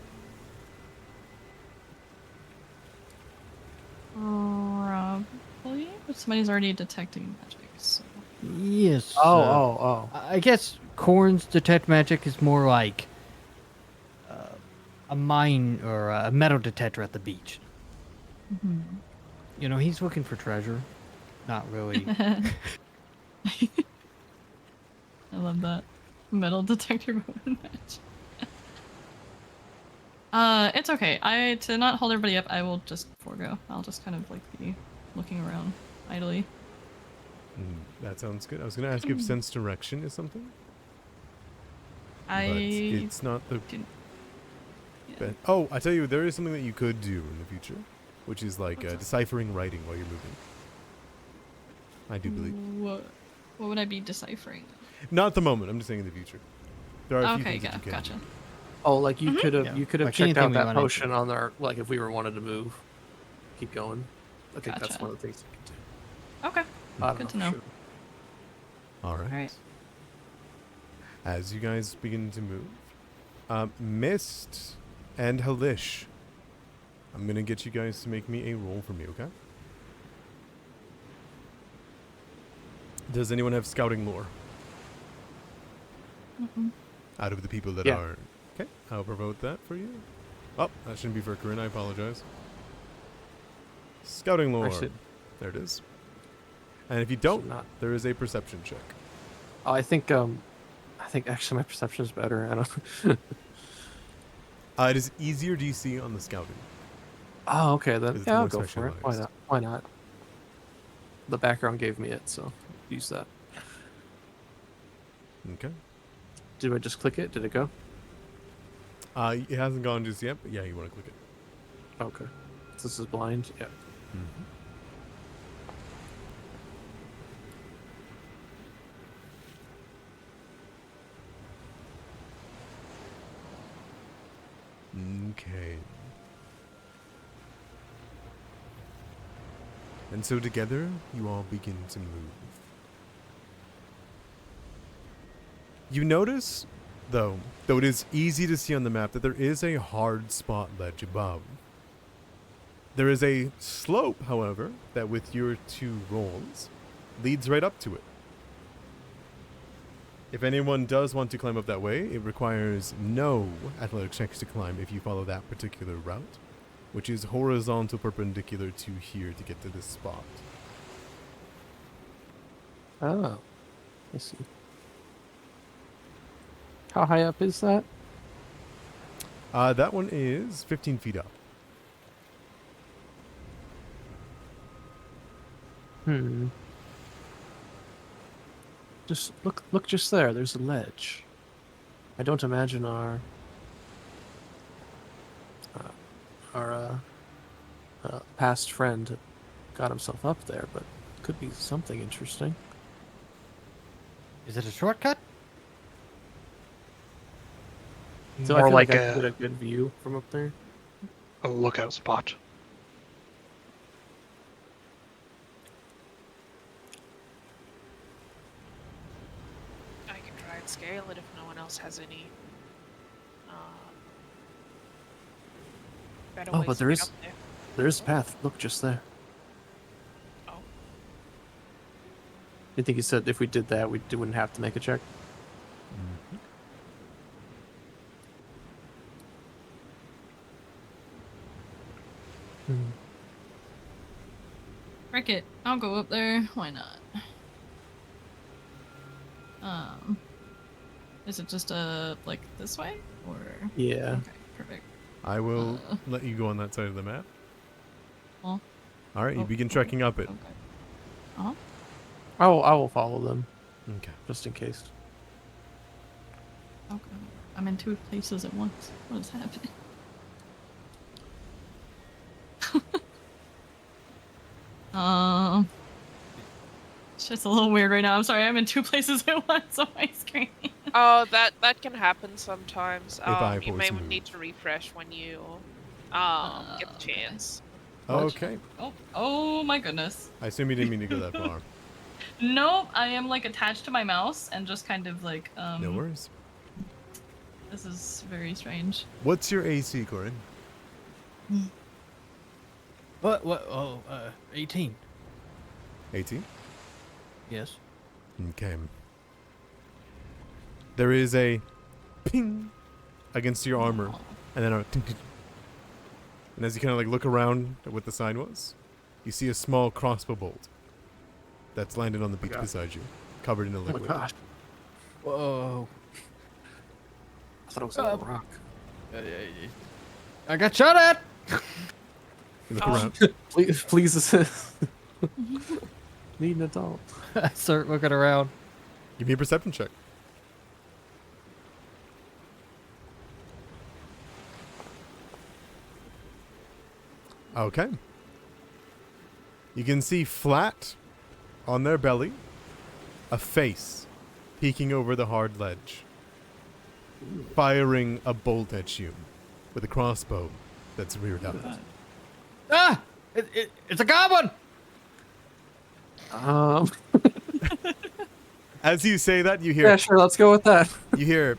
Probably, but somebody's already detecting magic. So. Yes. oh. I guess Corn's detect magic is more like a mine or a metal detector at the beach. Mhm. You know, he's looking for treasure, not really. I love that metal detector moment match. It's okay. To not hold everybody up, I will just forego. I'll just kind of like be looking around idly. That sounds good. I was going to ask if sense direction is something. I But it's not the. didn't- yeah. But, oh, I tell you, there is something that you could do in the future, which is like What's that? deciphering writing while you're moving. I do believe. What would I be deciphering? Not at the moment. I'm just saying in the future. There are a few Okay, things that you can gotcha. do. Oh, like you could have Yeah, you could have like checked anything out we that wanted to. potion on our like if we were wanted to move, keep going. I think that's Gotcha. one of the things you can do. Okay. I don't Good to know. know. Sure. All right. Alright. As you guys begin to move, Mist and Halish, I'm going to get you guys to make me a roll for me, okay? Does anyone have scouting lore? Mm-mm. Out of the people that Yeah. are... Okay, I'll promote that for you. Oh, that shouldn't be for Corinne, I apologize. Scouting lore. Actually- There it is. And if you don't, not. there is a perception check. Oh, I think actually my perception is better. I don't. It is easier DC on the scouting. Oh, okay then. It's Yeah, I'll more go for it. Why specialized. not? Why not? The background gave me it, so use that. Okay. Did I just click it? Did it go? It hasn't gone just yet, but yeah, you want to click it. Okay. So this is blind. Yeah. Okay. And so together, you all begin to move. You notice, though it is easy to see on the map, that there is a hard spot ledge above. There is a slope, however, that with your 2 rolls, leads right up to it. If anyone does want to climb up that way, it requires no athletic checks to climb if you follow that particular route, which is horizontal perpendicular to here to get to this spot. Oh, I see. How high up is that? That one is 15 feet up. Just look just there. There's a ledge. I don't imagine our past friend got himself up there, but could be something interesting. Is it a shortcut? So I More feel like I a- could get a good view from up there. A lookout spot. I can try and scale it if no one else has any better Oh, ways but to there get is- up there. There is a path. Look just there. Oh. You think he said if we did that, we wouldn't have to make a check? Frick it. I'll go up there. Why not? Is it just like this way or? Yeah. Okay, perfect. I will let you go on that side of the map. Well, All right, you oh, begin okay, trekking up it. Okay. Uh-huh. I will follow them Okay. just in case. Okay. I'm in 2 places at once. What is happening? Shit's a little weird right now. I'm sorry. I'm in 2 places at once on my screen. Oh, that can happen sometimes. I You may force move. need to refresh when you get the Okay. chance. Okay. Oh my goodness. I assume you didn't mean to go that far. Nope, I am like attached to my mouse and just kind of like No worries. This is very strange. What's your AC, Corin? What? Oh, 18. 18? Yes. Okay. There is a ping against your armor, and then a ting, ting. And as you kind of like look around at what the sign was, you see a small crossbow bolt that's landed on the beach beside you, covered in a Oh liquid. my gosh. Whoa. I thought it was a little rock. I got shot at. You look around. Please assist. Need an adult. I start looking around. Give me a perception check. Okay. You can see flat on their belly a face peeking over the hard ledge, firing a bolt at you with a crossbow that's reared up. Ah! It's a goblin! As you say that, you hear Yeah, sure. Let's go with that. you hear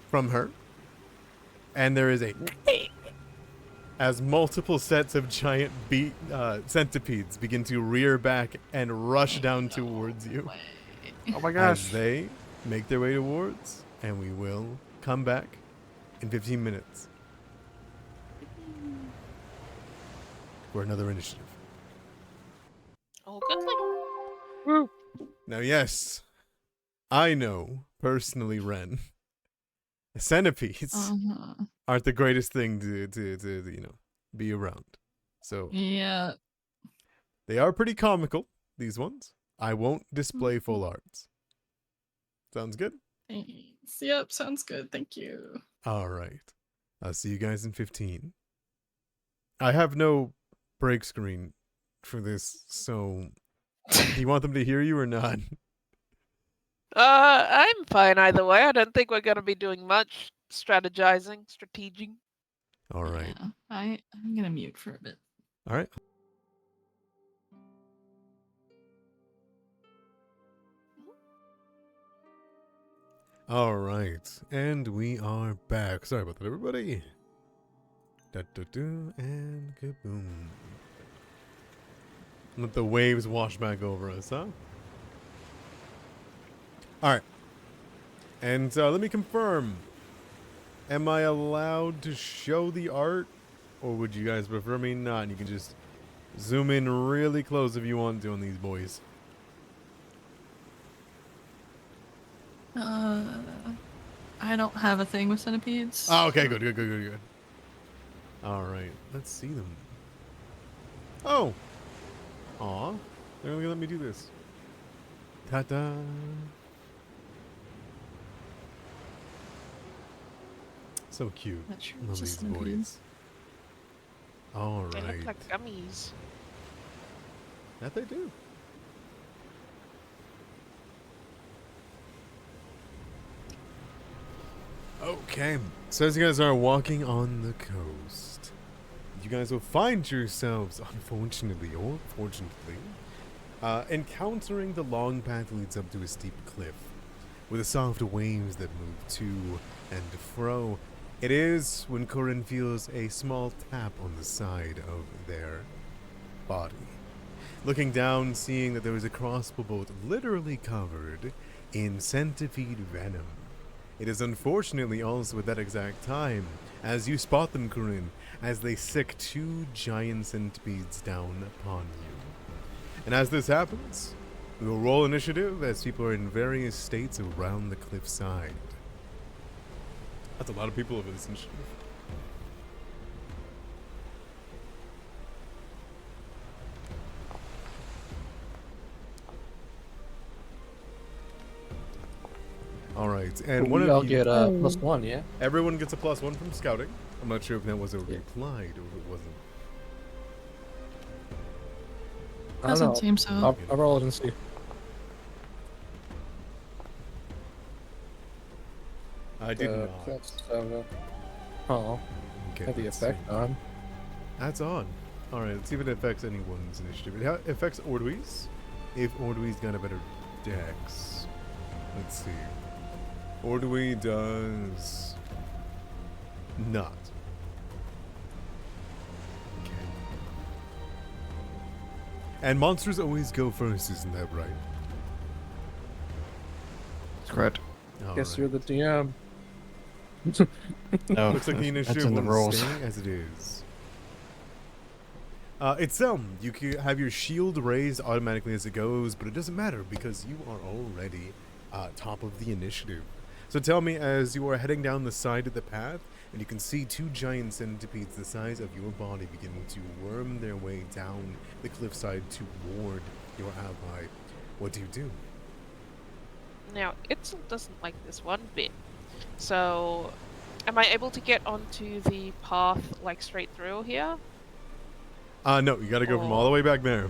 from her, and there is a as multiple sets of giant centipedes begin to rear back and rush down towards you. Oh my As gosh. they make their way towards, and we will come back in 15 minutes for another initiative. Oh, goodly. Now, yes, I know personally, Ren, centipedes aren't the greatest thing to be around. So Yeah. they are pretty comical, these ones. I won't display full arts. Sounds good? Thanks. Yep, sounds good. Thank you. All right. I'll see you guys in 15. I have no break screen for this, so do you want them to hear you or not? I'm fine either way. I don't think we're gonna be doing much strategizing. All right. Yeah, I'm gonna mute for a bit. All right. All right. And we are back. Sorry about that, everybody. And kaboom. Let the waves wash back over us, huh? All right. And let me confirm. Am I allowed to show the art? Or would you guys prefer me not? You can just zoom in really close if you want to on these boys. I don't have a thing with centipedes. Oh, okay, good. All right, let's see them. Oh! Aw, they're only gonna let me do this. Ta-da! So cute. Not sure Love it's a these centipede. boys. All They right. look like gummies. That they do. Okay, so as you guys are walking on the coast, you guys will find yourselves, unfortunately or fortunately, encountering the long path that leads up to a steep cliff, with the soft waves that move to and fro. It is when Corin feels a small tap on the side of their body. Looking down, seeing that there was a crossbow bolt literally covered in centipede venom. It is unfortunately also at that exact time, as you spot them, Corinne, as they sick two giant centipedes down upon you. And as this happens, we will roll initiative as people are in various states around the cliffside. That's a lot of people over this initiative. All right, and one we of all you, get +1, yeah? everyone gets a +1 from scouting. I'm not sure if that was already applied or if it wasn't. I don't Doesn't know. seem so. I'll roll it and see. I did not. Oh, Okay, had the let's effect see. on. That's on. All right, let's see if it affects anyone's initiative. It affects Ordwy's, if Ordwee's got a better dex. Let's see. Ordwee does not. Okay. And monsters always go first, isn't that right? That's correct. Guess you're the DM. No, Looks like the that's initiative in the will rules. stay as it is. It's you can have your shield raised automatically as it goes, but it doesn't matter because you are already top of the initiative. So tell me, as you are heading down the side of the path, and you can see two giant centipedes the size of your body beginning to worm their way down the cliffside toward your ally. What do you do? Now, Itzel doesn't like this one bit. So, am I able to get onto the path, like, straight through here? No, you gotta go from all the way back there.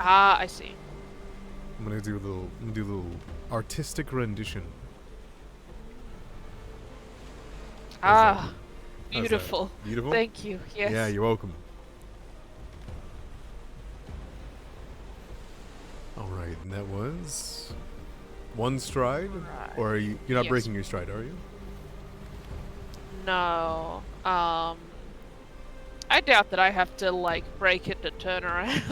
Ah, I see. I'm gonna do a little artistic rendition. How's Ah, that? beautiful. Beautiful? Thank you. Yes. Yeah, you're welcome. Alright, and that was one stride? Right. Or you're not Yes. breaking your stride, are you? No. I doubt that I have to, like, break it to turn around.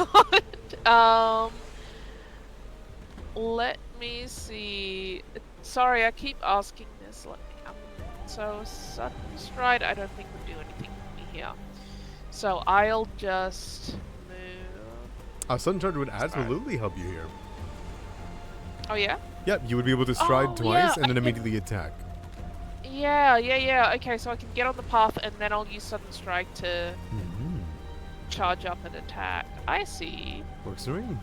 Let me see. Sorry, I keep asking this. Let me. So, sudden stride, I don't think would do anything for me here. So, I'll just move. Sudden charge would absolutely help you here. Oh, yeah? Yep, you would be able to stride Oh, twice yeah, and then I immediately attack. Yeah. Okay, so I can get on the path and then I'll use sudden strike to charge up and attack. I see. Works for me.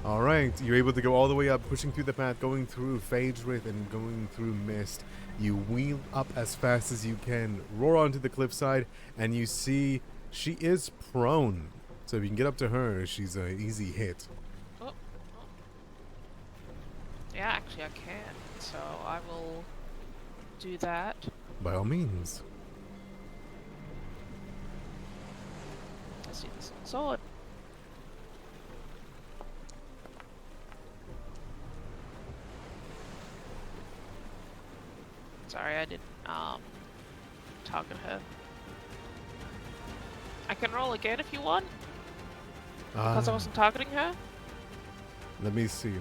Alright, you're able to go all the way up, pushing through the path, going through Phage Wraith and going through Mist. You wheel up as fast as you can, roar onto the cliffside, and you see she is prone. So if you can get up to her, she's an easy hit. Oh. Yeah, actually I can. So I will do that. By all means. Let's see this sword. Sorry, I didn't target her. I can roll again if you want, because I wasn't targeting her. Let me see.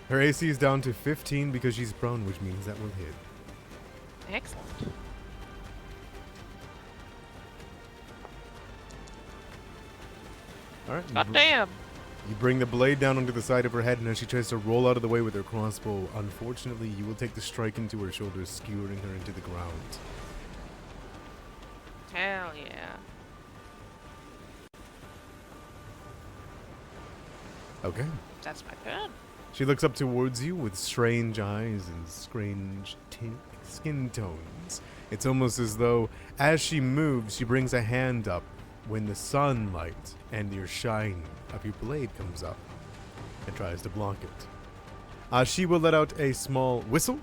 Her AC is down to 15 because she's prone, which means that will hit. Excellent. Alright. God damn. You bring the blade down onto the side of her head, and as she tries to roll out of the way with her crossbow, unfortunately, you will take the strike into her shoulder, skewering her into the ground. Hell yeah. Okay. That's my turn. She looks up towards you with strange eyes and strange skin tones. It's almost as though, as she moves, she brings a hand up when the sunlight and your shine of your blade comes up and tries to block it. She will let out a small whistle,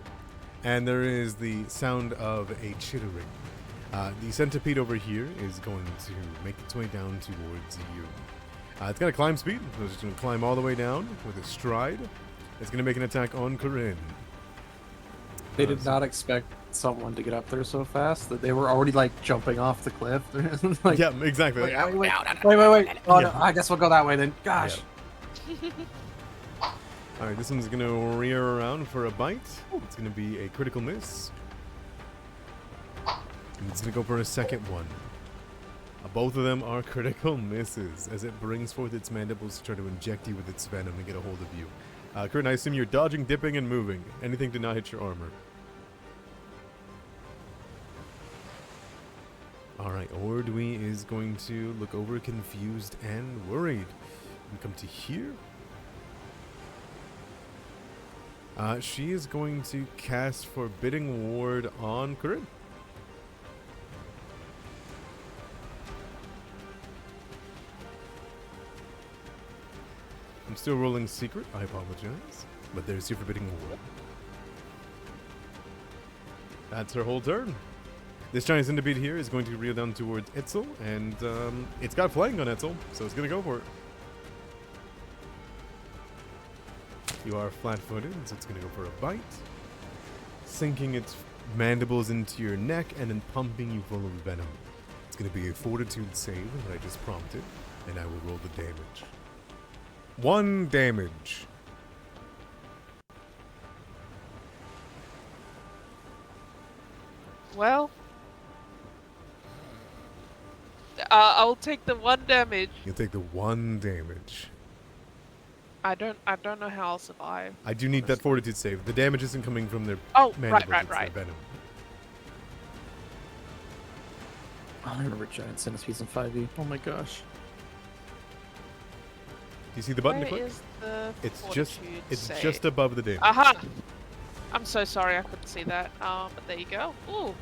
and there is the sound of a chittering. The centipede over here is going to make its way down towards you. It's got a climb speed, so it's going to climb all the way down with a stride. It's going to make an attack on Corinne. They did not expect someone to get up there so fast that they were already like jumping off the cliff. Like, Yeah, exactly. wait. Oh, no, I guess we'll go that way then. Gosh. Alright, this one's going to rear around for a bite. It's going to be a critical miss. And it's going to go for a second one. Both of them are critical misses as it brings forth its mandibles to try to inject you with its venom and get a hold of you. Corinne, I assume you're dodging, dipping, and moving. Anything to not hit your armor. Alright, Ordwee is going to look over confused and worried. We come to here. She is going to cast Forbidding Ward on Corinne. I'm still rolling secret, I apologize. But there's your Forbidding Ward. That's her whole turn. This giant centipede here is going to reel down towards Itzel, and it's got flank on Itzel, so it's going to go for it. You are flat-footed, so it's going to go for a bite. Sinking its mandibles into your neck and then pumping you full of venom. It's going to be a fortitude save that I just prompted, and I will roll the damage. 1 damage. Well, I'll take the 1 damage. You'll take the 1 damage. I don't know how I'll survive. I do need that fortitude save. The damage isn't coming from their Oh, mandibles, right. it's their venom. I remember giant centipedes in 5e. Oh my gosh. Do you see the button to Where click? is the It's fortitude just save? above the damage. Aha! I'm so sorry I couldn't see that. But there you go. Ooh. All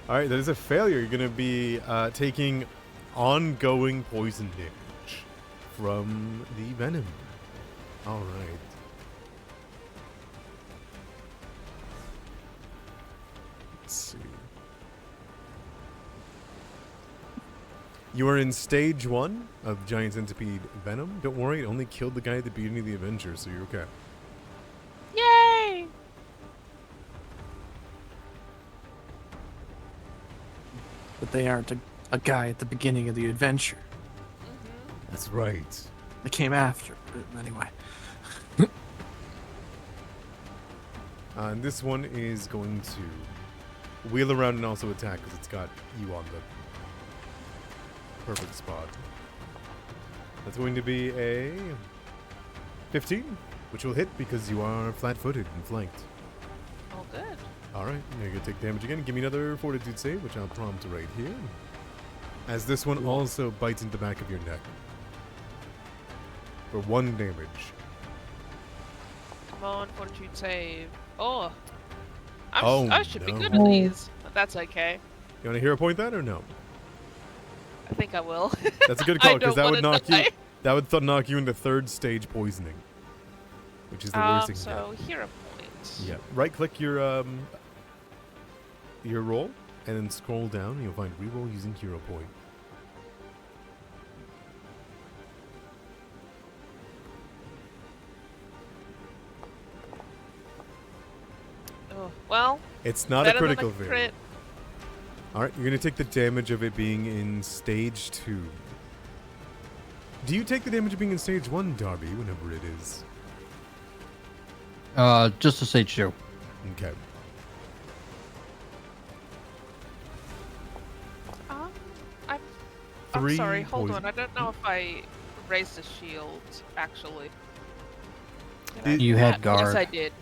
right, that is a failure. You're gonna be taking ongoing poison damage from the venom. All right. Let's see. You are in stage 1 of giant centipede venom. Don't worry, it only killed the guy at the beginning of the adventure, so you're okay. Yay! But they aren't a guy at the beginning of the adventure. That's right. They came after. But anyway. And this one is going to wheel around and also attack because it's got you on the perfect spot. That's going to be a 15, which will hit because you are flat-footed and flanked. Oh, good. Alright, you're going to take damage again. Give me another fortitude save, which I'll prompt right here. As this one also bites into the back of your neck. For 1 damage. Come on, fortitude save. Oh. Oh, I should be no. good at these. But that's okay. You want to hero point that or no? I think I will. That's a good I call because don't that would wanna knock you. die. That would knock you into 3rd stage poisoning, which is the worst thing. So hero points. Yeah. Right click your roll and then scroll down and you'll find reroll using hero point. Oh, well, It's not a better than critical fail. crit. Alright, you're gonna take the damage of it being in stage 2. Do you take the damage of being in stage 1, Darby, whenever it is? Just to say true. Okay. I'm 3 sorry, hold poison. on. I don't know if I raised the shield, actually. Did I Did- do You had that? guard. Yes, I did.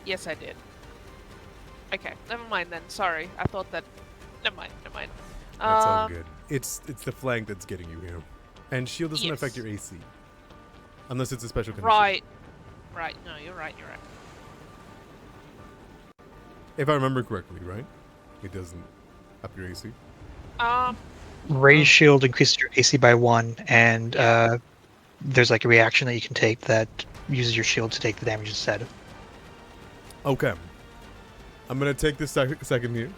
Yes, I did. Okay, never mind then. Sorry. I thought that... Never mind, never mind. That's all good. It's the flank that's getting you here. And shield doesn't affect Yes. your AC. Unless it's a special condition. Right. Right, no, you're right, you're right. If I remember correctly, right? It doesn't up your AC. Raise shield increases your AC by 1, and there's like a reaction that you can take that uses your shield to take the damage instead. Okay. I'm going to take this second here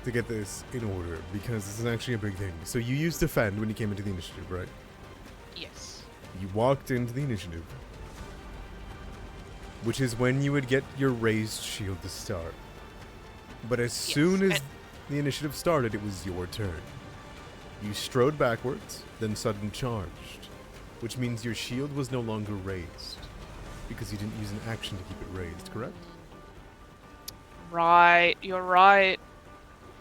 to get this in order because this is actually a big thing. So you used defend when you came into the initiative, right? Yes. You walked into the initiative, which is when you would get your raised shield to start. But as soon as the initiative started, it was your turn. You strode backwards, then sudden charged, which means your shield was no longer raised because you didn't use an action to keep it raised, correct? Right, you're right.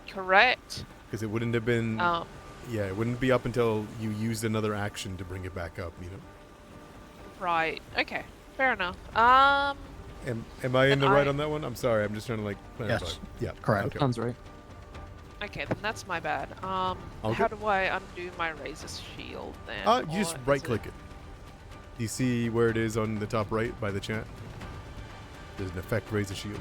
Correct. Because it wouldn't have been... yeah, it wouldn't be up until you used another action to bring it back up, you know? Right. Okay. Fair enough. Am I in And the right I- on that one? I'm sorry, I'm just trying to, like, clarify. Yes. Yeah, Correct. okay. Sounds right. Okay, then that's my bad. All How good. do I undo my Razor's shield then? You just or is right-click it. Do you see where it is on the top right by the chat? There's an effect, raise a shield.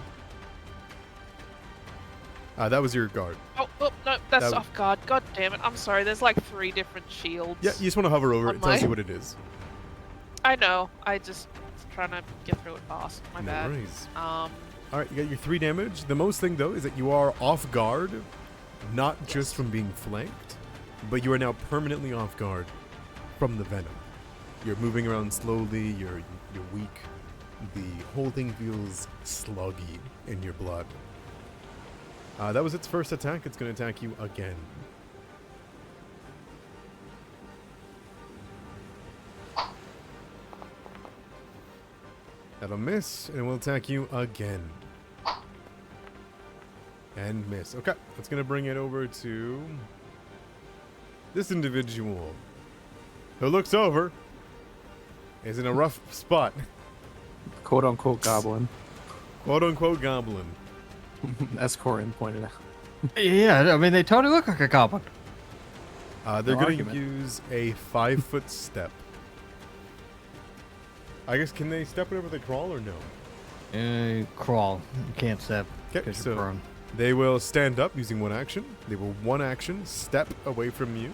That was your guard. Oh, no, that's That- off guard. God damn it. I'm sorry. There's like 3 different shields. Yeah, you just want to hover over it. On It tells you my- what it is. I know. I just trying to get through it fast. My No bad. worries. Um, Alright, you got your 3 damage. The most thing, though, is that you are off guard, not just Yes. from being flanked, but you are now permanently off guard from the venom. You're moving around slowly, you're weak. The whole thing feels sluggy in your blood. That was its first attack. It's going to attack you again. That'll miss, and it will attack you again. And miss. Okay, that's going to bring it over to this individual, who looks over, is in a rough spot. Quote unquote goblin. Quote unquote goblin. As Corin pointed out. Yeah, I mean, they totally look like a goblin. They're No going to argument. use a 5-foot step. I guess, can they step whenever they crawl or no? Crawl. You can't step. Okay, 'cause you're so prone. they will stand up using one action. They will one action step away from you,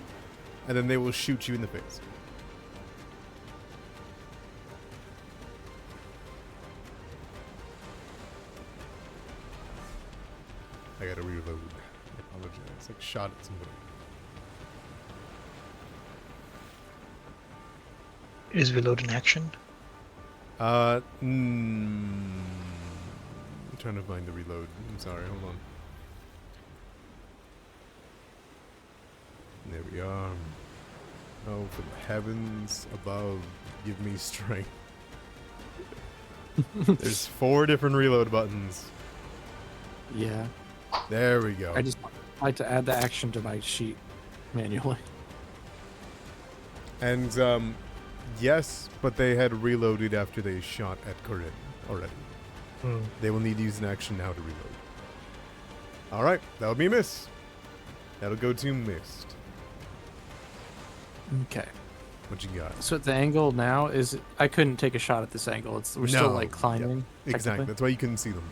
and then they will shoot you in the face. I gotta reload. I apologize. Like shot at somebody. Is reload an action? I'm trying to find the reload. I'm sorry, hold on. There we are. Oh, for the heavens above, give me strength. There's 4 different reload buttons. Yeah. There we go. I just like to add the action to my sheet manually. And, yes, but they had reloaded after they shot at Corroded already. They will need to use an action now to reload. Alright, that'll be a miss. That'll go to missed. Okay. What you got? So the angle now is I couldn't take a shot at this angle. We're still No. like climbing. Exactly. technically? That's why you couldn't see them.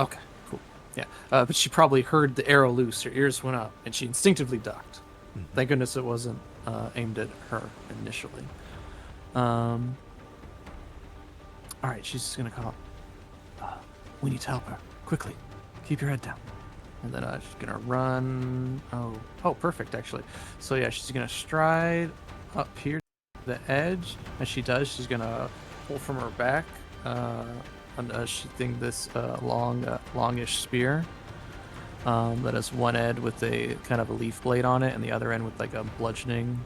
Okay, cool. Yeah, but she probably heard the arrow loose. Her ears went up, and she instinctively ducked. Thank goodness it wasn't aimed at her initially. All right, she's just gonna call. We need to help her quickly. Keep your head down. And then she's gonna run. Oh, perfect actually. So yeah, she's gonna stride up here to the edge. As she does, she's gonna pull from her back. Sheathing this longish spear that has one end with a kind of a leaf blade on it, and the other end with like a bludgeoning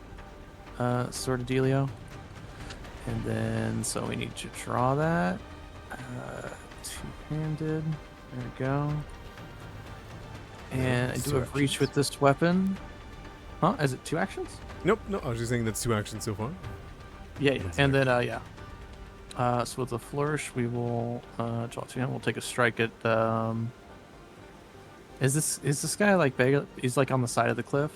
sort of dealio. And then, so we need to draw that. Two-handed. There we go. And I do have reach with this weapon. Huh? Is it 2 actions? Nope, no, I was just saying that's 2 actions so far. Yeah, yeah. And then, yeah. So with the flourish, we will draw 2 hand. We'll take a strike at. Is this guy like big? He's like on the side of the cliff.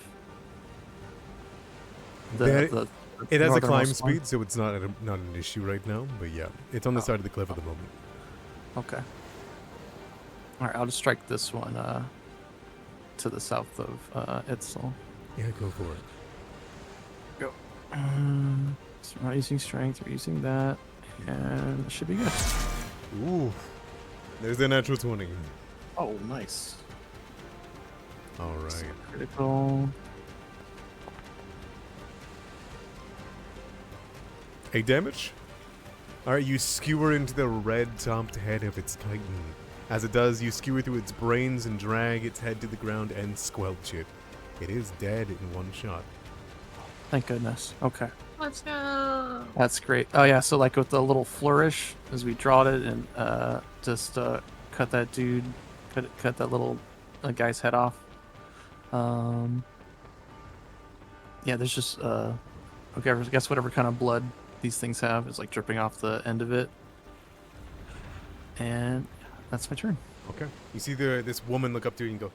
It has a climb northernmost one? speed, so it's not an issue right now. But yeah, it's on the side of the cliff at the moment. Okay. All right, I'll just strike this one to the south of Itzel. Yeah, go for it. Go. So we're not using strength. We're using that, and it should be good. Ooh, there's the natural 20. Oh, nice. All right. Critical. 8 damage. All right, you skewer into the red-topped head of its titan. As it does, you skewer through its brains and drag its head to the ground and squelch it. It is dead in one shot. Thank goodness. Okay. Let's go. That's great. Oh yeah, so like with the little flourish as we drawed it and just cut that dude, cut that little guy's head off. Yeah, there's just okay, I guess whatever kind of blood these things have is like dripping off the end of it. And that's my turn. Okay. You see this woman look up to you and go,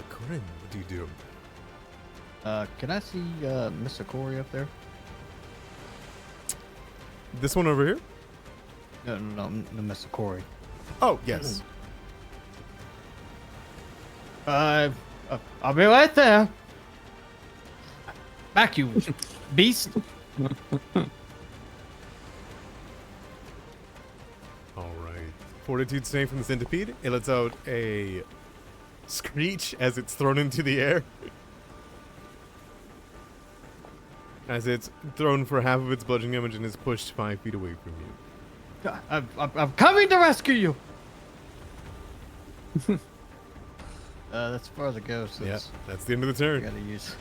Corinne, what do you do? Can I see Mr. Corey up there? This one over here? No, Mr. Corey. Oh, yes. I'll be right there. Back, you beast. All right. Fortitude save from the centipede. It lets out a screech as it's thrown into the air. as it's thrown for half of its bludgeoning damage and is pushed 5 feet away from you. I'm coming to rescue you. That's far as it goes. So Yeah, that's the end of the I turn. gotta use.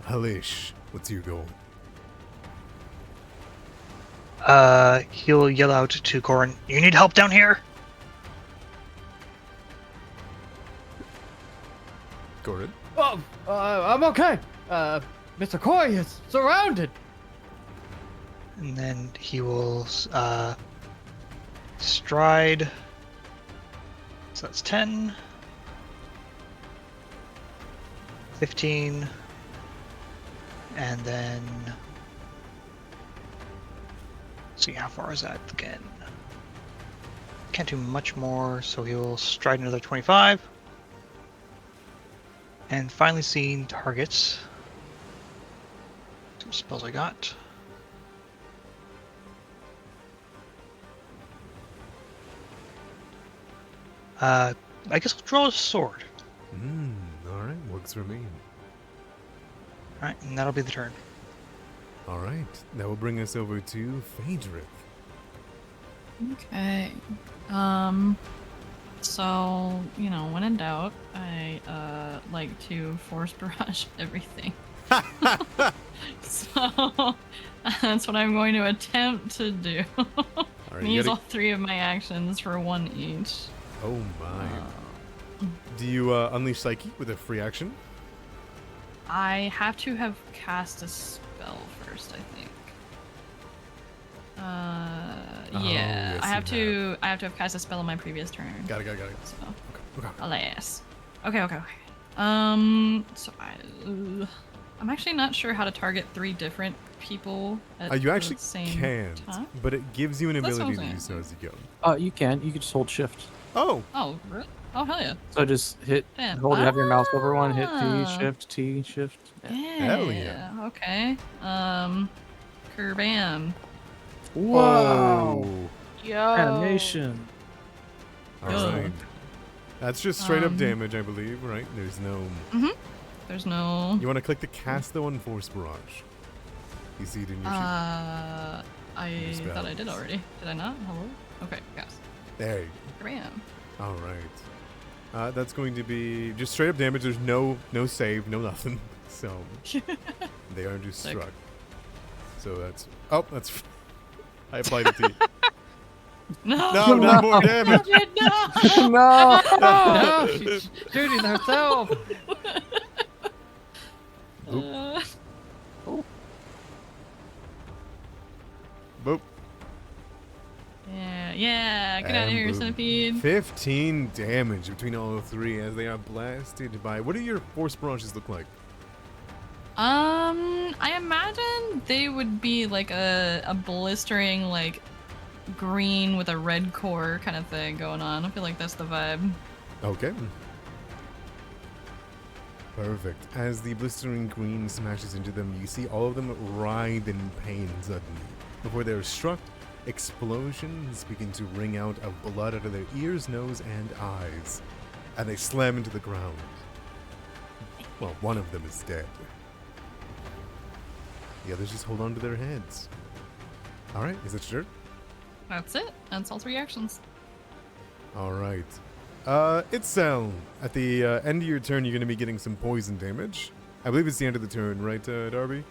Halish, what's your goal? He'll yell out to Goran, "You need help down here?" Gordon? Oh, I'm okay. Mr. Coy is surrounded. And then he will stride. So that's 10, 15, and then see how far is that again. Can't do much more, so he'll stride another 25. And finally seeing targets. Some spells I got. I guess I'll draw a sword. Alright, works for me. Alright, and that'll be the turn. Alright, that will bring us over to Phaedrith. Okay. So, when in doubt, I like to force barrage everything. So that's what I'm going to attempt to do. Alright, Use all 3 of my actions for 1 each. Oh my. Do you unleash Psyche with a free action? I have to have cast a spell first, I think. Yeah, yes, I have you to have cast a spell on my previous turn. Got it. So, Okay. alas. Okay. So I'm actually not sure how to target 3 different people at You actually the same can't, time. but it gives you an That's what ability I'm to do so saying. as you go. You can. You can just hold shift. Oh! Oh, really? Oh, hell yeah. So just hit, Damn. have your mouse over one, hit Ah. T, shift. Yeah. Hell yeah. Okay. Kerbam. Wow. Oh. Yo. Animation. Alright. That's just straight up Um, damage, I believe, right? There's no... There's no. You want to click the cast though on Force Barrage. You see it in your sheet. I Your thought I did spells. already. Did I not? Hello? Okay, yes. There you Kerbam. go. Alright. That's going to be just straight up damage. There's no save, no nothing. So they are just Sick. struck. So that's... Oh, that's... I applied it to you. No! No, not more damage! No! No. No, she's shooting herself. Boop. Yeah, get out of And here, boop. centipede. 15 damage between all 3 as they are blasted by... What do your Force Barrages look like? I imagine they would be like a blistering, like, green with a red core kind of thing going on. I feel like that's the vibe. Okay. Perfect. As the blistering green smashes into them, you see all of them writhe in pain suddenly. Before they're struck, explosions begin to ring out of blood out of their ears, nose, and eyes. And they slam into the ground. Well, one of them is dead. The others just hold on to their heads. Alright, is it your turn? That's it. That's all 3 actions. Alright. Itzel, at the end of your turn, you're going to be getting some poison damage. I believe it's the end of the turn, right, Darby?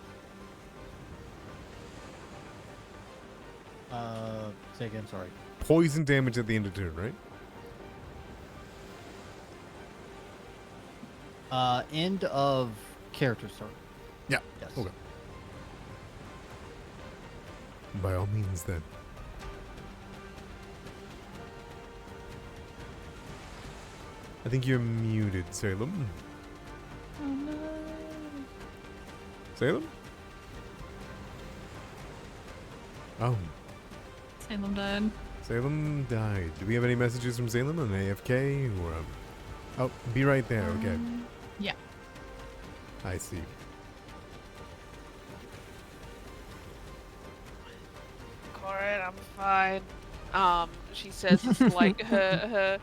Say again, sorry. Poison damage at the end of the turn, right? End of character start. Yeah. Yes. Okay. By all means, then. I think you're muted, Salem. Oh no. Salem? Oh, Salem died. Salem died. Do we have any messages from Salem on AFK or? Oh, be right there. Okay, Yeah. I see. Alright, I'm fine. She says it's like her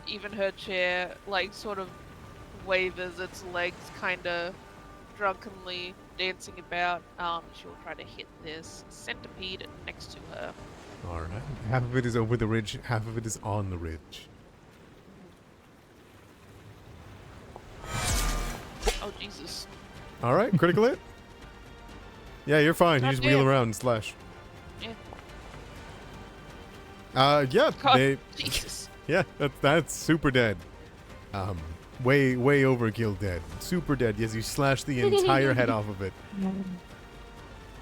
even her chair like sort of wavers its legs, kind of drunkenly dancing about. She'll try to hit this centipede next to her. All right. Half of it is over the ridge. Half of it is on the ridge. Oh Jesus! All right. Critical hit. Yeah, you're fine. You God just wheel damn. around and slash. Yeah. Yeah. God, Jesus. Yeah. That's super dead. Way overkill dead. Super dead. Yes, you slash the entire head off of it.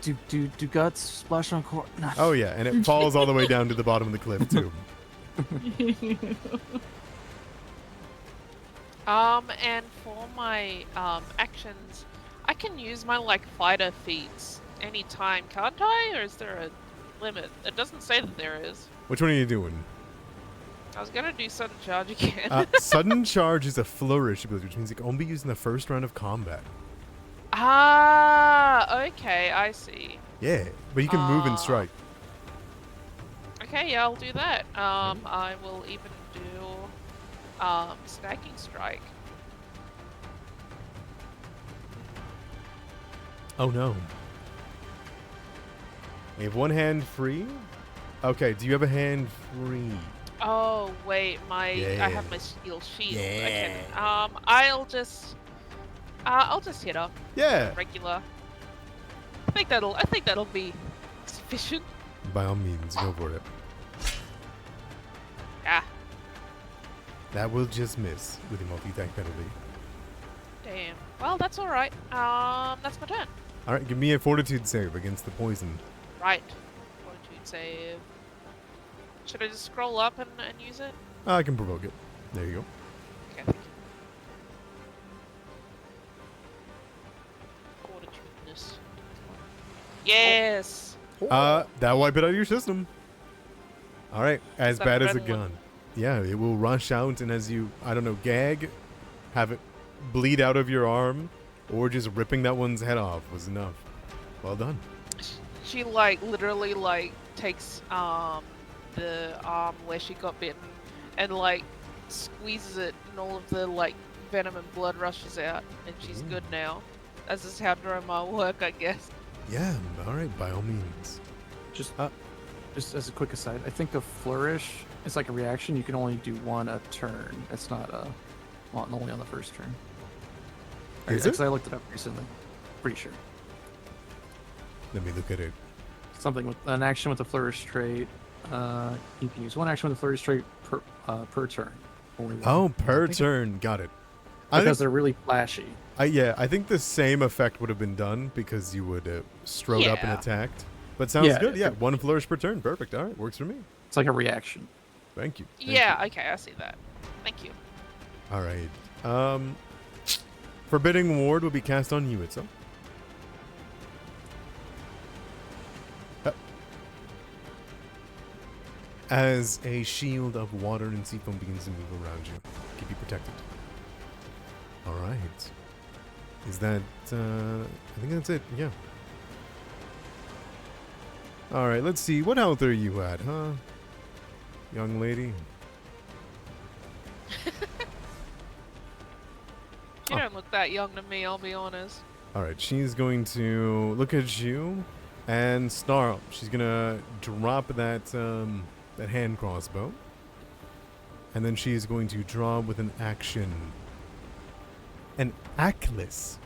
Do guts splash on core? No. Oh yeah, and it falls all the way down to the bottom of the cliff too. And for my actions, I can use my fighter feats anytime, can't I? Or is there a limit? It doesn't say that there is. Which one are you doing? I was gonna do sudden charge again. Sudden charge is a flourish ability, which means it can only be used in the first round of combat. Ah, okay, I see. Yeah, but you can move and strike. Okay, yeah, I'll do that. I will even do stacking strike. Oh no. You have one hand free? Okay, do you have a hand free? Oh wait, I have my steel shield. I can, I'll just hit her. Yeah. Regular. I think that'll be sufficient. By all means, go for it. Ah, That will just miss with a multi-attack penalty. damn. Well, that's all right. That's my turn. All right, give me a fortitude save against the poison. Right. Fortitude save. Should I just scroll up and use it? I can provoke it. There you go. Okay, thank you. Fortitudeness. Yes! That wipe it out of your system. All right, as Is that bad as a red one? gun. Yeah, it will rush out, and as you, I don't know, gag, have it bleed out of your arm, or just ripping that one's head off was enough. Well done. She literally takes the arm where she got bitten and squeezes it, and all of the venom and blood rushes out, and she's good now. As is how Dromar work, I guess. Yeah, all right, by all means. Just as a quick aside, I think a flourish is like a reaction. You can only do one a turn. It's not only on the first turn. Is it? Because I looked it up recently. Pretty sure. Let me look at it. Something with an action with a flourish trait. You can use one action with a flourish trait per turn. Only one. Oh, per turn. Got it. Because they're really flashy. I think the same effect would have been done because you would have strode up and Yeah. attacked. But sounds Yeah, good. Yeah, yeah. one flourish per turn. Perfect. All right, works for me. It's like a reaction. Thank you. Thank Yeah, you. okay, I see that. Thank you. All right. Forbidding Ward will be cast on you, Itzel. As a shield of water and sea foam begins to move around you, keep you protected. All right. Is that? I think that's it. Yeah. All right. Let's see. What health are you at, huh, young lady? You don't look that young to me, I'll be honest. All right. She's going to look at you and snarl. She's gonna drop that that hand crossbow, and then she is going to draw with an action an Aklis,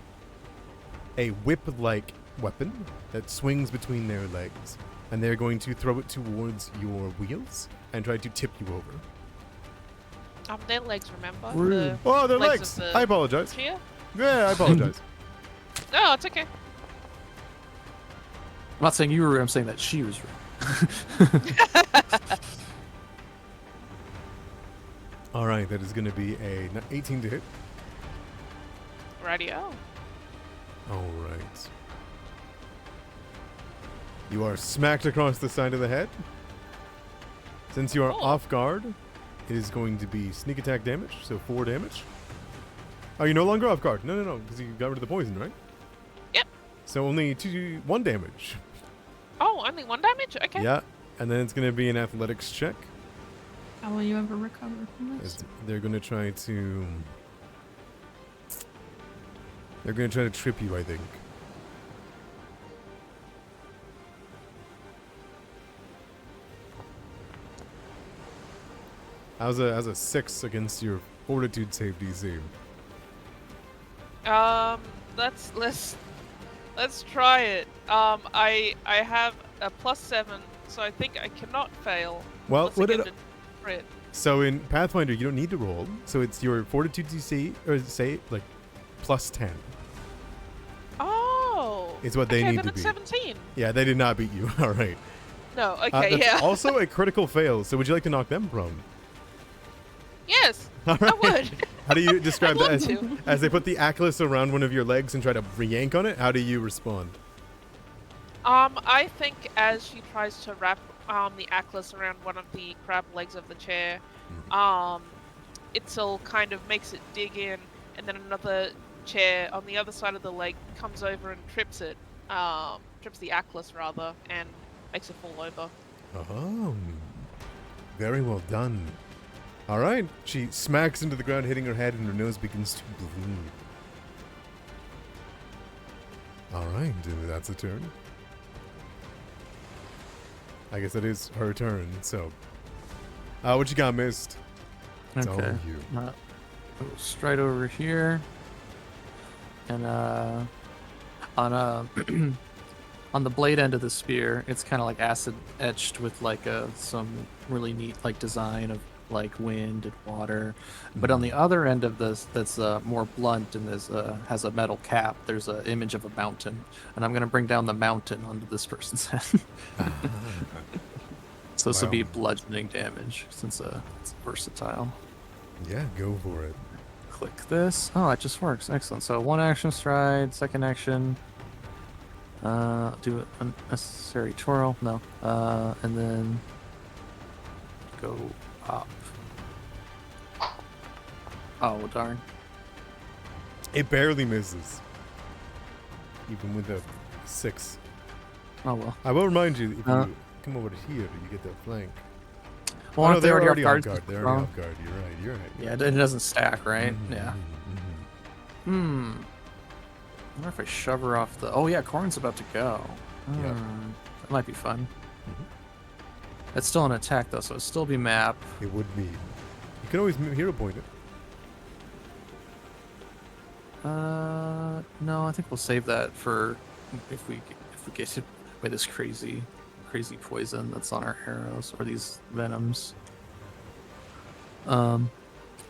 a whip-like weapon that swings between their legs, and they're going to throw it towards your wheels and try to tip you over. Their legs, remember? Rude. Oh, their legs legs! of the I apologize. Cheer? Yeah, I apologize. No, it's okay. I'm not saying you were rude, I'm saying that she was rude. All right, that is going to be a 18 to hit. Radio. All right. You are smacked across the side of the head. Since you are Cool. off guard, it is going to be sneak attack damage, so 4 damage. Oh, you're no longer off guard. No, because you got rid of the poison, right? Yep. So only 1 damage. Oh, only 1 damage? Okay. Yeah, and then it's going to be an athletics check. How will you ever recover from this? As they're going to try to They're gonna try to trip you, I think. How's a 6 against your fortitude save DC? Let's try it. I have a +7, so I think I cannot fail. Well, unless I what get did a crit. So in Pathfinder, you don't need to roll. So it's your fortitude DC, or say like +10. Oh. Is what they okay, need then to it's be. 17. Yeah, they did not beat you. All right. No. Okay. That's Yeah. also a critical fail. So would you like to knock them prone? Yes. All I right. would. How do you describe I'd that love to. as they put the Atlas around one of your legs and try to yank on it? How do you respond? I think as she tries to wrap the Atlas around one of the crab legs of the chair, it'll kind of makes it dig in, and then another chair on the other side of the leg comes over and trips it, trips the Atlas rather, and makes it fall over. Oh, very well done. All right, she smacks into the ground, hitting her head, and her nose begins to bleed. All right, that's a turn. I guess that is her turn. So, what you got, Mist? It's all Okay. you. Go straight over here, and on on the blade end of the spear, it's kind of like acid etched with like some really neat like design of like wind and water. But on the other end of this, that's more blunt and has a metal cap. There's an image of a mountain, and I'm gonna bring down the mountain onto this person's head. So this will be Wow. bludgeoning damage since it's versatile. Yeah, go for it. Click this. Oh, it just works. Excellent. So one action stride, second action. Do an unnecessary twirl. No. And then go up. Oh darn. It barely misses, even with a 6. Oh well. I will remind you, if you come over to here, you get that flank. Well, Oh, no, aren't they they're already already on off guard. guard? They're already off guard. You're right. You're right. Yeah, it doesn't stack, right? Mhm, Yeah. mhm, mhm. I wonder if I shove her off the. Oh yeah, Corn's about to go. Yeah. That might be fun. Mhm. It's still an attack though, so it'd still be map. It would be. You can always hero point it. No, I think we'll save that for if we get hit by this crazy poison that's on our arrows or these venoms. We'll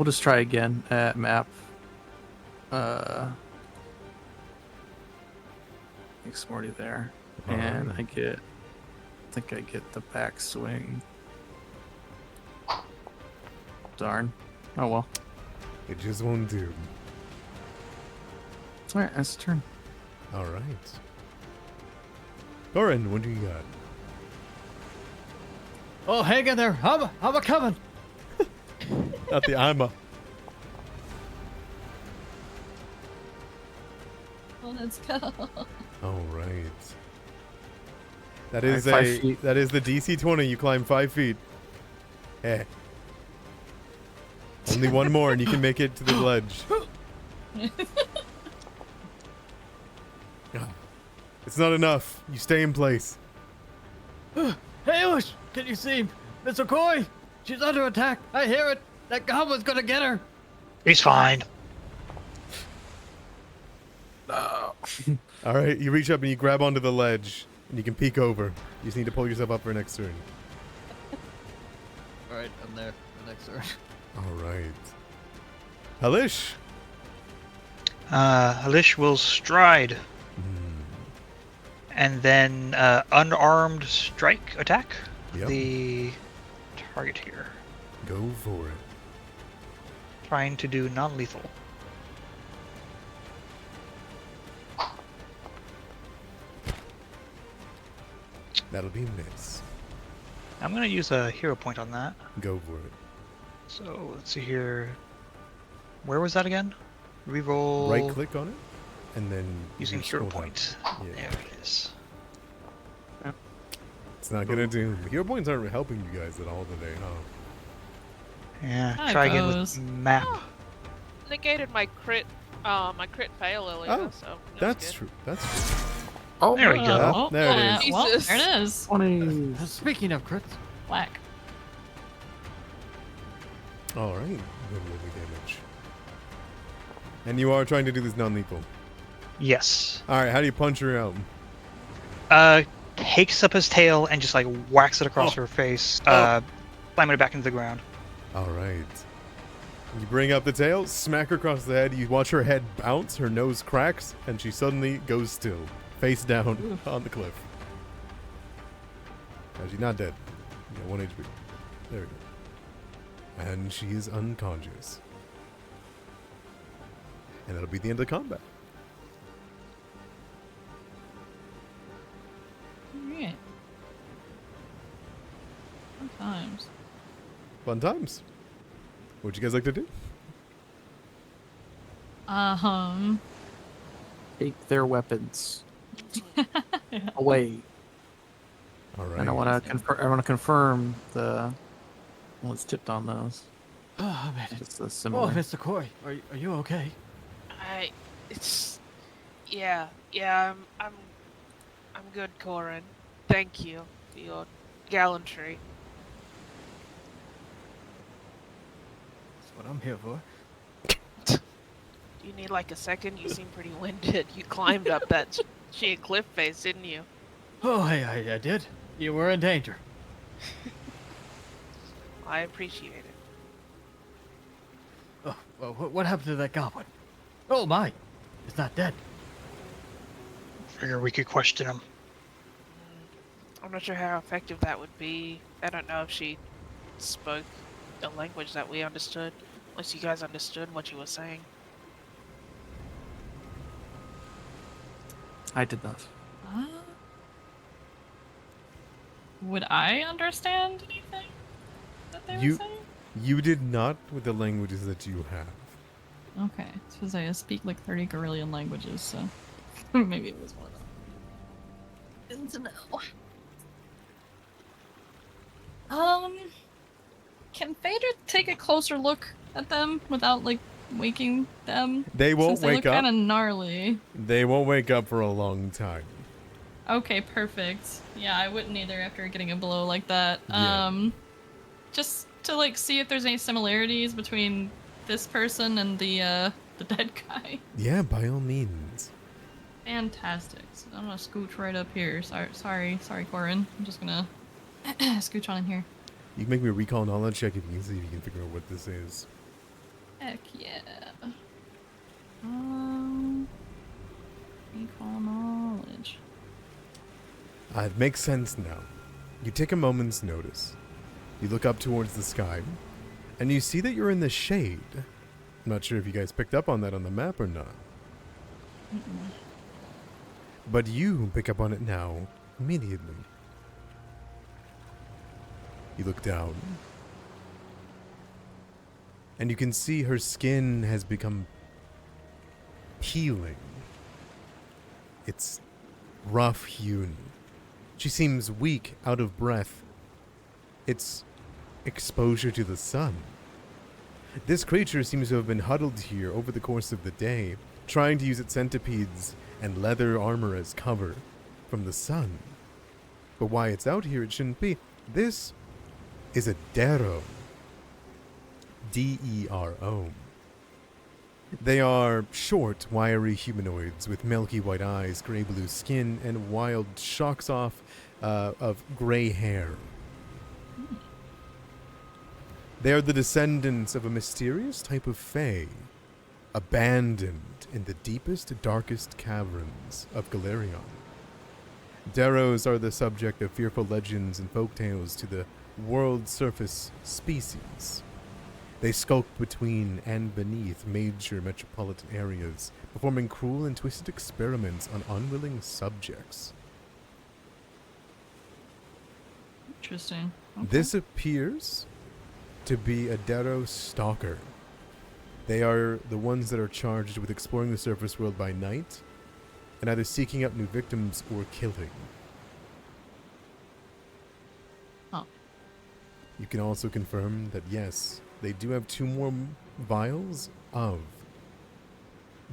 just try again at map. Thanks, Morty there, and I think I get the backswing. Darn. Oh well. It just won't do. All right, that's a turn. All right. Thorin, what do you got? Oh, hang in there. I'm a coming. Not the Ima. Well, let's go. All right. That is Alright, 5 feet. that is the DC 20. You climb 5 feet. Eh. Only one more, and you can make it to the ledge. It's not enough. You stay in place. Hey, Ush, can you see Miss Okoy? She's under attack. I hear it. That goblin's gonna get her. He's fine. All right, you reach up and you grab onto the ledge, and you can peek over. You just need to pull yourself up for next turn. All right, I'm there. The next turn. All right. Halish. Halish will stride and then unarmed strike attack Yep. the target here. Go for it. Trying to do non-lethal. That'll be a miss. I'm going to use a hero point on that. Go for it. So let's see here. Where was that again? Reroll. Right click on it, and then Using you hero scroll down. point. Yeah. There it is. It's not gonna do. Hero points aren't helping you guys at all today, huh? Yeah. I Try again suppose. with map. Negated my crit I crit fail earlier, Oh, so That's good. true. That's true. Oh, There we go. Ah, there it is. Well, Jesus. there it is. 20. Speaking of crits, Whack. All right. Good damage. And you are trying to do this non-lethal. Yes. All right. How do you punch her out? Takes up his tail and just like whacks it across her face, slamming it back into the ground. All right. You bring up the tail, smack her across the head. You watch her head bounce, her nose cracks, and she suddenly goes still, face down on the cliff. Now, she's not dead. You got 1 HP. There we go. And she is unconscious. And that'll be the end of the combat. Alright. Sometimes. Fun times. What'd you guys like to do? Take their weapons away. All right. And I want to confirm the what's tipped on those. oh man, It's the oh similar. Mr. Corey, are you okay? I'm good, Corin. Thank you for your gallantry. That's what I'm here for. You need like a second? You seem pretty winded. You climbed up that sheer cliff face, didn't you? Oh, hey, I did. You were in danger. I appreciate it. Oh, well, what happened to that goblin? Oh my, he's not dead. Figure we could question him. I'm not sure how effective that would be. I don't know if she spoke a language that we understood. Unless you guys understood what you were saying. I did not. Would I understand anything that they You- were saying? You did not with the languages that you have. Okay, because I speak like 30 Gorillion languages, so maybe it was one of them. Good to know. Can Phaedra take a closer look at them without like waking them? They won't Since they wake look up. kind of gnarly. They won't wake up for a long time. Okay, perfect. Yeah, I wouldn't either after getting a blow like that. Yeah. Just to like see if there's any similarities between this person and the dead guy. Yeah, by all means. Fantastic. So I'm gonna scooch right up here. Sorry, Corin. I'm just gonna scooch on in here. You can make me a recall knowledge check if you can see if you can figure out what this is. Heck yeah. Recall knowledge. It makes sense now. You take a moment's notice. You look up towards the sky, and you see that you're in the shade. I'm not sure if you guys picked up on that on the map or not. But you pick up on it now, immediately. You look down, and you can see her skin has become peeling. It's rough hewn. She seems weak, out of breath. It's exposure to the sun. This creature seems to have been huddled here over the course of the day, trying to use its centipedes and leather armor as cover from the sun. But why it's out here, it shouldn't be. This is a Dero. D-E-R-O. They are short, wiry humanoids with milky white eyes, gray-blue skin, and wild shocks-off of gray hair. They are the descendants of a mysterious type of fae, abandoned in the deepest, darkest caverns of Galerion. Deros are the subject of fearful legends and folktales to the world's surface species. They skulk between and beneath major metropolitan areas, performing cruel and twisted experiments on unwilling subjects. Interesting. Okay. This appears to be a Dero stalker. They are the ones that are charged with exploring the surface world by night and either seeking out new victims or killing. Oh. You can also confirm that yes, they do have 2 more vials of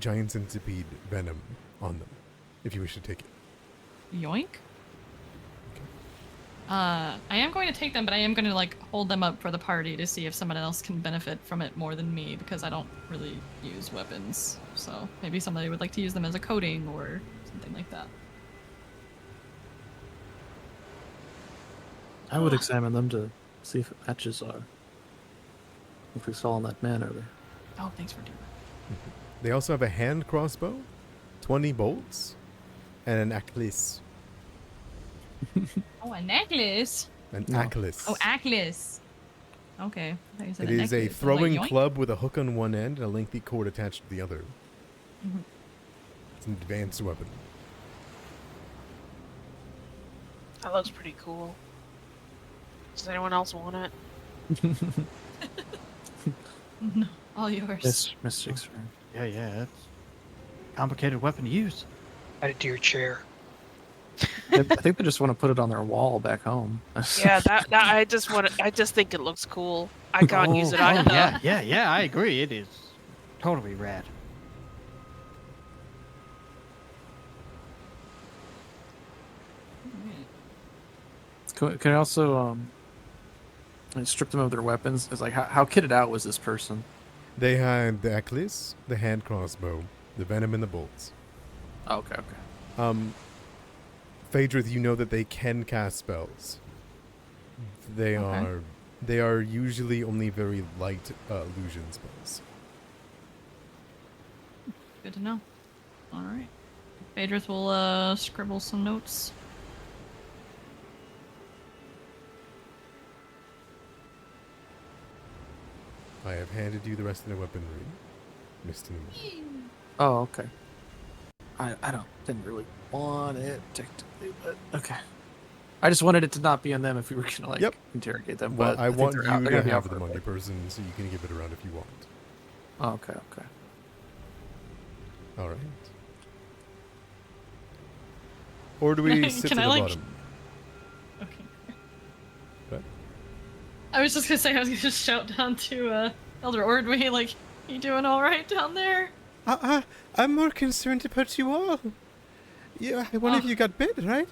giant centipede venom on them, if you wish to take it. Yoink. I am going to take them, but I am going to like hold them up for the party to see if someone else can benefit from it more than me, because I don't really use weapons. So maybe somebody would like to use them as a coating or something like that. I would examine them to see if it matches if we saw that man earlier. Oh, thanks for doing that. They also have a hand crossbow, 20 bolts, and an aclis. Oh, a necklace. An No. aclis. Oh, aclis. Okay. I thought you said It is a necklace. I was like, throwing yoink. club with a hook on one end and a lengthy cord attached to the other. Mhm. It's an advanced weapon. That looks pretty cool. Does anyone else want it? No, all yours. Mystic's friend. Yeah, it's a complicated weapon to use. Add it to your chair. I think they just want to put it on their wall back home. Yeah, that I just think it looks cool. I can't use it Oh, either. yeah, I agree. It is totally rad. Can I also strip them of their weapons? It's like how kitted out was this person? They had the aclis, the hand crossbow, the venom, and the bolts. Oh, okay. Phaedrith, you know that they can cast spells. They are usually only very light illusion spells. Good to know. All right. Phaedrith will scribble some notes. I have handed you the rest of the weaponry, Mr. Newman. Oh, okay. I didn't really want it technically, but okay. I just wanted it to not be on them if we were gonna interrogate them. Well, but I think want they're you out- they're to gonna be out have for them a on your bit. person so you can give it around if you want. Oh, okay. All right. Or do we sit Can to I, the like- bottom? Okay. What? I was just gonna say I was gonna just shout down to Elder Ordway, like, you doing all right down there? I'm more concerned about you all. Yeah, one of you got bit, right?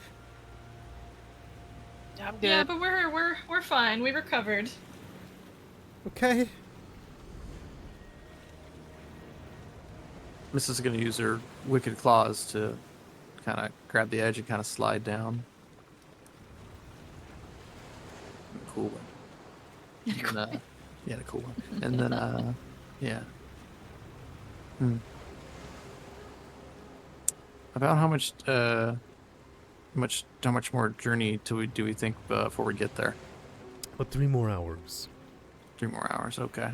I'm good. Yeah, but we're fine. We recovered. Okay. Mrs. is gonna use her wicked claws to kind of grab the edge and kind of slide down. Cool one. And then, yeah, the cool one. And then, yeah. About how much more journey do we think before we get there? But 3 more hours. 3 more hours, okay.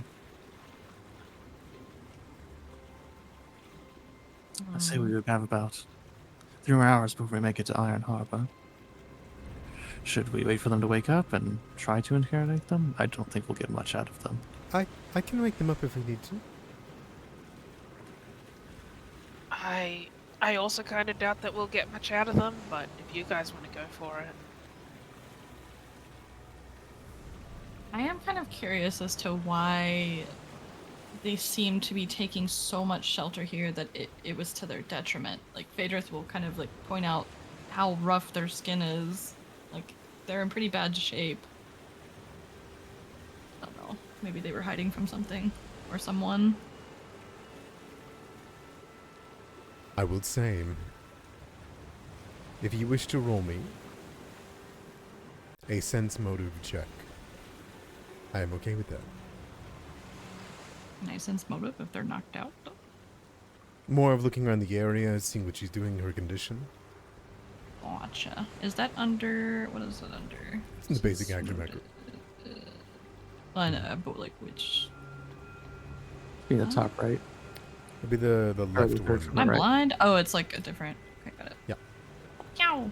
I say we would have about 3 more hours before we make it to Iron Harbor. Should we wait for them to wake up and try to interrogate them? I don't think we'll get much out of them. I can wake them up if we need to. I also kind of doubt that we'll get much out of them, but if you guys want to go for it. I am kind of curious as to why they seem to be taking so much shelter here that it was to their detriment. Like, Phaedrith will kind of, like, point out how rough their skin is. Like, they're in pretty bad shape. I don't know. Maybe they were hiding from something. Or someone. I will say, if you wish to roll me a sense motive check, I am okay with that. Can I sense motive if they're knocked out? More of looking around the area, seeing what she's doing, her condition. Gotcha. Is that under... What is it under? It's in the basic action record. I know, but like which... Be the top right. It'd be the left the one. first Am I Right. blind? Oh, it's like a different... Okay, got it. Yeah. Yow!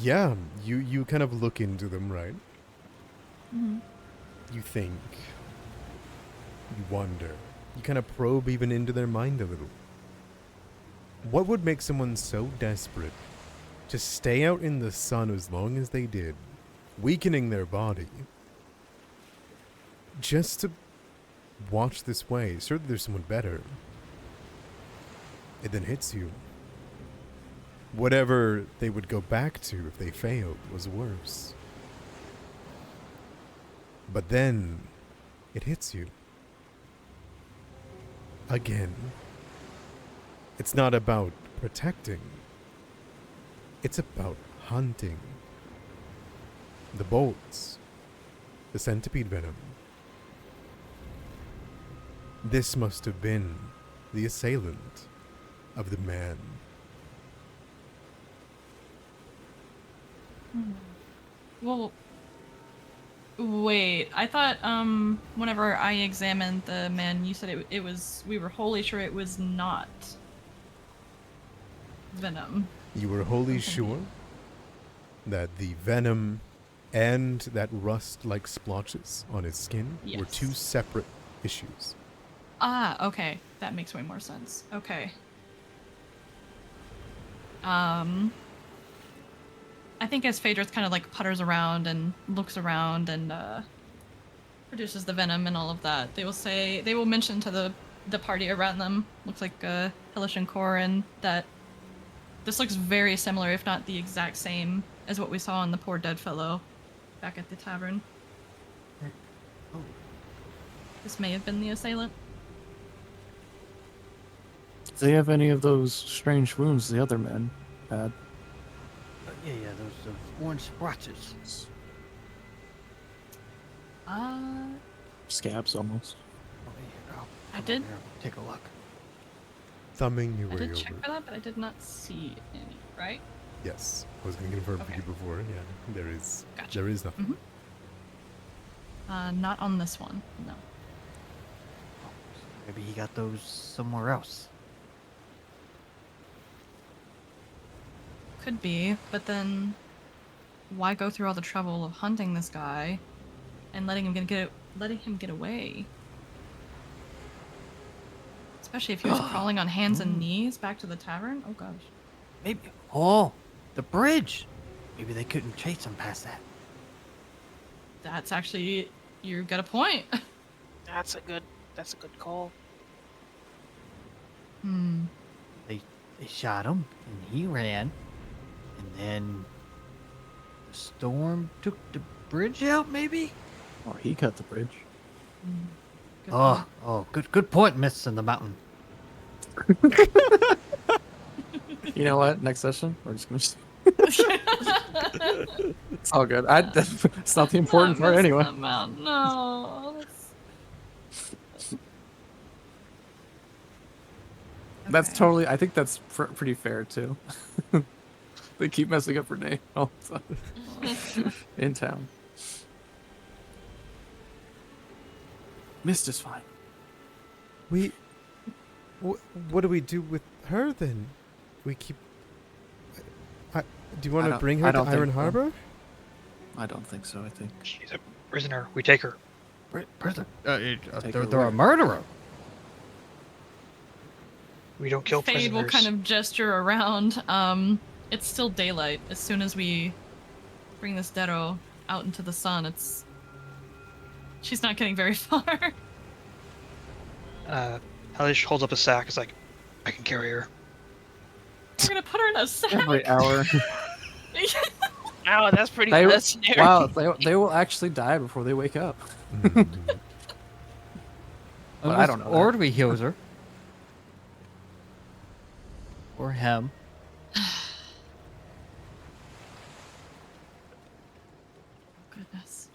Yeah, you kind of look into them, right? Mhm. You think. You wonder. You kind of probe even into their mind a little. What would make someone so desperate to stay out in the sun as long as they did, weakening their body, just to watch this way. Certainly there's someone better. It then hits you. Whatever they would go back to if they failed was worse. But then it hits you. Again. It's not about protecting. It's about hunting. The bolts. The centipede venom. This must have been the assailant of the man. Well, wait. I thought whenever I examined the man, you said it was. We were wholly sure it was not venom. You were wholly sure that the venom and that rust-like splotches on his skin were Yes. two separate issues. Ah, okay. That makes way more sense. Okay. I think as Phaedrus kind of like putters around and looks around and produces the venom and all of that, they will mention to the party around them, looks like Hellish and Corin, that this looks very similar, if not the exact same, as what we saw on the poor dead fellow back at the tavern. This may have been the assailant. Do they have any of those strange wounds the other men had? Yeah, those orange splotches. Scabs almost. Oh, here, I did- over here, take a look. Thumbing your I way did over. check for that, but I did not see any, right? Yes, I was going to confirm for Okay. you before. Yeah, there is. Gotcha. There is nothing. Not on this one, no. Maybe he got those somewhere else. Could be, but then why go through all the trouble of hunting this guy and letting him get away? Especially if he was crawling on hands and knees back to the tavern. Oh gosh. Maybe. Oh, the bridge. Maybe they couldn't chase him past that. That's actually, you got a point. That's a good call. They shot him, and he ran, and then the storm took the bridge out. Maybe. Or he cut the bridge. Good Oh, good point, Miss in the Mountain. You know what? Next session, we're just gonna. It's all good. It's not the important part anyway. No. That's Okay. totally. I think that's pretty fair too. They keep messing up Renee all the time in town. Mist is fine. What do we do with her then? We keep. Do you want I to don't- bring I her to don't think Iron so. Harbor? I don't think so. I think She's a prisoner. We take her. Prison. Take They're her a away. murderer. We don't kill Fade prisoners. will kind of gesture around. It's still daylight. As soon as we bring this Dero out into the sun, she's not getting very far. Hellish holds up a sack. It's like, I can carry her. We're gonna put her in a sack. every hour. Oh, that's pretty They- mercenary. Wow, they will actually die before they wake up. Mm. But I don't know Or that. do we heal her? Or him? Goodness.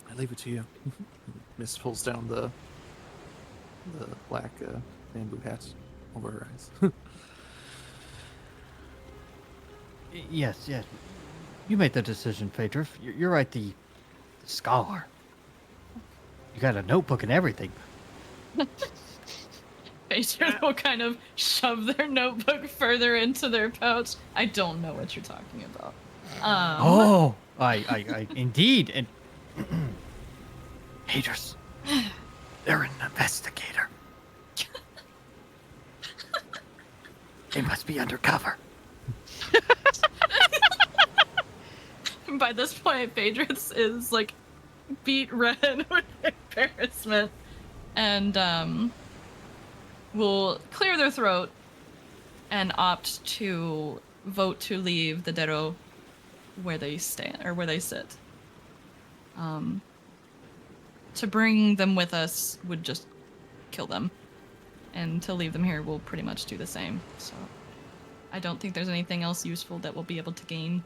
I leave it to you. Mist pulls down the black bamboo hats over her eyes. Yes. You made the decision, Phaedra. You're right, the scholar. You got a notebook and everything. Phaedra will kind of shove their notebook further into their pouch. I don't know what you're talking about. Oh, I indeed. And haters, they're an investigator. They must be undercover. By this point, Phaedrus is like beat red with embarrassment and will clear their throat and opt to vote to leave the Dero where they stand or where they sit. To bring them with us would just kill them, and to leave them here will pretty much do the same. So I don't think there's anything else useful that we'll be able to gain.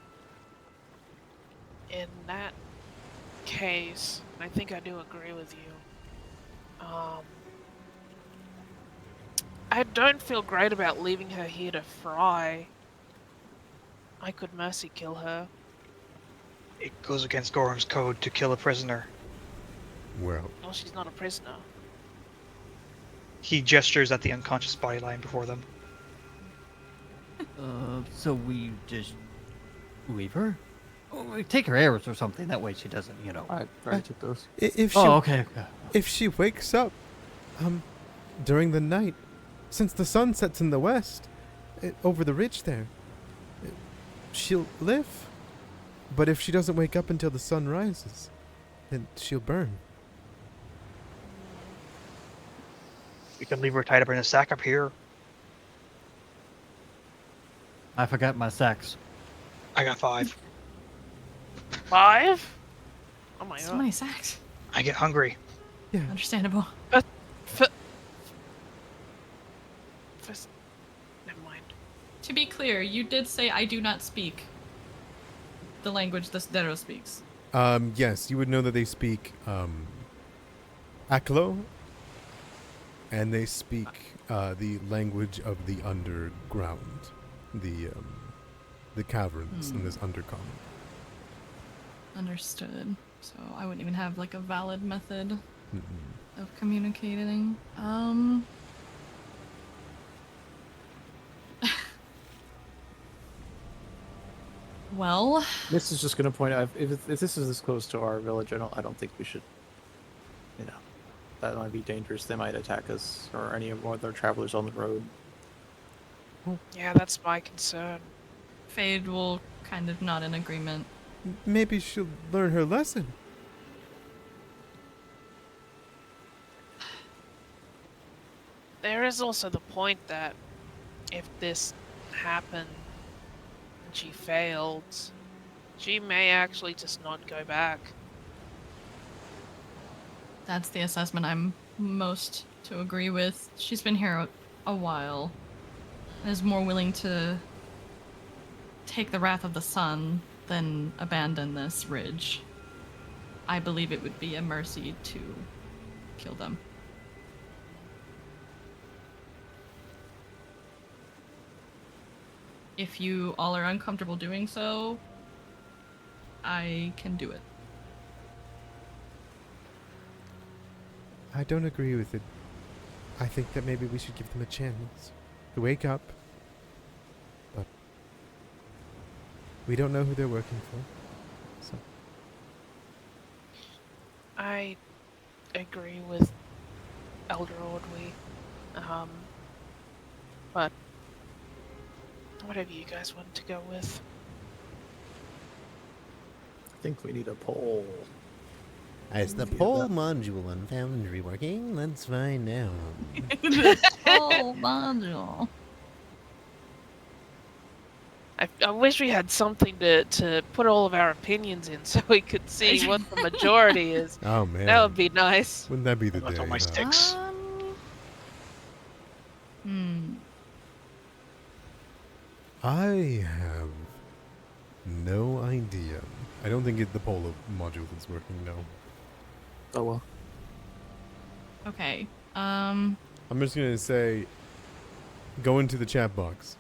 In that case, I think I do agree with you. I don't feel great about leaving her here to fry. I could mercy kill her. It goes against Gorham's code to kill a prisoner. Well, Well, she's not a prisoner. He gestures at the unconscious body lying before them. So we just leave her? Oh, we take her arrows or something. That way she doesn't, I already took those. If she, Oh, okay. if she wakes up, during the night, since the sun sets in the west, over the ridge there, she'll live. But if she doesn't wake up until the sun rises, then she'll burn. We can leave her tied up in a sack up here. I forgot my sacks. I got 5. 5? Oh my So god. many sacks. I get hungry. Yeah. Understandable. Never mind. To be clear, you did say I do not speak the language this Dero speaks. Yes, you would know that they speak Aklo, and they speak the language of the underground, the caverns in this undercommon. Understood. So I wouldn't even have like a valid method Mm-mm. of communicating. Well, This is just going to point out if this is this close to our village, I don't think we should. That might be dangerous. They might attack us or any of other travelers on the road. Yeah, that's my concern. Fade will kind of nod in agreement. Maybe she'll learn her lesson. There is also the point that if this happened and she failed, she may actually just not go back. That's the assessment I'm most to agree with. She's been here a while and is more willing to take the wrath of the sun than abandon this ridge. I believe it would be a mercy to kill them. If you all are uncomfortable doing so, I can do it. I don't agree with it. I think that maybe we should give them a chance to wake up. But we don't know who they're working for. So I agree with Elder Ordway. But whatever you guys want to go with. I think we need a poll. Is the Yeah, pole that- module on Foundry working? Let's find out. The whole module. I wish we had something to put all of our opinions in so we could see what the majority is. Oh man, That would be nice. wouldn't that be the That's day? all my huh? sticks. I have no idea. I don't think the pole module is working now. Oh well. Okay. I'm just gonna say, go into the chat box.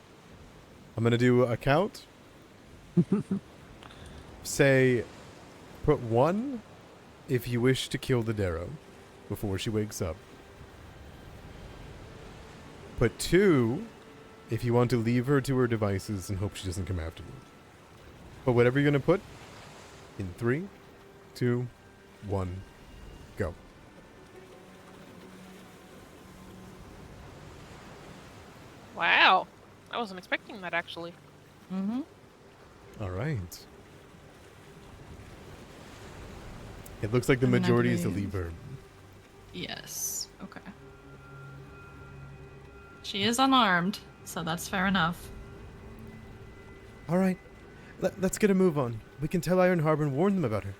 I'm gonna do a count. Say, put 1 if you wish to kill the Darrow before she wakes up. Put 2 if you want to leave her to her devices and hope she doesn't come after you. But whatever you're gonna put, in 3, 2, 1, go. Wow. I wasn't expecting that actually. Mm-hmm. All right. It looks like the And I majority is the believe- lever. Yes. Okay. She is unarmed, so that's fair enough. All right, let's get a move on. We can tell Iron Harbor and warn them about her.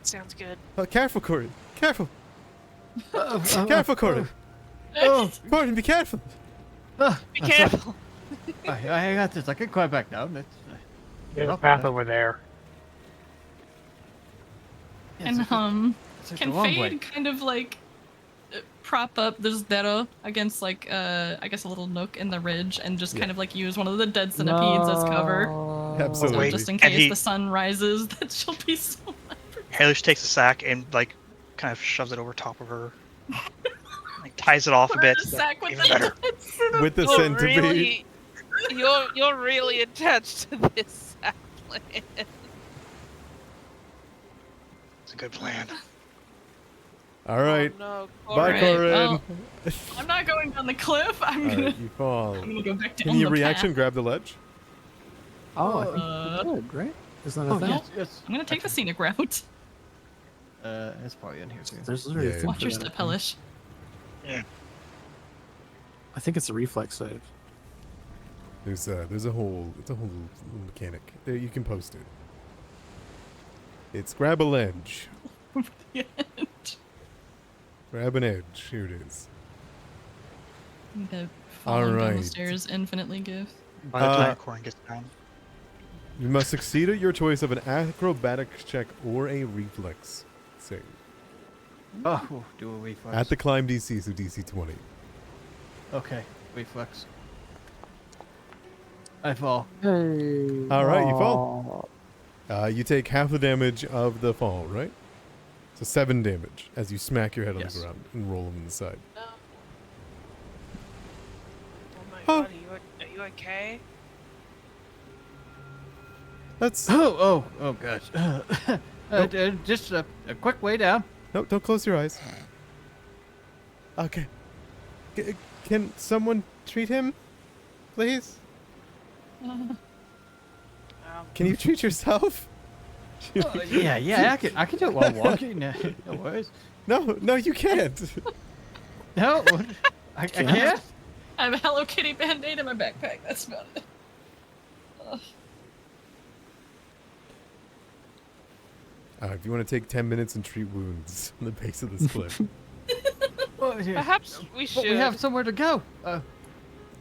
Sounds good. Careful, Corey. Careful. Oh, Careful, Corey. oh, Gordon, be careful. Be careful. I got this. I can climb back down. That's, There's a up path there. over there. Yeah, And it's like can the long way. Fade kind of like prop up this Dero against like I guess a little nook in the ridge and just kind of like use one of the dead centipedes as cover. No. Absolutely. So just in And case he- the sun rises, that she'll be so Halish takes a sack and like kind of shoves it over top of her, like ties it off a Put her in bit. a sack with Even the better. dead With the You're centipede. really, you're really attached to this sapling. It's a good plan. All right. Oh, no, Bye, Alright, Corin. well, I'm not going down the cliff. I'm All gonna right, you fall. I'm gonna go back down Can you the reaction path. grab the ledge? Oh, I think Uh, you did, right? Isn't that a oh, thing? no. Yes. I'm gonna take the scenic route. It's probably in here too. There's literally Yeah, a yeah. thing Watch for your that, I step, think. Hellish. I think it's a reflex save. There's a whole little mechanic. There, you can post it. It's grab a ledge. Grab an edge. Here it is. The falling down the Alright. stairs infinitely gives. By the Uh, time Corin gets down. You must succeed at your choice of an acrobatics check or a reflex save. Oh, we'll do a reflex. At the climb DC, so DC 20. Okay, reflex. I fall. Hey. All right, you fall. You take half the damage of the fall, right? So 7 damage as you smack your head on Yes. the ground and roll on the side. Oh my Huh. god, are you okay? That's Oh, gosh. Just a quick way down. no. Don't close your eyes. Okay. Can someone treat him, please? Can you treat yourself? Yeah, I can do it while walking. No worries. No, you can't. No, I can't. I have a Hello Kitty band-aid in my backpack. That's about it. Ugh. If you want to take 10 minutes and treat wounds on the base of this cliff, Well, yeah, Perhaps we but should. we have somewhere to go.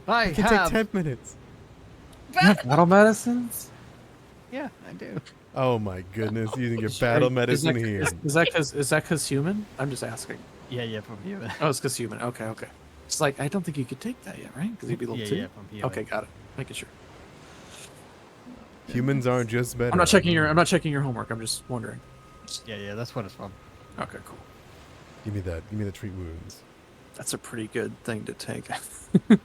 I it can have. take 10 minutes. Battle medicines? Yeah, I do. Oh my goodness, using your battle medicine here. Is that because human? I'm just asking. Yeah, from you. Oh, it's because human. Okay. It's like I don't think you could take that yet, right? Because you'd be level 2. Yeah, from you. Okay, got it. Making sure. Humans aren't just better. I'm not checking your homework. I'm just wondering. Yeah, that's what it's from. Okay, cool. Give me that. Give me the treat wounds. That's a pretty good thing to take. Give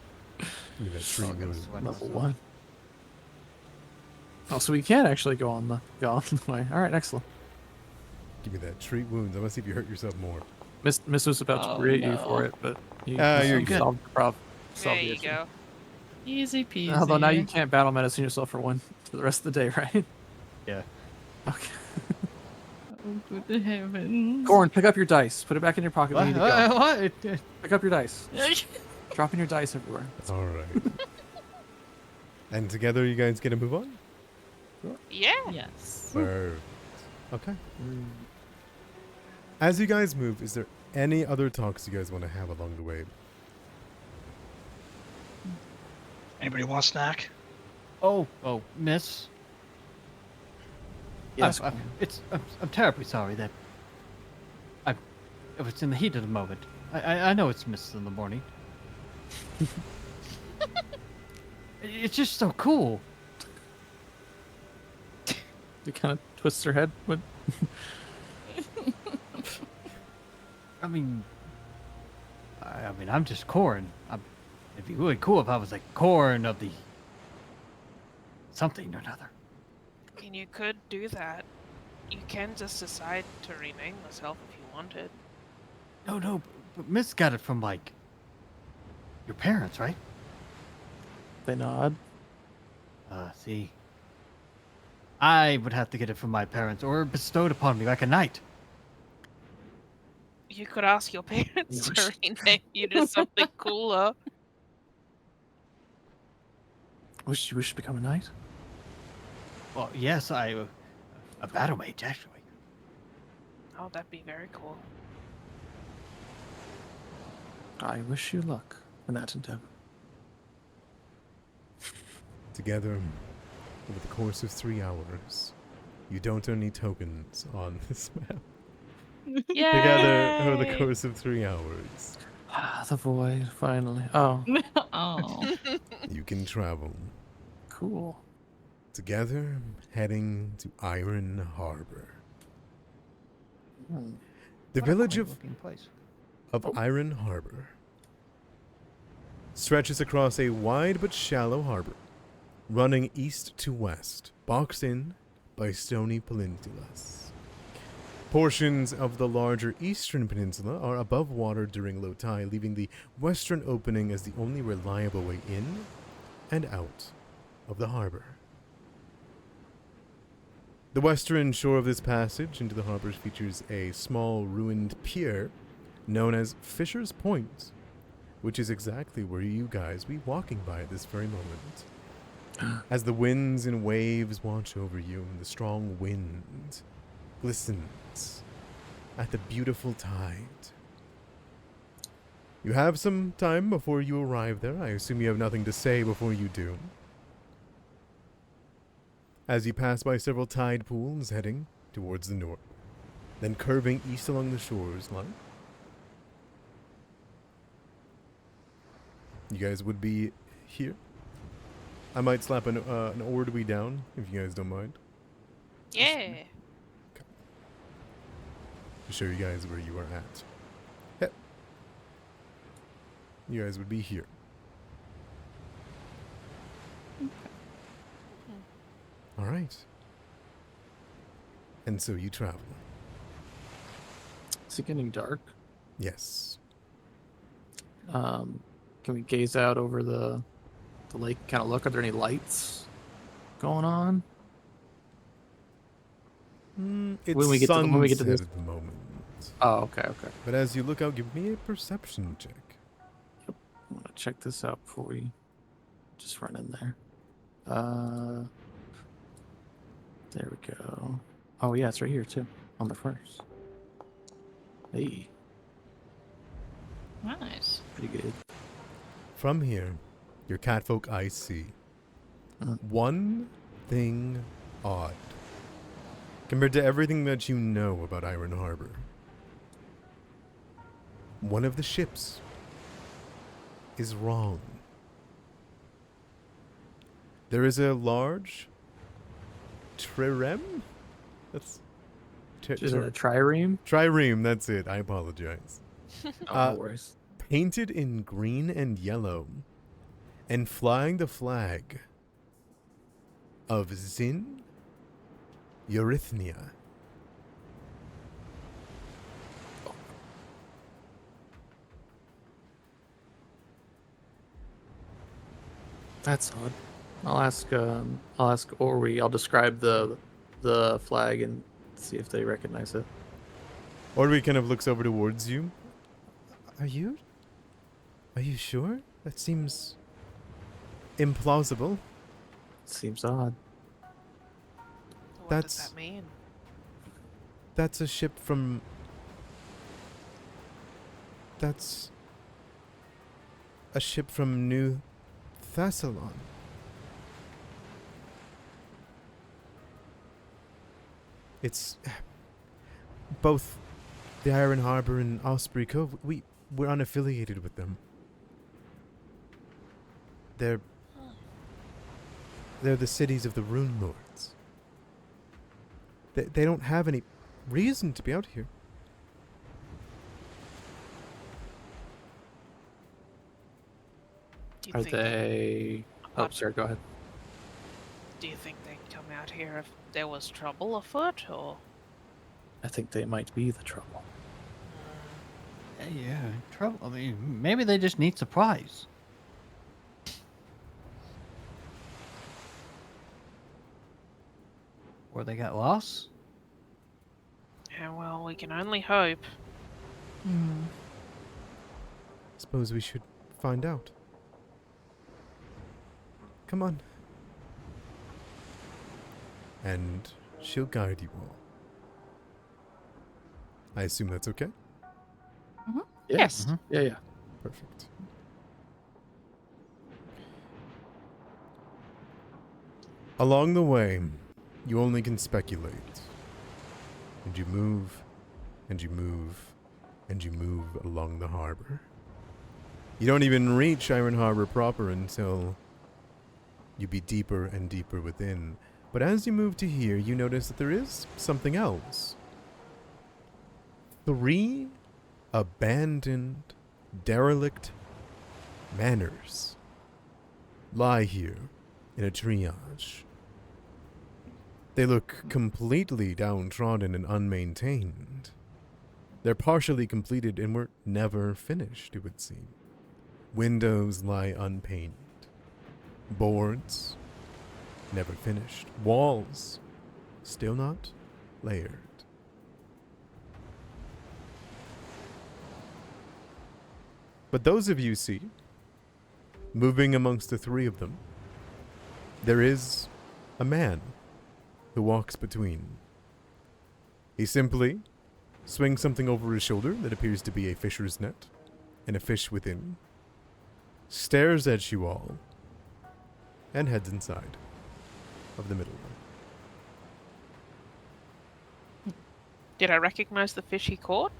me that treat I'm gonna wounds. sweat Level myself. 1. Oh, so we can actually go on the way. All right, excellent. Give me that treat wounds. I want to see if you hurt yourself more. Miss was about Oh, to berate you no. for it, but you, You're you good. solved the problem. There Solved the you issue. go. Easy peasy. Although now you can't battle medicine yourself for the rest of the day, right? Yeah. Okay. Oh, good heavens. Corin, pick up your dice. Put it back in your pocket. We need to go. What? Pick up your dice. Dropping your dice everywhere. All right. And together, you guys get to move on. Yeah. Yes. Perfect. Okay. As you guys move, is there any other talks you guys want to have along the way? Anybody want a snack? Oh, miss. Yes. I'm terribly sorry that it was in the heat of the moment. I know it's mist in the morning. It's just so cool. You kind of twist her head. What? I mean, I'm just Corin. It'd be really cool if I was like Corin of the something or another. I mean, you could do that. You can just decide to rename yourself if you wanted. No, but Miss got it from like your parents, right? They nod. See, I would have to get it from my parents or bestowed upon me like a knight. You could ask your parents to Wish- rename you to something cooler. Wish you should become a knight. Well, yes, a battle mage, actually. Oh, that'd be very cool. I wish you luck in that endeavor. Together, over the course of 3 hours, you don't earn any tokens on this map. Yay! Together, over the course of 3 hours, Ah, the void, finally. Oh, Oh. you can travel. cool. Together, heading to Iron Harbor. Hmm. The What a village quaint-looking place. of Oh. Iron Harbor stretches across a wide but shallow harbor, running east to west, boxed in by stony peninsulas. Portions of the larger eastern peninsula are above water during low tide, leaving the western opening as the only reliable way in and out of the harbor. The western shore of this passage into the harbor features a small ruined pier known as Fisher's Point, which is exactly where you guys will be walking by at this very moment. As the winds and waves wash over you and the strong wind glistens at the beautiful tide. You have some time before you arrive there. I assume you have nothing to say before you do. As you pass by several tide pools heading towards the north, then curving east along the shores line. You guys would be here. I might slap an ordwy down if you guys don't mind. Yeah. To show you guys where you are at. Yep. You guys would be here. All right. And so you travel. Is it getting dark? Yes. Can we gaze out over the lake? Kind of look. Are there any lights going on? It's When we get to the- when we get to sunset this- at the moment. Oh, okay, okay. But as you look out, give me a perception check. I'm gonna check this out before we just run in there. There we go. Oh yeah, it's right here too, on the first. Hey, Nice. pretty good. From here, your catfolk eyes see one thing odd compared to everything that you know about Iron Harbor. One of the ships is wrong. There is a large trireme? That's Is it a trireme? trireme, that's it. I apologize. Oh, no worries. Painted in green and yellow, and flying the flag of Zin Eurythnia. That's odd. I'll ask Orwe. I'll describe the flag and see if they recognize it. Orwe kind of looks over towards you. Are you sure? That seems implausible. Seems odd. What That's- does that mean? That's a ship from... That's a ship from New Thassalon. It's both the Iron Harbor and Osprey Cove. We're unaffiliated with them. They're the cities of the Rune Lords. They don't have any reason to be out here. Do you Are think they? Oh, sorry. Go ahead. Do you think they'd come out here if there was trouble afoot, or? I think they might be the trouble. Yeah, trouble. I mean, maybe they just need supplies. before they got lost? Yeah, well, we can only hope. Hmm. Suppose we should find out. Come on. And she'll guide you all. I assume that's okay? Yes. Mhm. Yeah, yeah. Perfect. Along the way, you only can speculate. And you move, and you move, and you move along the harbor. You don't even reach Iron Harbor proper until you be deeper and deeper within. But as you move to here, you notice that there is something else. 3 abandoned, derelict manors lie here in a triage. They look completely downtrodden and unmaintained. They're partially completed and were never finished, it would seem. Windows lie unpainted. Boards, never finished. Walls, still not layered. But those of you see, moving amongst the 3 of them, there is a man who walks between. He simply swings something over his shoulder that appears to be a fisher's net, and a fish within, stares at you all, and heads inside of the middle one. Did I recognize the fish he caught?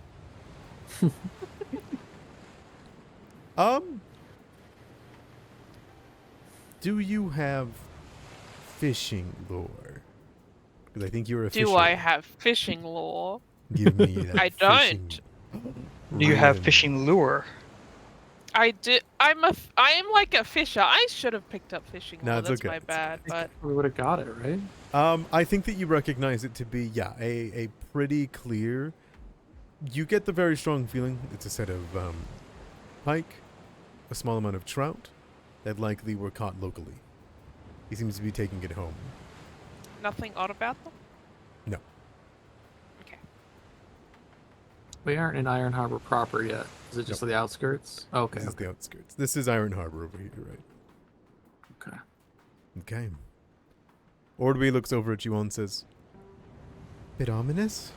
Do you have fishing lore? Because I think you're a fisher. Do I have fishing lore? Give me that I fishing Do you have rim. fishing lure? I do. I am like a fisher. I should have picked up fishing No, lore. it's That's okay, my it's bad. But We would have got it, right? I think that you recognize it to be, a pretty clear. You get the very strong feeling it's a set of pike, a small amount of trout that likely were caught locally. He seems to be taking it home. nothing odd about them. No. Okay. We aren't in Iron Harbor proper yet. Is it just Nope. the outskirts? Okay. This is the outskirts. This is Iron Harbor over here, right? Okay. Okay. Ordway looks over at you all and says, "Bit ominous?"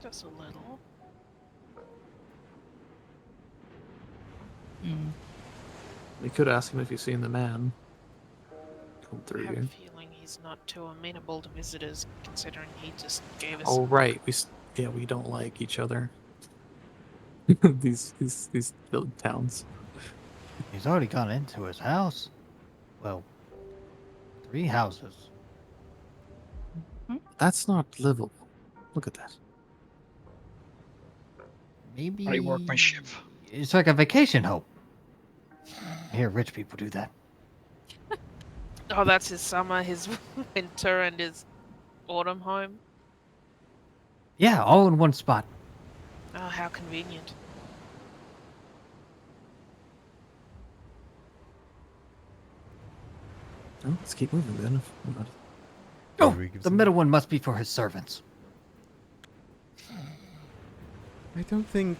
Just a little. Hmm. We could ask him if you've seen the man come I through have here. a feeling he's not too amenable to visitors, considering he just gave us. Oh right, we don't like each other. these little towns. He's already gone into his house. Well, 3 houses. That's not livable. Look at that. Maybe Great workmanship. it's like a vacation home. I hear rich people do that. Oh, that's his summer, his winter, and his autumn home. Yeah, all in one spot. Oh, how convenient. Oh, let's keep moving then. Oh, Ordway gives the him- middle one must be for his servants. I don't think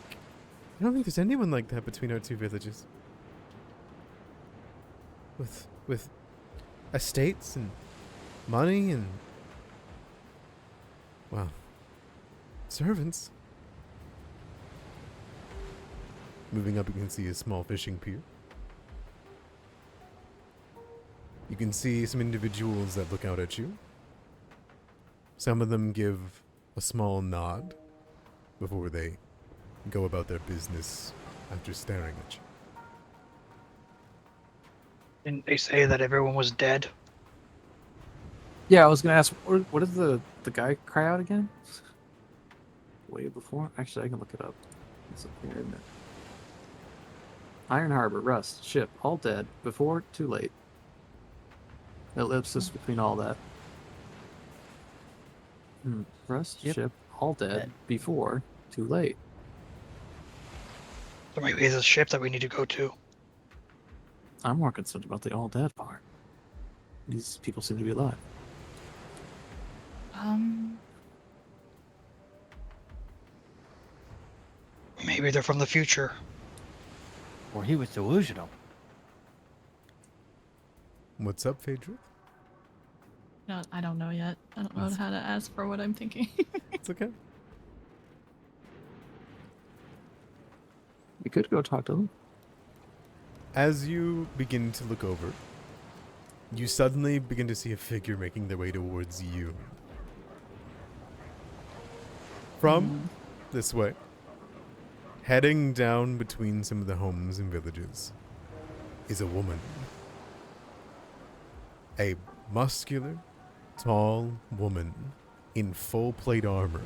there's anyone like that between our 2 villages. With estates and money and, well, servants. Moving up, you can see a small fishing pier. You can see some individuals that look out at you. Some of them give a small nod before they go about their business after staring at you. Didn't they say that everyone was dead? Yeah, I was gonna ask, what did the guy cry out again? Way before? Actually, I can look it up. It's up here, isn't it? Iron Harbor, Rust, ship, all dead. Before, too late. Ellipsis between all that. Rust, Yep. ship, all dead. Dead. Before, too late. So maybe it's a ship that we need to go to. I'm more concerned about the all dead part. These people seem to be alive. Maybe they're from the future. Or he was delusional. What's up, Phaedra? No, I don't know yet. I don't know how to ask for what I'm thinking. It's okay. We could go talk to them. As you begin to look over, you suddenly begin to see a figure making their way towards you. From this way, heading down between some of the homes and villages, is a woman. A muscular, tall woman in full plate armor,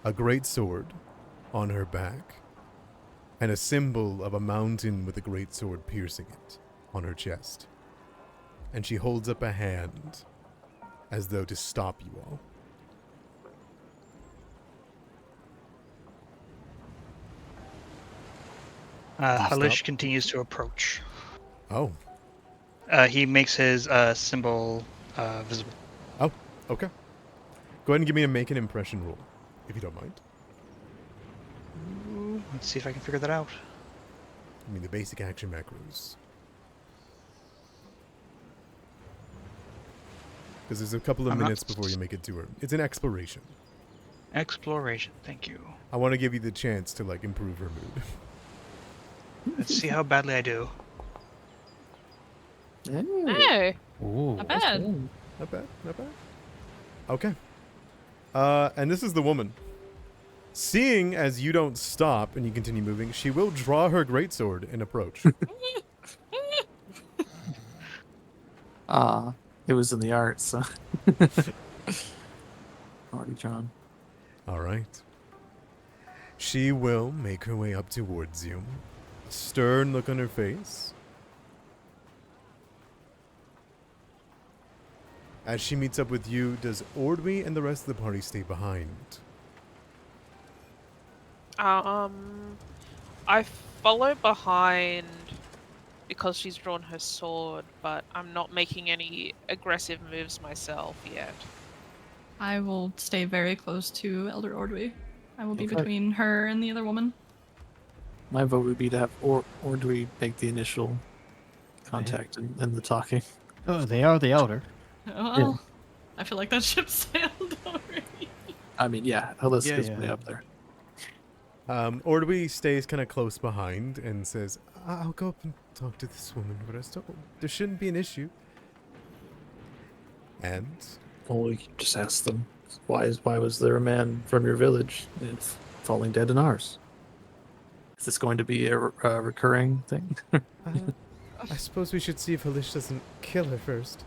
a great sword on her back, and a symbol of a mountain with a great sword piercing it on her chest. And she holds up a hand as though to stop you all. Halish stop? continues to approach. Oh, He makes his symbol visible. okay. Go ahead and give me a make an impression roll, if you don't mind. Let's see if I can figure that out. I mean, the basic action macros. Because there's a couple of I'm not minutes before you make it to her. It's an exploration. Exploration, thank you. I want to give you the chance to, like, improve her mood. Let's see how badly I do. Hey, Ooh. not bad. Not bad, not bad. Okay. And this is the woman. Seeing as you don't stop and you continue moving, she will draw her greatsword and approach. It was in the art, so. Already drawn. All right. She will make her way up towards you. A stern look on her face. As she meets up with you, does Ordwy and the rest of the party stay behind? I follow behind because she's drawn her sword, but I'm not making any aggressive moves myself yet. I will stay very close to Elder Ordwy. I will be Okay. between her and the other woman. My vote would be to have or do we make the initial contact and the talking? Oh, they are the elder. Well, I feel like that ship sailed already. I mean, yeah, Haliska's Yeah, way yeah. up there. Ordwy stays kind of close behind and says, I'll go up and talk to this woman, but there shouldn't be an issue. And Well, we can just ask them why was there a man from your village falling dead in ours? Is this going to be a recurring thing? I suppose we should see if Halish doesn't kill her first,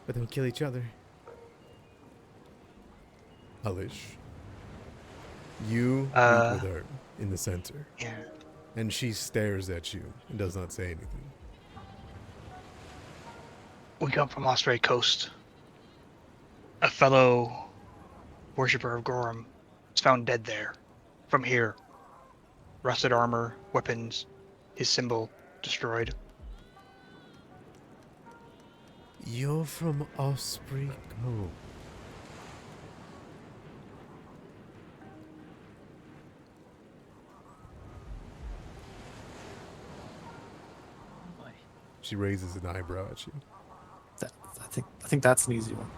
but don't kill each other. Halish, you meet with her in the center, Yeah. and she stares at you and does not say anything. We come from Osprey Coast. A fellow worshipper of Gorum was found dead there. From here. Rusted armor, weapons, his symbol destroyed. You're from Osprey Cove. She raises an eyebrow at you. I think that's an easy one.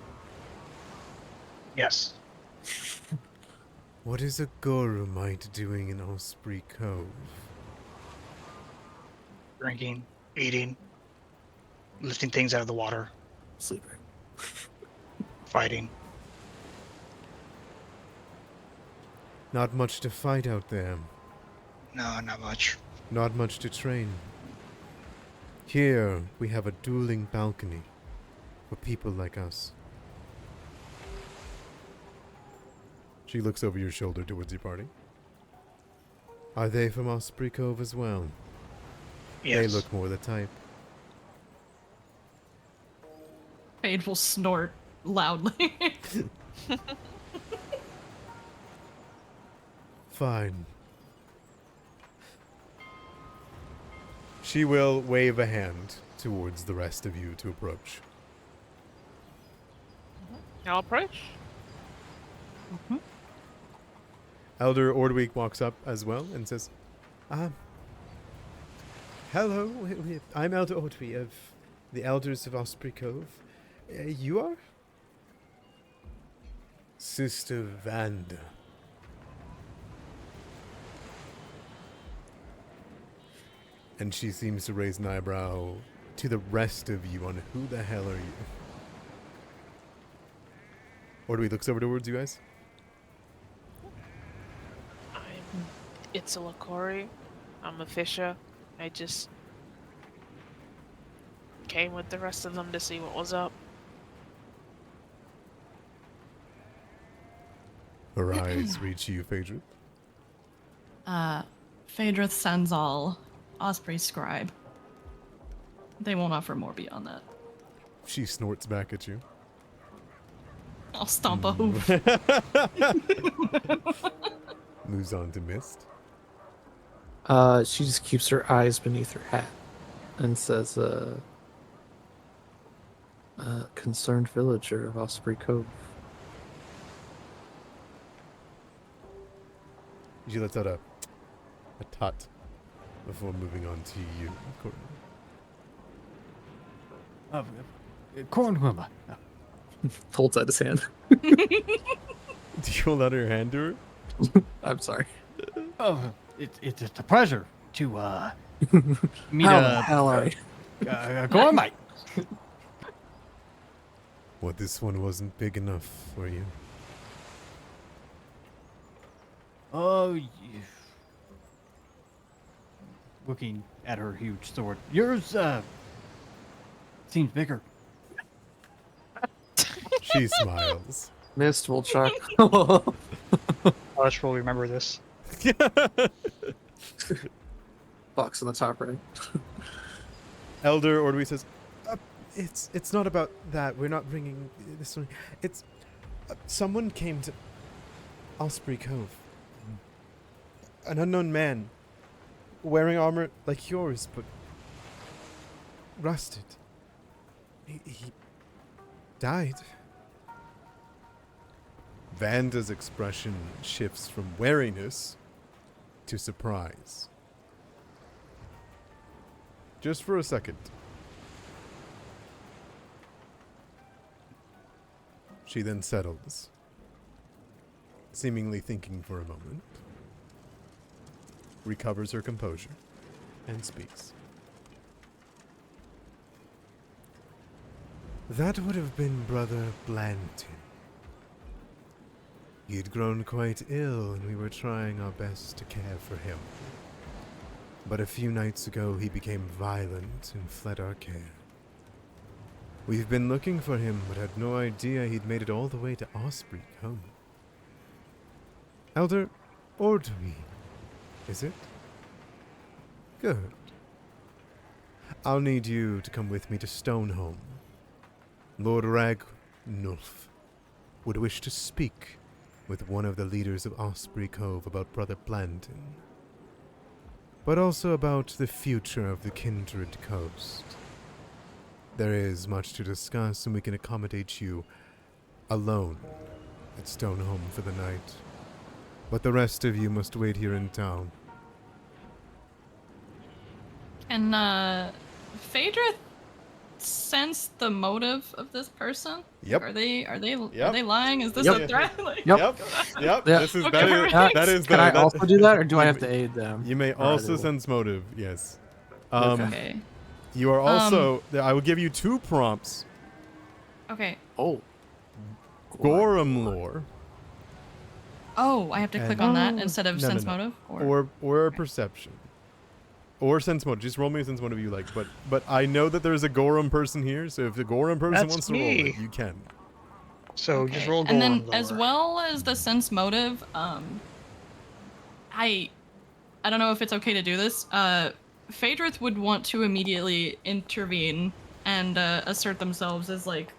Yes. What is a Gorumite doing in Osprey Cove? Drinking, eating, lifting things out of the water, Sleeping. fighting. Not much to fight out there. No, not much. Not much to train. Here, we have a dueling balcony for people like us. She looks over your shoulder towards your party. Are they from Osprey Cove as well? Yes. They look more the type. Fade will snort loudly. Fine. She will wave a hand towards the rest of you to approach. I'll approach. Mhm. Elder Ordweek walks up as well and says, hello, I'm Elder Ordweek of the Elders of Osprey Cove. You are? Sister Vanda. And she seems to raise an eyebrow to the rest of you on who the hell are you? Ordweek looks over towards you guys. It's a Lakori. I'm a fisher. I just came with the rest of them to see what was up. Her eyes reach you, Phaedra. Phaedra sends all Osprey scribe. They won't offer more beyond that. She snorts back at you. I'll stomp a hoof. Moves on to Mist. She just keeps her eyes beneath her hat and says, concerned villager of Osprey Cove. She lets out a tut before moving on to you, Courtney. Cornwimba. Holds out his hand. Do you hold out your hand to her? I'm sorry. Oh, it's a pleasure to meet How the hell are you? Gormite. What, this one wasn't big enough for you? Oh, looking at her huge sword. Yours seems bigger. She smiles. Mist will chuck. Others will remember this. Box on the top right. Elder Ordweek says, it's not about that. We're not bringing this one. It's someone came to Osprey Cove. An unknown man, wearing armor like yours, but rusted. He died. Vanda's expression shifts from wariness to surprise. Just for a second. She then settles, seemingly thinking for a moment, recovers her composure, and speaks. That would have been Brother Blanton. He had grown quite ill, and we were trying our best to care for him. But a few nights ago, he became violent and fled our care. We've been looking for him, but had no idea he'd made it all the way to Osprey Cove. Elder Ordweek, is it? Good. I'll need you to come with me to Stoneholm. Lord Ragnulf would wish to speak with one of the leaders of Osprey Cove about Brother Blanton, but also about the future of the Kindred Coast. There is much to discuss, and we can accommodate you alone at Stoneholm for the night. But the rest of you must wait here in town. Can Phaedra sense the motive of this person? Yep. Are they Yep. are they lying? Is this Yep. a threat? Like, Yep. Yep. Yeah. This is Okay, that is perfect. that is Can I that- also do that, or do I you have may- to aid them? You may Or also either sense motive, yes. Okay. You are also I will give you 2 prompts. Okay. Oh. Gorum lore Oh, I have to click And- on that instead of No, no, sense no. motive? or perception. Or sense motive. Just roll me a sense motive you like. But I know that there's a Gorum person here, so if the Gorum person That's wants to roll me. it, you can. So just roll And then Golem as lore. well as the sense motive, I don't know if it's okay to do this. Phaedrith would want to immediately intervene and assert themselves as like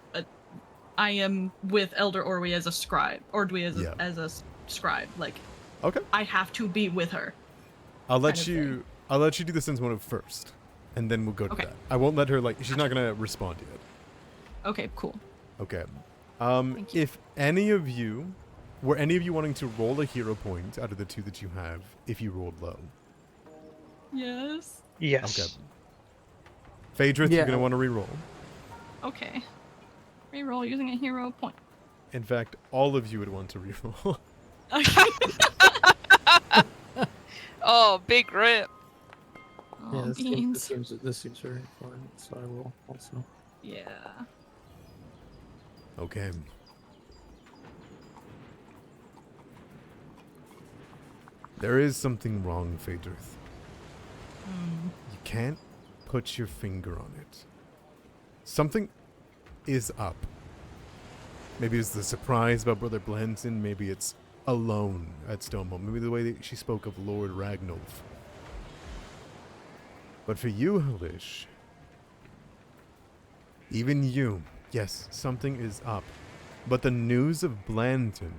I am with Elder Ordweek as a scribe. Ordweek as a scribe. Like Okay. I have to be with her. I'll let kind of you I'll let you do the sense motive first. And then we'll go to Okay. that. I won't let her she's not gonna respond yet. Okay, cool. Okay. Thank you. If any of you were any of you wanting to roll a hero point out of the 2 that you have if you rolled low? Yes. Yes. Okay. Phaedrith, you're going to want to re-roll. Okay. Reroll using a hero point. In fact, all of you would want to re-roll. Oh, big rip. Oh, Yeah, beans. this seems very important, so I will also. Yeah. Okay. There is something wrong, Phaedrith. You can't put your finger on it. Something is up. Maybe it's the surprise about Brother Blanton. Maybe it's alone at Stonehome. Maybe the way that she spoke of Lord Ragnolf. But for you, Halish, even you, yes, something is up. But the news of Blanton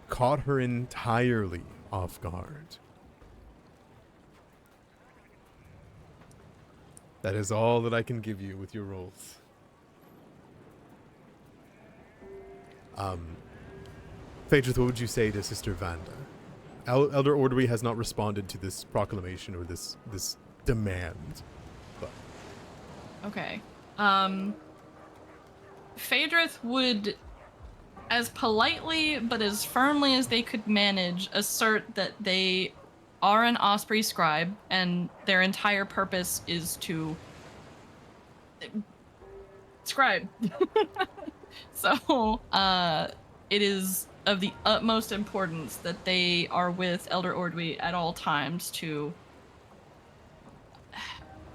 caught her entirely off guard. That is all that I can give you with your rolls. Phaedrith, what would you say to Sister Vanda? Elder Ordwy has not responded to this proclamation or this demand. But Okay. Phaedrith would, as politely but as firmly as they could manage, assert that they are an Osprey scribe and their entire purpose is to scribe. So, it is of the utmost importance that they are with Elder Ordwy at all times to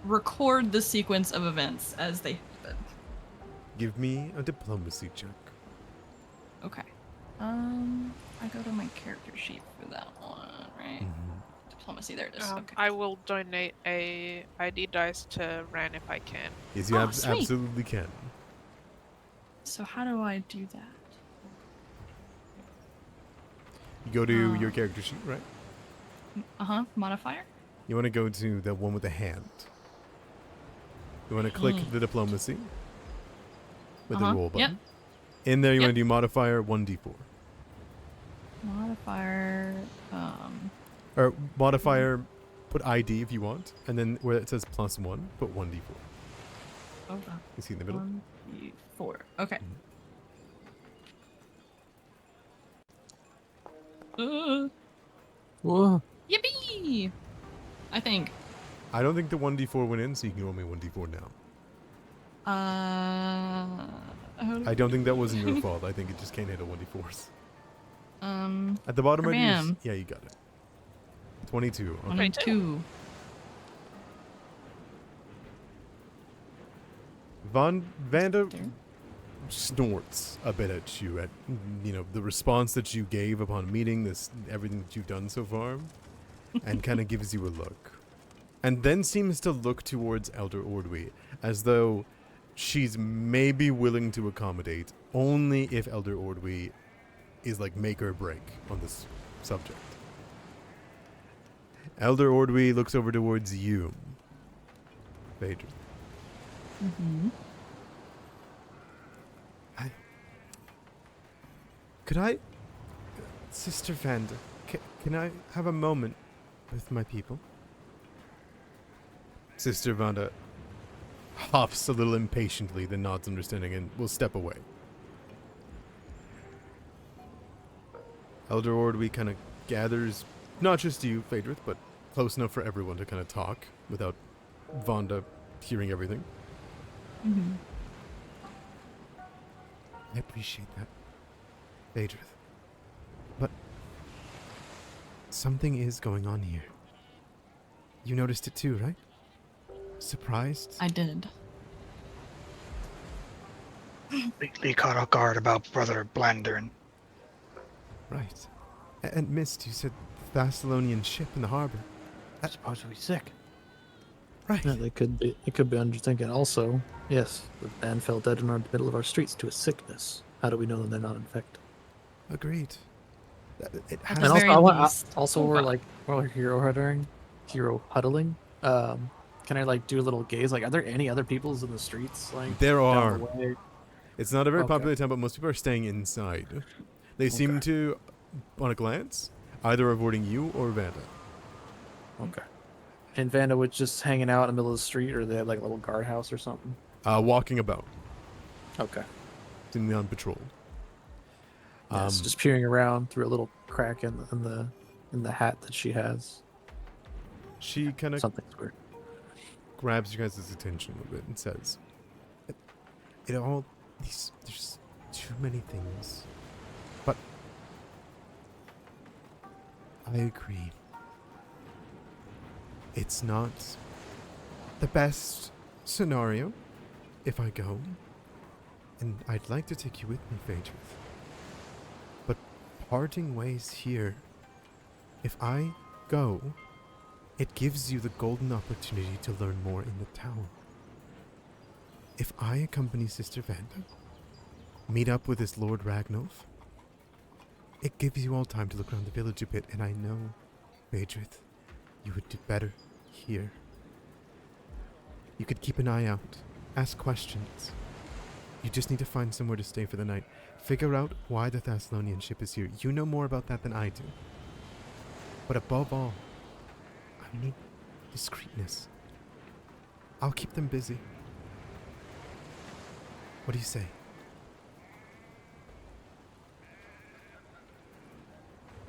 record the sequence of events as they happen. give me a diplomacy check. Okay. I go to my character sheet for that one, right? Diplomacy, there it is. Okay. I will donate a ID dice to Ren if I can. Yes, you Oh, sweet. absolutely can. So how do I do that? You go to your character sheet, right? Modifier? You want to go to the one with the hand. You want to click the diplomacy with the roll button. Yep. In there, you Yep. want to do modifier 1d4. Modifier, Or modifier, put ID if you want. And then where it says +1, put 1d4. hold on. You see in the middle? 1d4. Okay. Whoa. Yippee! I think. I don't think the 1d4 went in, so you can roll me 1d4 now. I don't think that wasn't your fault. I think it just can't hit a 1d4s. At the bottom right of your... Yeah, you got it. 22. Okay. 22. Vanda snorts a bit at you at the response that you gave upon meeting this, everything that you've done so far, and kind of gives you a look, and then seems to look towards Elder Ordwy as though she's maybe willing to accommodate only if Elder Ordwy is like make or break on this subject. Elder Ordwy looks over towards you, Phaedra. Could I, Sister Vanda, can I have a moment with my people? Sister Vanda huffs a little impatiently, then nods understanding and will step away. Elder Ordwy kind of gathers, not just you, Phaedrith, but close enough for everyone to kind of talk without Vanda hearing everything. I appreciate that, Phaedrith. But something is going on here. You noticed it too, right? Surprised? I did. Completely caught off guard about Brother Blandern. Right. And Mist, you said Thessalonian ship in the harbor. That's supposed to be sick. Right. Yeah, they could be. It could be underthinking. Also, yes, the man fell dead in the middle of our streets to a sickness. How do we know that they're not infected? Agreed. It has the And also, very least. also while we're hero huddling. Can I do a little gaze? Are there any other peoples in the streets? There down are. the way? It's not a very Okay. popular town, but most people are staying inside. They seem Okay. to, on a glance, either avoiding you or Vanda. Okay. And Vanda was just hanging out in the middle of the street, or they had like a little guardhouse or something? Walking about, Okay. seemingly on patrol. Yes, just peering around through a little crack in the hat that she has. She kind of Something's weird. grabs you guys' attention a little bit and says, there's too many things. But I agree. It's not the best scenario if I go, and I'd like to take you with me, Phaedrus. But parting ways here, if I go, it gives you the golden opportunity to learn more in the town. If I accompany Sister Vanda, meet up with this Lord Ragnulf, it gives you all time to look around the village a bit, and I know, Phaedrus, you would do better here. You could keep an eye out, ask questions. You just need to find somewhere to stay for the night. Figure out why the Thessalonian ship is here. You know more about that than I do. But above all, I need discreetness. I'll keep them busy. What do you say?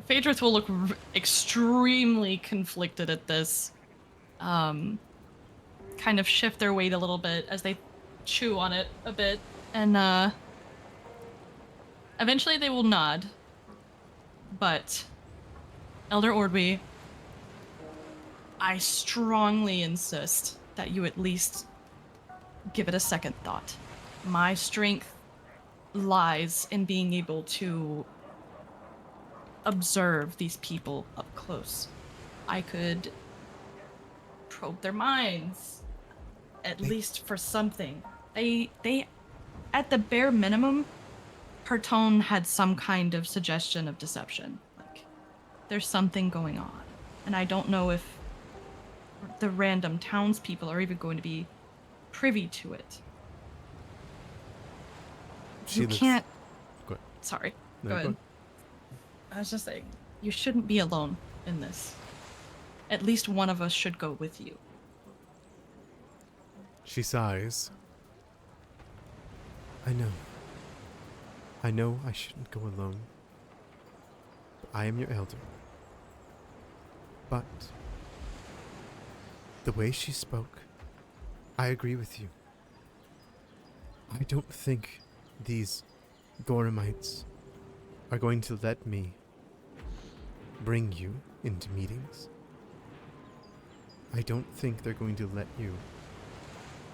Phaedrus will look extremely conflicted at this. Kind of shift their weight a little bit as they chew on it a bit, and eventually they will nod. But Elder Ordwy, I strongly insist that you at least give it a second thought. My strength lies in being able to observe these people up close. I could probe their minds, at least for something. They, at the bare minimum, her tone had some kind of suggestion of deception. Like, there's something going on. And I don't know if the random townspeople are even going to be privy to it. She You looks- can't... Go ahead. Sorry. No, Go ahead. I was just saying, you shouldn't be alone in this. At least one of us should go with you. She sighs. I know. I know I shouldn't go alone. But I am your elder. But the way she spoke, I agree with you. I don't think these Goramites are going to let me bring you into meetings. I don't think they're going to let you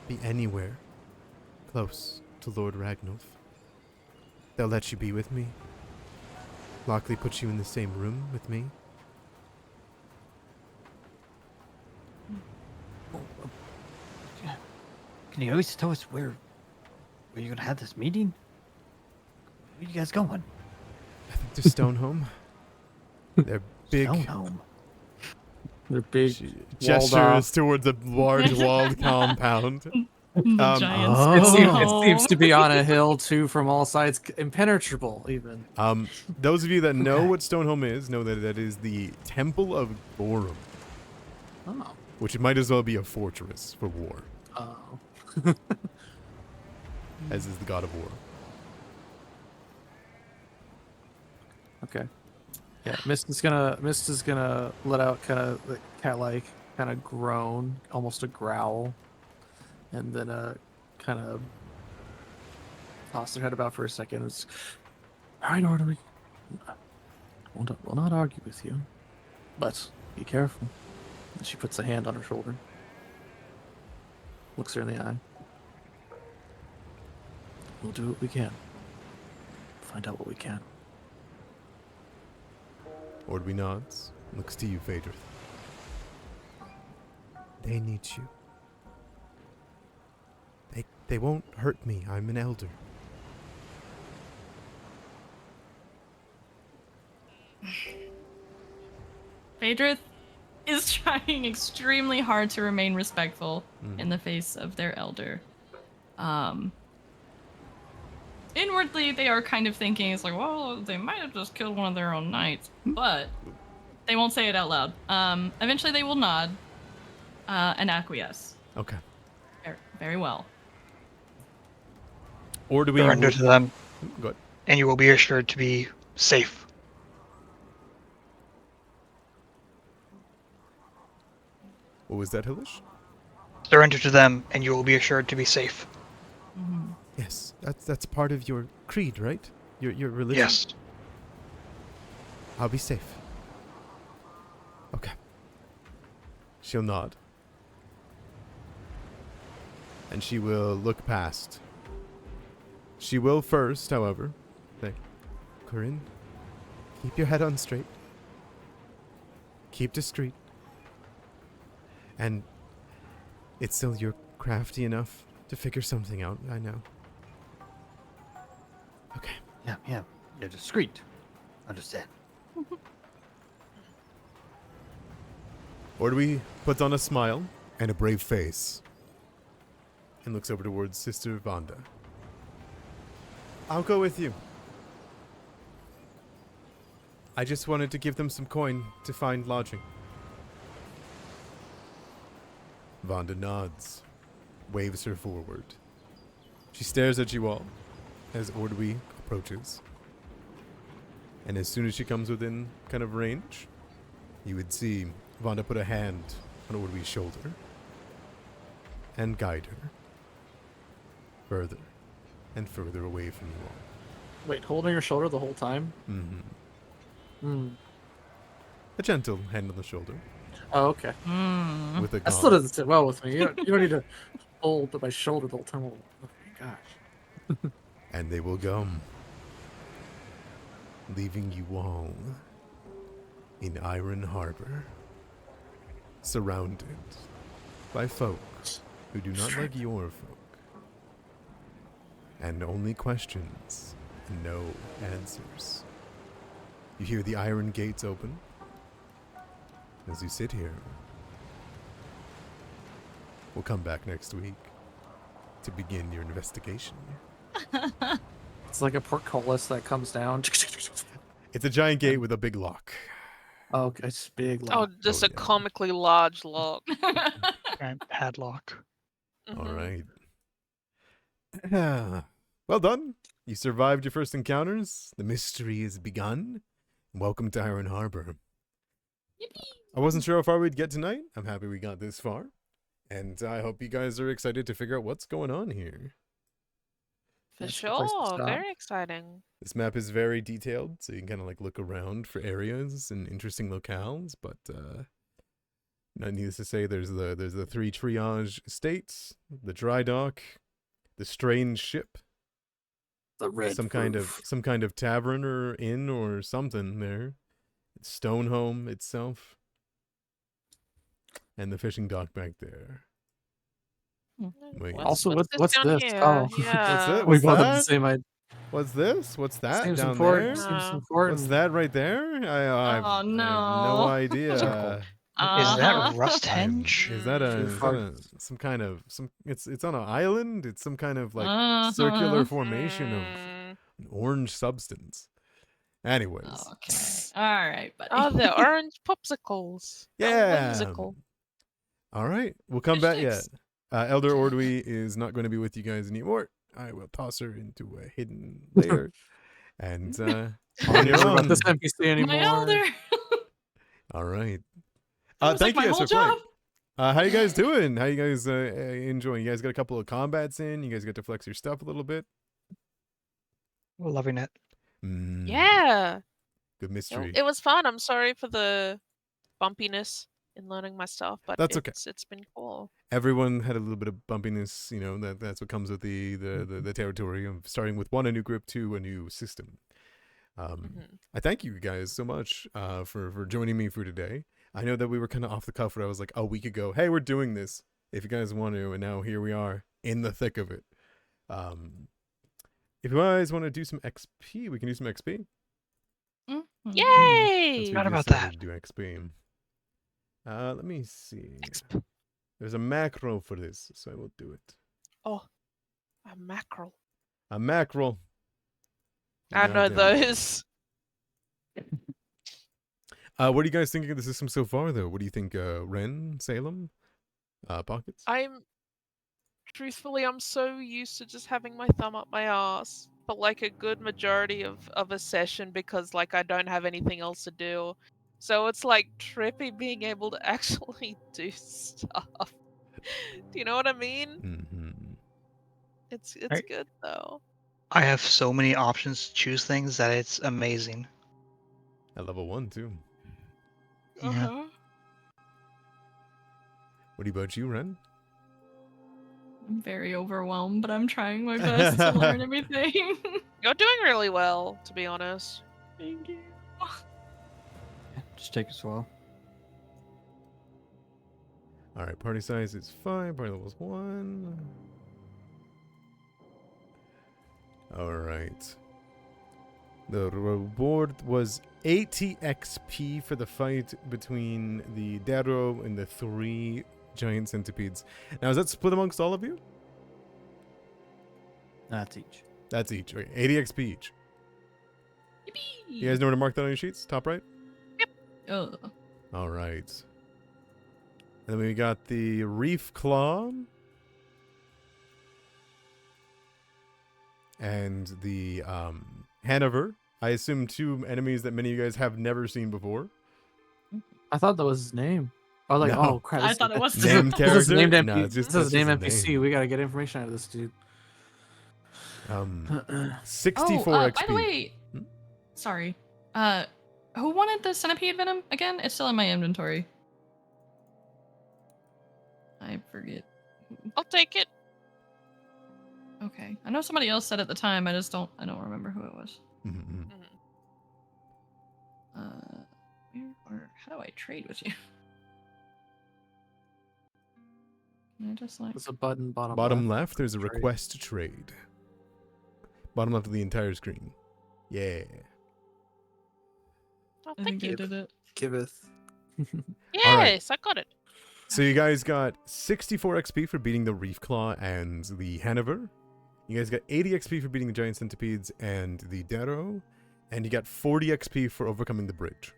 be anywhere close to Lord Ragnulf. They'll let you be with me. Lockley put you in the same room with me. Can you always tell us where you're gonna have this meeting? Where are you guys going? I think to Stonehome. They're big. Stonehome. They're big. She walled gestures off. towards a large walled compound. Giants. Oh. It seems to be on a hill too, from all sides, impenetrable even. Those of you that know Okay. what Stonehome is know that that is the Temple of Gorum, Oh. which might as well be a fortress for war, Oh. as is the god of war. Okay. Yeah, Mist is gonna let out kind of the cat-like kind of groan, almost a growl, and then kind of toss their head about for a second. It's, all right, Ordwy. We'll not argue with you, but be careful. And she puts a hand on her shoulder, looks her in the eye. We'll do what we can. Find out what we can. Ordwy nods, looks to you, Phaedrus. They need you. They won't hurt me. I'm an elder. Phaedrus is trying extremely hard to remain respectful Mm. in the face of their elder. inwardly, they are kind of thinking, it's like, well, they might have just killed one of their own knights, but they won't say it out loud. Eventually, they will nod and acquiesce. Okay. Very, very well. Or do we Surrender to them, Go ahead. and you will be assured to be safe. What was that, Hilish? Surrender to them, and you will be assured to be safe. Mm-hmm. Yes, that's part of your creed, right? Your religion. Yes. I'll be safe. Okay. She'll nod. And she will look past. She will first, however, say, Corinne, keep your head on straight. Keep discreet. And it's still you're crafty enough to figure something out, I know. Okay. Yeah. You're discreet. Understand. Ordwy puts on a smile and a brave face and looks over towards Sister Vonda. I'll go with you. I just wanted to give them some coin to find lodging. Vonda nods, waves her forward. She stares at you all as Ordwy approaches. And as soon as she comes within kind of range, you would see Vonda put a hand on Ordwy's shoulder and guide her further and further away from you all. Wait, holding her shoulder the whole time? Mm-hmm. Hmm. A gentle hand on the shoulder Oh, okay. with a That still gaunt. doesn't sit well with me. You don't need to hold my shoulder the whole time. Oh my gosh. And they will go, leaving you all in Iron Harbor, surrounded by folks who do not like your folk, and only questions and no answers. You hear the iron gates open as you sit here. We'll come back next week to begin your investigation. It's like a portcullis that comes down. It's a giant gate with a big lock. Oh, okay, it's big. Oh, Lock. just Oh, a yeah. comically large lock. Giant padlock. All Mhm. right. Well done. You survived your first encounters. The mystery is begun. Welcome to Iron Harbor. I wasn't sure how far we'd get tonight. I'm happy we got this far. And I hope you guys are excited to figure out what's going on here. For That's a good place to sure. start. Very exciting. This map is very detailed, so you can kind of like look around for areas and interesting locales. But not needless to say, there's the 3 triage states, the dry dock, the strange ship, The red some kind of tavern or inn or something there, Stonehome itself, and the fishing dock back there. Wait. Also, what's down this? here? Oh. Yeah. it? We What's both have the that? same idea. What's this? What's that Seems down important. there? Seems Uh, important. What's that right there? I have no no. idea. Is Uh-huh. that Rusthenge? Is that Too some kind of it's on an island? It's some kind of like Uh-huh. circular formation of Mm. an orange substance. Anyways. Okay. All right, buddy. Oh, the orange popsicles. How Yeah. whimsical. All right. We'll come Fish back yet. sticks. Elder Ordwy is not going to be with you guys anymore. I will toss her into a hidden layer. And on Don't your worry about own. this NPC anymore. My elder. All right. That was Thank like you my guys whole for playing. job. How you guys doing? How you guys enjoying? You guys got a couple of combats in. You guys get to flex your stuff a little bit. We're loving it. Mm, Yeah. Good mystery. It was fun. I'm sorry for the bumpiness in learning my stuff, but That's okay. it's been cool. Everyone had a little bit of bumpiness. You know that's what comes with the territory of starting with 1 a new grip, 2 a new system. Mhm. I thank you guys so much for joining me for today. I know that we were kind of off the cuff where I was like a week ago, hey, we're doing this if you guys want to, and now here we are in the thick of it. If you guys want to do some XP, we can do some XP. Mhm. Since Yay! we Forgot just about started that. to do XP. Let me see. There's a macro for this, so I will do it. Oh, a mackerel. A mackerel. I know Goddamn. those. What are you guys thinking of the system so far, though? What do you think, Ren, Salem, Pockets? Truthfully, I'm so used to just having my thumb up my ass for like a good majority of a session because like I don't have anything else to do. So it's like trippy being able to actually do stuff. Do you know what I mean? Mm-hmm. It's Right. good though. I have so many options to choose things that it's amazing. At level 1, too. Yeah. What about you, Ren? I'm very overwhelmed, but I'm trying my best to learn everything. You're doing really well, to be honest. Thank you. Just take it slow. Alright, party size is 5, party level is 1. Alright. The reward was 80 XP for the fight between the Darrow and the 3 giant centipedes. Now, is that split amongst all of you? That's each. That's each. Okay, 80 XP each. Yippee! You guys know where to mark that on your sheets? Top right? Ugh. Alright. Then we got the Reef Claw. And the Hanover. I assume 2 enemies that many of you guys have never seen before. I thought that was his name. I was like, No. oh crap! I this- thought it was this Named is- This is character? named NPC. No, it's just- this is that's named just his NPC. name. We gotta get information out of this dude. 64 oh, XP. by the way, Hmm? sorry. Who wanted the centipede venom again? It's still in my inventory. I forget. I'll take it. Okay, I know somebody else said at the time. I don't remember who it was. Mhm. Where or how do I trade with you? Can I just like? There's a button Bottom left, there's a Trade. request to trade. Bottom left of the entire screen. Yeah. Oh, I thank think I you. did it. Giveth. Yes, I got it. So you guys got 64 XP for beating the Reef Claw and the Hanover. You guys got 80 XP for beating the Giant Centipedes and the Darrow. And you got 40 XP for overcoming the bridge.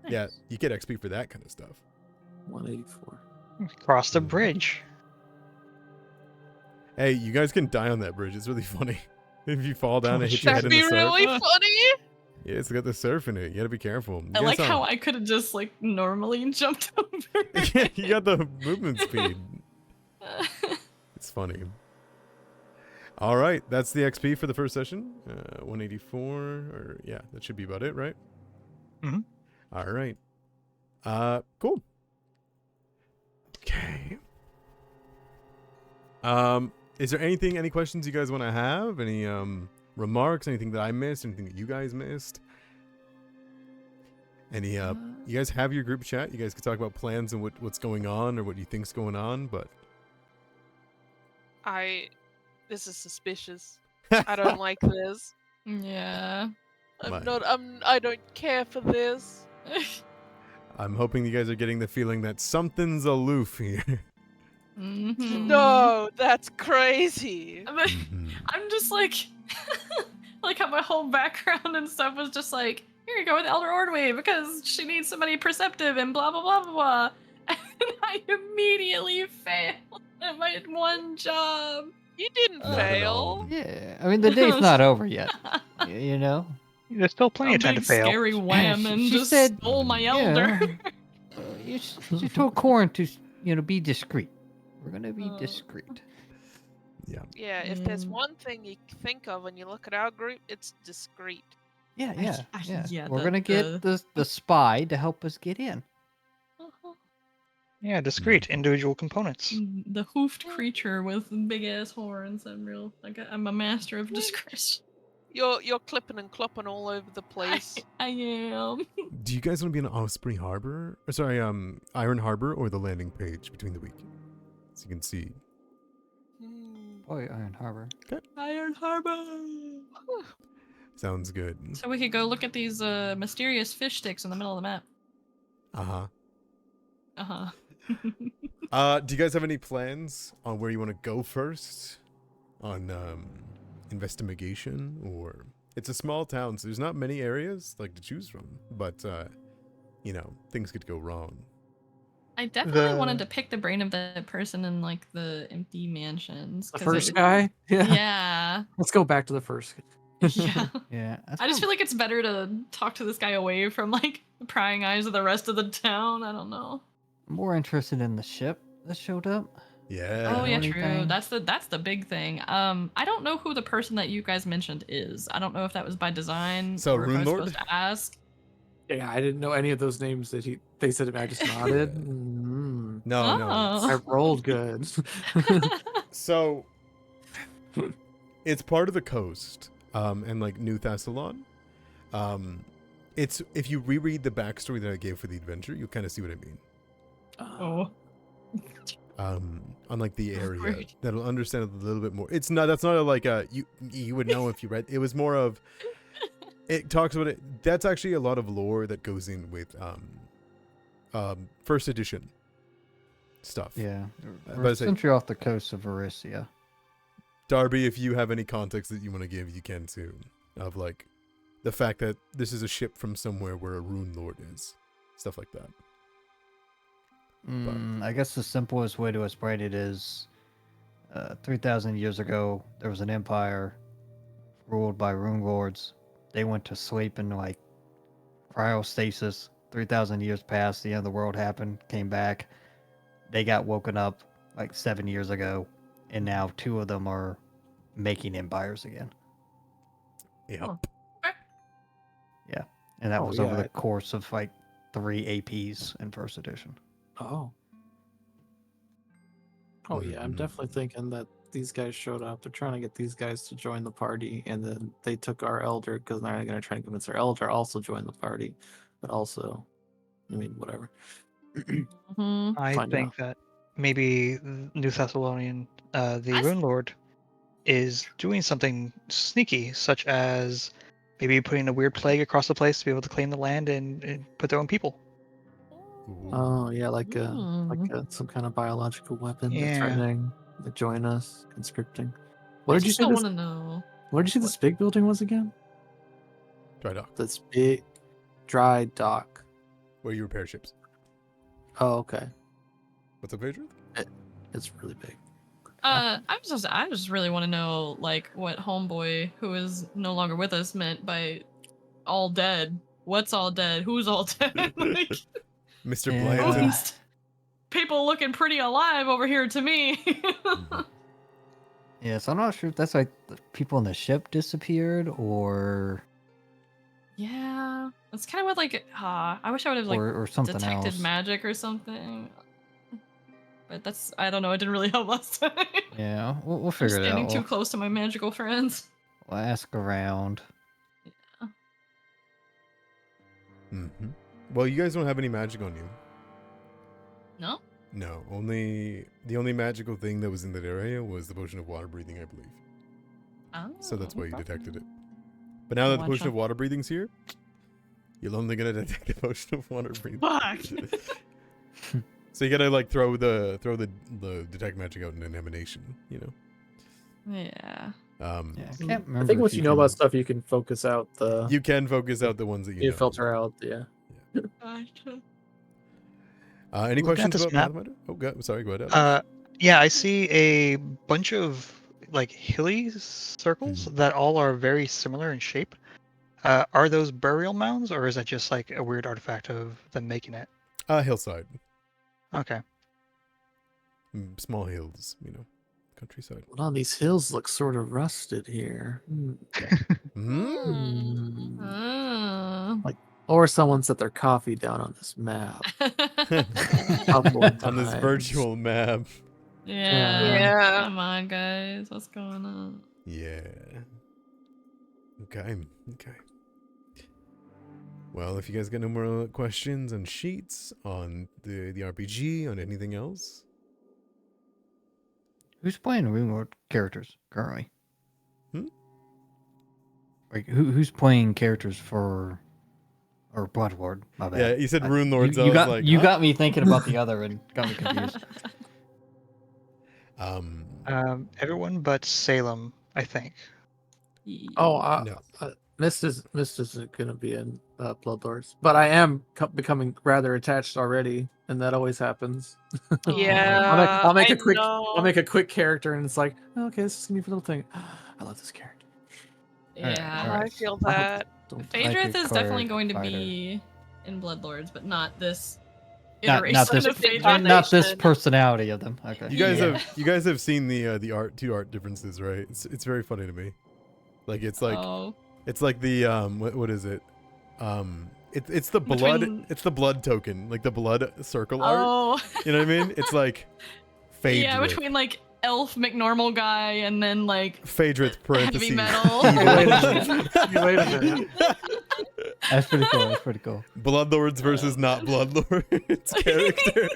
Yeah, Nice. you get XP for that kind of stuff. 184. Cross the bridge. Hey, you guys can die on that bridge. It's really funny. If you fall down and hit your head That'd in be the surf. really funny. Yeah, it's got the surf in it. You gotta be careful. You I guys like saw- how I could have just like normally jumped over. Yeah, you got the movement speed. It's funny. All right, that's the XP for the first session. 184, or yeah, that should be about it, right? Mhm. All right. Cool. Okay. Is there any questions you guys want to have? Any remarks? Anything that I missed? Anything that you guys missed? Any you guys have your group chat. You guys can talk about plans and what's going on or what you think's going on, but This is suspicious. I don't like this. Yeah. I don't care for this. I'm hoping you guys are getting the feeling that something's aloof here. Mhm. No, that's crazy. I'm just like, like how my whole background and stuff was just like, here you go with Elder Ordway because she needs somebody perceptive and blah blah blah blah blah. And I immediately failed at my one job. You didn't Not at all. fail. Yeah, I mean the day's not over yet. You know. There's still plenty A of time to big fail. scary wham and she just said- stole my Yeah. elder. You told Corin to, be discreet. We're gonna be Oh. discreet. Yeah, if there's Mm. one thing you can think of when you look at our group, it's discreet. Yeah, yeah. yeah, We're the- gonna get the spy to help us get in. Yeah, discrete individual components. The hoofed creature with big ass horns. I'm a master of discretion. You're clipping and clopping all over the place. I am. Do you guys want to be in Osprey Harbor? Or sorry, Iron Harbor or the landing page between the week? So you can see. Hmm. Boy, Iron Harbor. Iron Harbor. Sounds good. So we could go look at these mysterious fish sticks in the middle of the map. Uh-huh. Uh-huh. Do you guys have any plans on where you want to go first? on investigation, or it's a small town, so there's not many areas like to choose from. But things could go wrong. I definitely wanted to pick the brain of the person in like the empty mansions. The 'cause first guy? Yeah. Yeah. Let's go back to the first guy. Yeah. Yeah. I just feel like it's better to talk to this guy away from like the prying eyes of the rest of the town. I don't know. I'm more interested in the ship that showed up. Yeah. Oh yeah, Know true. anything? That's the big thing. I don't know who the person that you guys mentioned is. I don't know if that was by design So, or if I was Rune Lord? supposed to ask. Yeah, I didn't know any of those names that they said. I just nodded. No, Oh. I rolled good. So it's part of the coast, and like New Thassalon. It's if you reread the backstory that I gave for the adventure, you'll kind of see what I mean. Oh. On like the area, Awkward. that'll understand it a little bit more. It's not. That's not like you would know if you read. It was more of. It talks about it. That's actually a lot of lore that goes in with first edition stuff. Yeah. but We're I say- essentially off the coast of Erissia. Darby, if you have any context that you want to give, you can too. Of like the fact that this is a ship from somewhere where a rune lord is, stuff like that. I guess the simplest way to explain it is 3,000 years ago, there was an empire ruled by rune lords. They went to sleep in like cryostasis. 3,000 years passed, the end of the world happened, came back. They got woken up like 7 years ago, and now 2 of them are making empires again. Yep. Oh. Yeah, and that Oh, was over yeah. the course of like 3 APs in first edition. Oh. Oh yeah, I'm Mhm. definitely thinking that these guys showed up. They're trying to get these guys to join the party, and then they took our elder because they're going to try and convince our elder also join the party. But also, I mean, whatever. Mhm. I Find think that maybe New Thessalonian, the I s- Rune Lord, is doing something sneaky, such as maybe putting a weird plague across the place to be able to claim the land and put their own people. Ooh. Oh yeah, like Mm. some kind of biological weapon. They're Yeah. threatening to join us, conscripting. I What did you just say? don't This, want to know. what did you say this big building was again? Dry dock, This big dry dock. where you repair ships. Oh, okay. What's up, Adrian? It's really big. I just really want to know like what homeboy who is no longer with us meant by all dead. What's all dead? Who's all dead? Like, Mr. Yeah. Blanton. who's- people looking pretty alive over here to me. Yeah, so I'm not sure if that's like the people on the ship disappeared or Yeah, that's kind of what like. I wish I would have like or something detected else. magic or something. But that's I don't know. It didn't really help last time. Yeah, we'll I'm figure it standing out. too close to my magical friends. We'll ask around. Mm-hmm. Well, you guys don't have any magic on you. No. No, the only magical thing that was in that area was the potion of water breathing, I believe. Oh, So that's why you okay. detected it. But now that the Watch potion out. of water breathing's here, you're only gonna detect the potion of water breathing. Fuck. So you gotta like throw the detect magic out in an emanation, you know. Yeah. Yeah, I I can't remember. think if once you know can- about stuff, you can focus out the. You can focus out the ones that you You know. filter out. Yeah. Gotcha. Any Look at questions this about map. Pathfinder? Oh, sorry, go ahead. Yeah, I see a bunch of like hilly circles that all are very similar in shape. Are those burial mounds, or is that just like a weird artifact of them making it? Hillside, Okay. Small hills, you know, countryside. Well, these hills look sort of rusted here. Mm. Oh. Or someone set their coffee down on this map. On this times. virtual map. Yeah. Yeah. Come on, guys. What's going on? Yeah. Okay. Well, if you guys got no more questions on sheets, on the RPG, on anything else, Who's playing remote characters currently? Hmm? Like who's playing characters for or Bloodlord? My bad. yeah, you said Rune Lords. You I was got like, you huh? got me thinking about the other and got me confused. Everyone but Salem, I think. Oh, No. Mist isn't gonna be in Bloodlords, but I am becoming rather attached already, and that always happens. Yeah, I'll make I a quick know. I'll make a quick character, and it's like, oh, okay, this is gonna be a little thing. I love this character. Yeah. Alright. I feel I hope that. they don't Like Phaedrith a is definitely card going to fighter. be in Bloodlords, but not this Not iteration this of Incarnation. Phaedrith. not this personality of them. Okay. Yeah. You guys have seen the two art differences, right? It's very funny to me. Like it's like Oh. it's like the what is it? It's the blood Between- it's the blood token, like the blood circle art. Oh. You know what I mean? It's like Phaedrith. Yeah, between like elf McNormal guy and then like Phaedrith parentheses. heavy metal. Wait a minute. That's pretty cool. That's pretty cool. Bloodlords versus not Bloodlords character.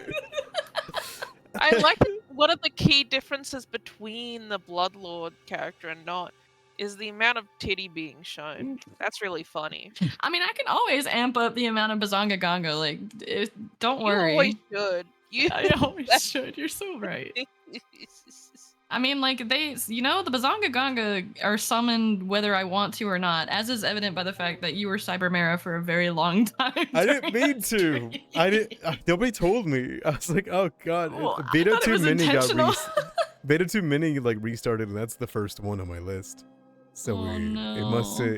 I like one of the key differences between the Bloodlord character and not is the amount of titty being shown. That's really funny. I mean, I can always amp up the amount of Bazonga Gonga. Like, don't You worry. always should. You I always should. You're so right. I mean, like, the Bazonga Gonga are summoned whether I want to or not, as is evident by the fact that you were Cybermera for a very long time. I didn't during mean to. stream. I didn't. Nobody told me. I was like, oh god. Well, I Beta thought it 2 was Mini got intentional. Beta 2 Mini like restarted, and that's the first one on my list. So Oh, weird. no.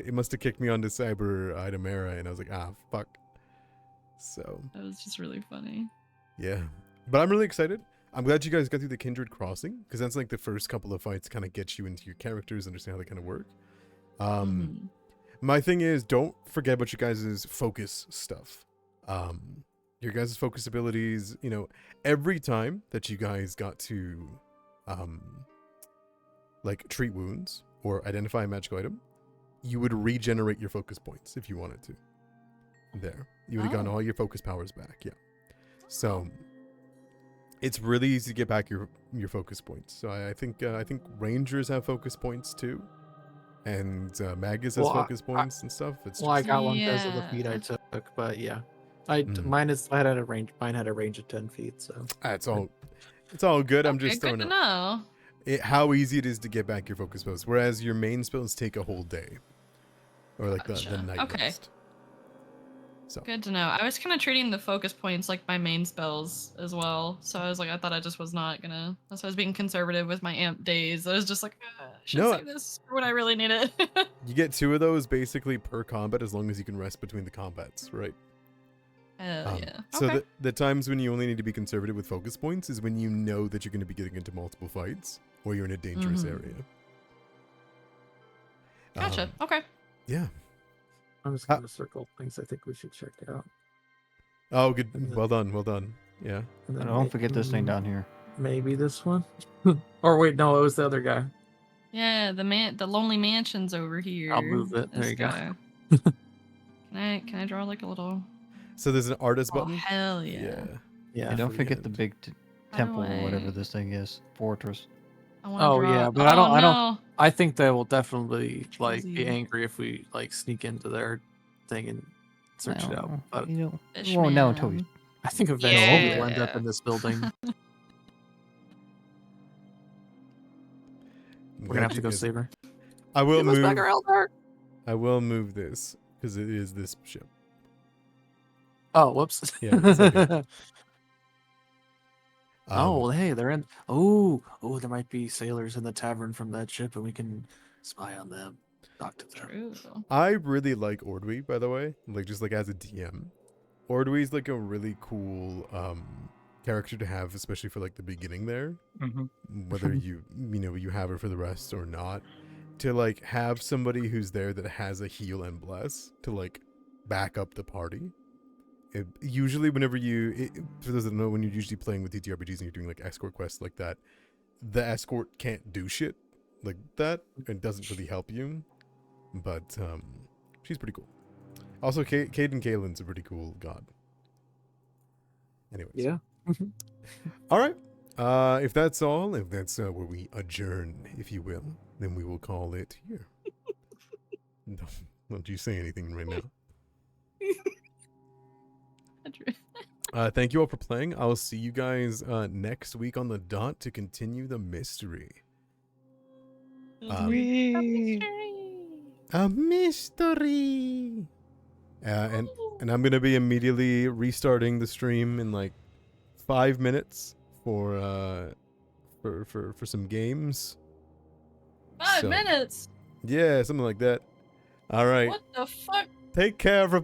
It must have kicked me onto Cyber Item Era, and I was like, ah, fuck. So That was just really funny. yeah, but I'm really excited. I'm glad you guys got through the Kindred Crossing, because that's like the first couple of fights kind of get you into your characters, understand how they kind of work. Mhm. My thing is, don't forget about your guys' focus stuff. Your guys' focus abilities, every time that you guys got to like treat wounds or identify a magical item, you would regenerate your focus points if you wanted to. There. You would have gotten Oh. all your focus powers back, yeah. So it's really easy to get back your focus points. So I think Rangers have focus points too. And Magus has Well, focus points and stuff. It's Well, I just, got one because of the feet I Yeah. took, but yeah, Mm. mine had a range. Mine had a range of 10 feet. So it's all good. I'm Okay, just good throwing to out know. how easy it is to get back your focus posts, whereas your main spells take a whole day, or like the Gotcha. night Okay. rest. So Good to know. I was kind of treating the focus points like my main spells as well. So I was like, I thought I just was not gonna. That's why I was being conservative with my amp days. I was just like, I should No, save this for when I really need it. you get 2 of those basically per combat, as long as you can rest between the combats, right? Hell yeah. So Okay. the times when you only need to be conservative with focus points is when you know that you're going to be getting into multiple fights or you're in a dangerous Mhm. area. Gotcha. Okay. Yeah. I'm just gonna circle things I think we should check out. Oh, good. And then- Well done. Well done. Yeah. And then Don't forget this thing down here. Maybe this one. Or wait, no, it was the other guy. Yeah, the lonely mansion's over here. I'll move it. There This you go. guy. Can I draw like a little? So there's an artist Oh button. hell yeah! Yeah. Yeah. And don't for the forget the end. big How do temple or whatever I- this thing is. Fortress. I wanna Oh, draw... yeah, but I don't- Oh, I don't- no. I think they will definitely like be Cheesy. angry if we like sneak into their thing and search it out. Well, But you won't know until we. Fishman. I think eventually we'll end up Yeah. in this building. We're gonna have to go save her. I will Give us move. back our Eldar! I will move this because it is this ship. Oh, whoops. Yeah, it's okay. Oh, well, hey, they're in. Oh, there might be sailors in the tavern from that ship, and we can spy on them. Talk to them. True. I really like Ordwy, by the way. Like just like as a DM, Ordwy's like a really cool character to have, especially for like the beginning there. Whether you you have her for the rest or not, to like have somebody who's there that has a heal and bless to like back up the party. Usually whenever for those that don't know, when you're usually playing with TTRPGs and you're doing like escort quests like that, the escort can't do shit like that and doesn't really help you, but she's pretty cool. Also, Caden Kalen's a pretty cool god. Anyways. Yeah. All right. If that's all, if that's where we adjourn, if you will, then we will call it here. Don't you say anything right now. Thank you all for playing. I'll see you guys next week on the dot to continue the mystery. Whee! A mystery. And I'm gonna be immediately restarting the stream in like 5 minutes for some games. 5 So- minutes. Yeah, something like that. All right. What the fuck? Take care, everybody.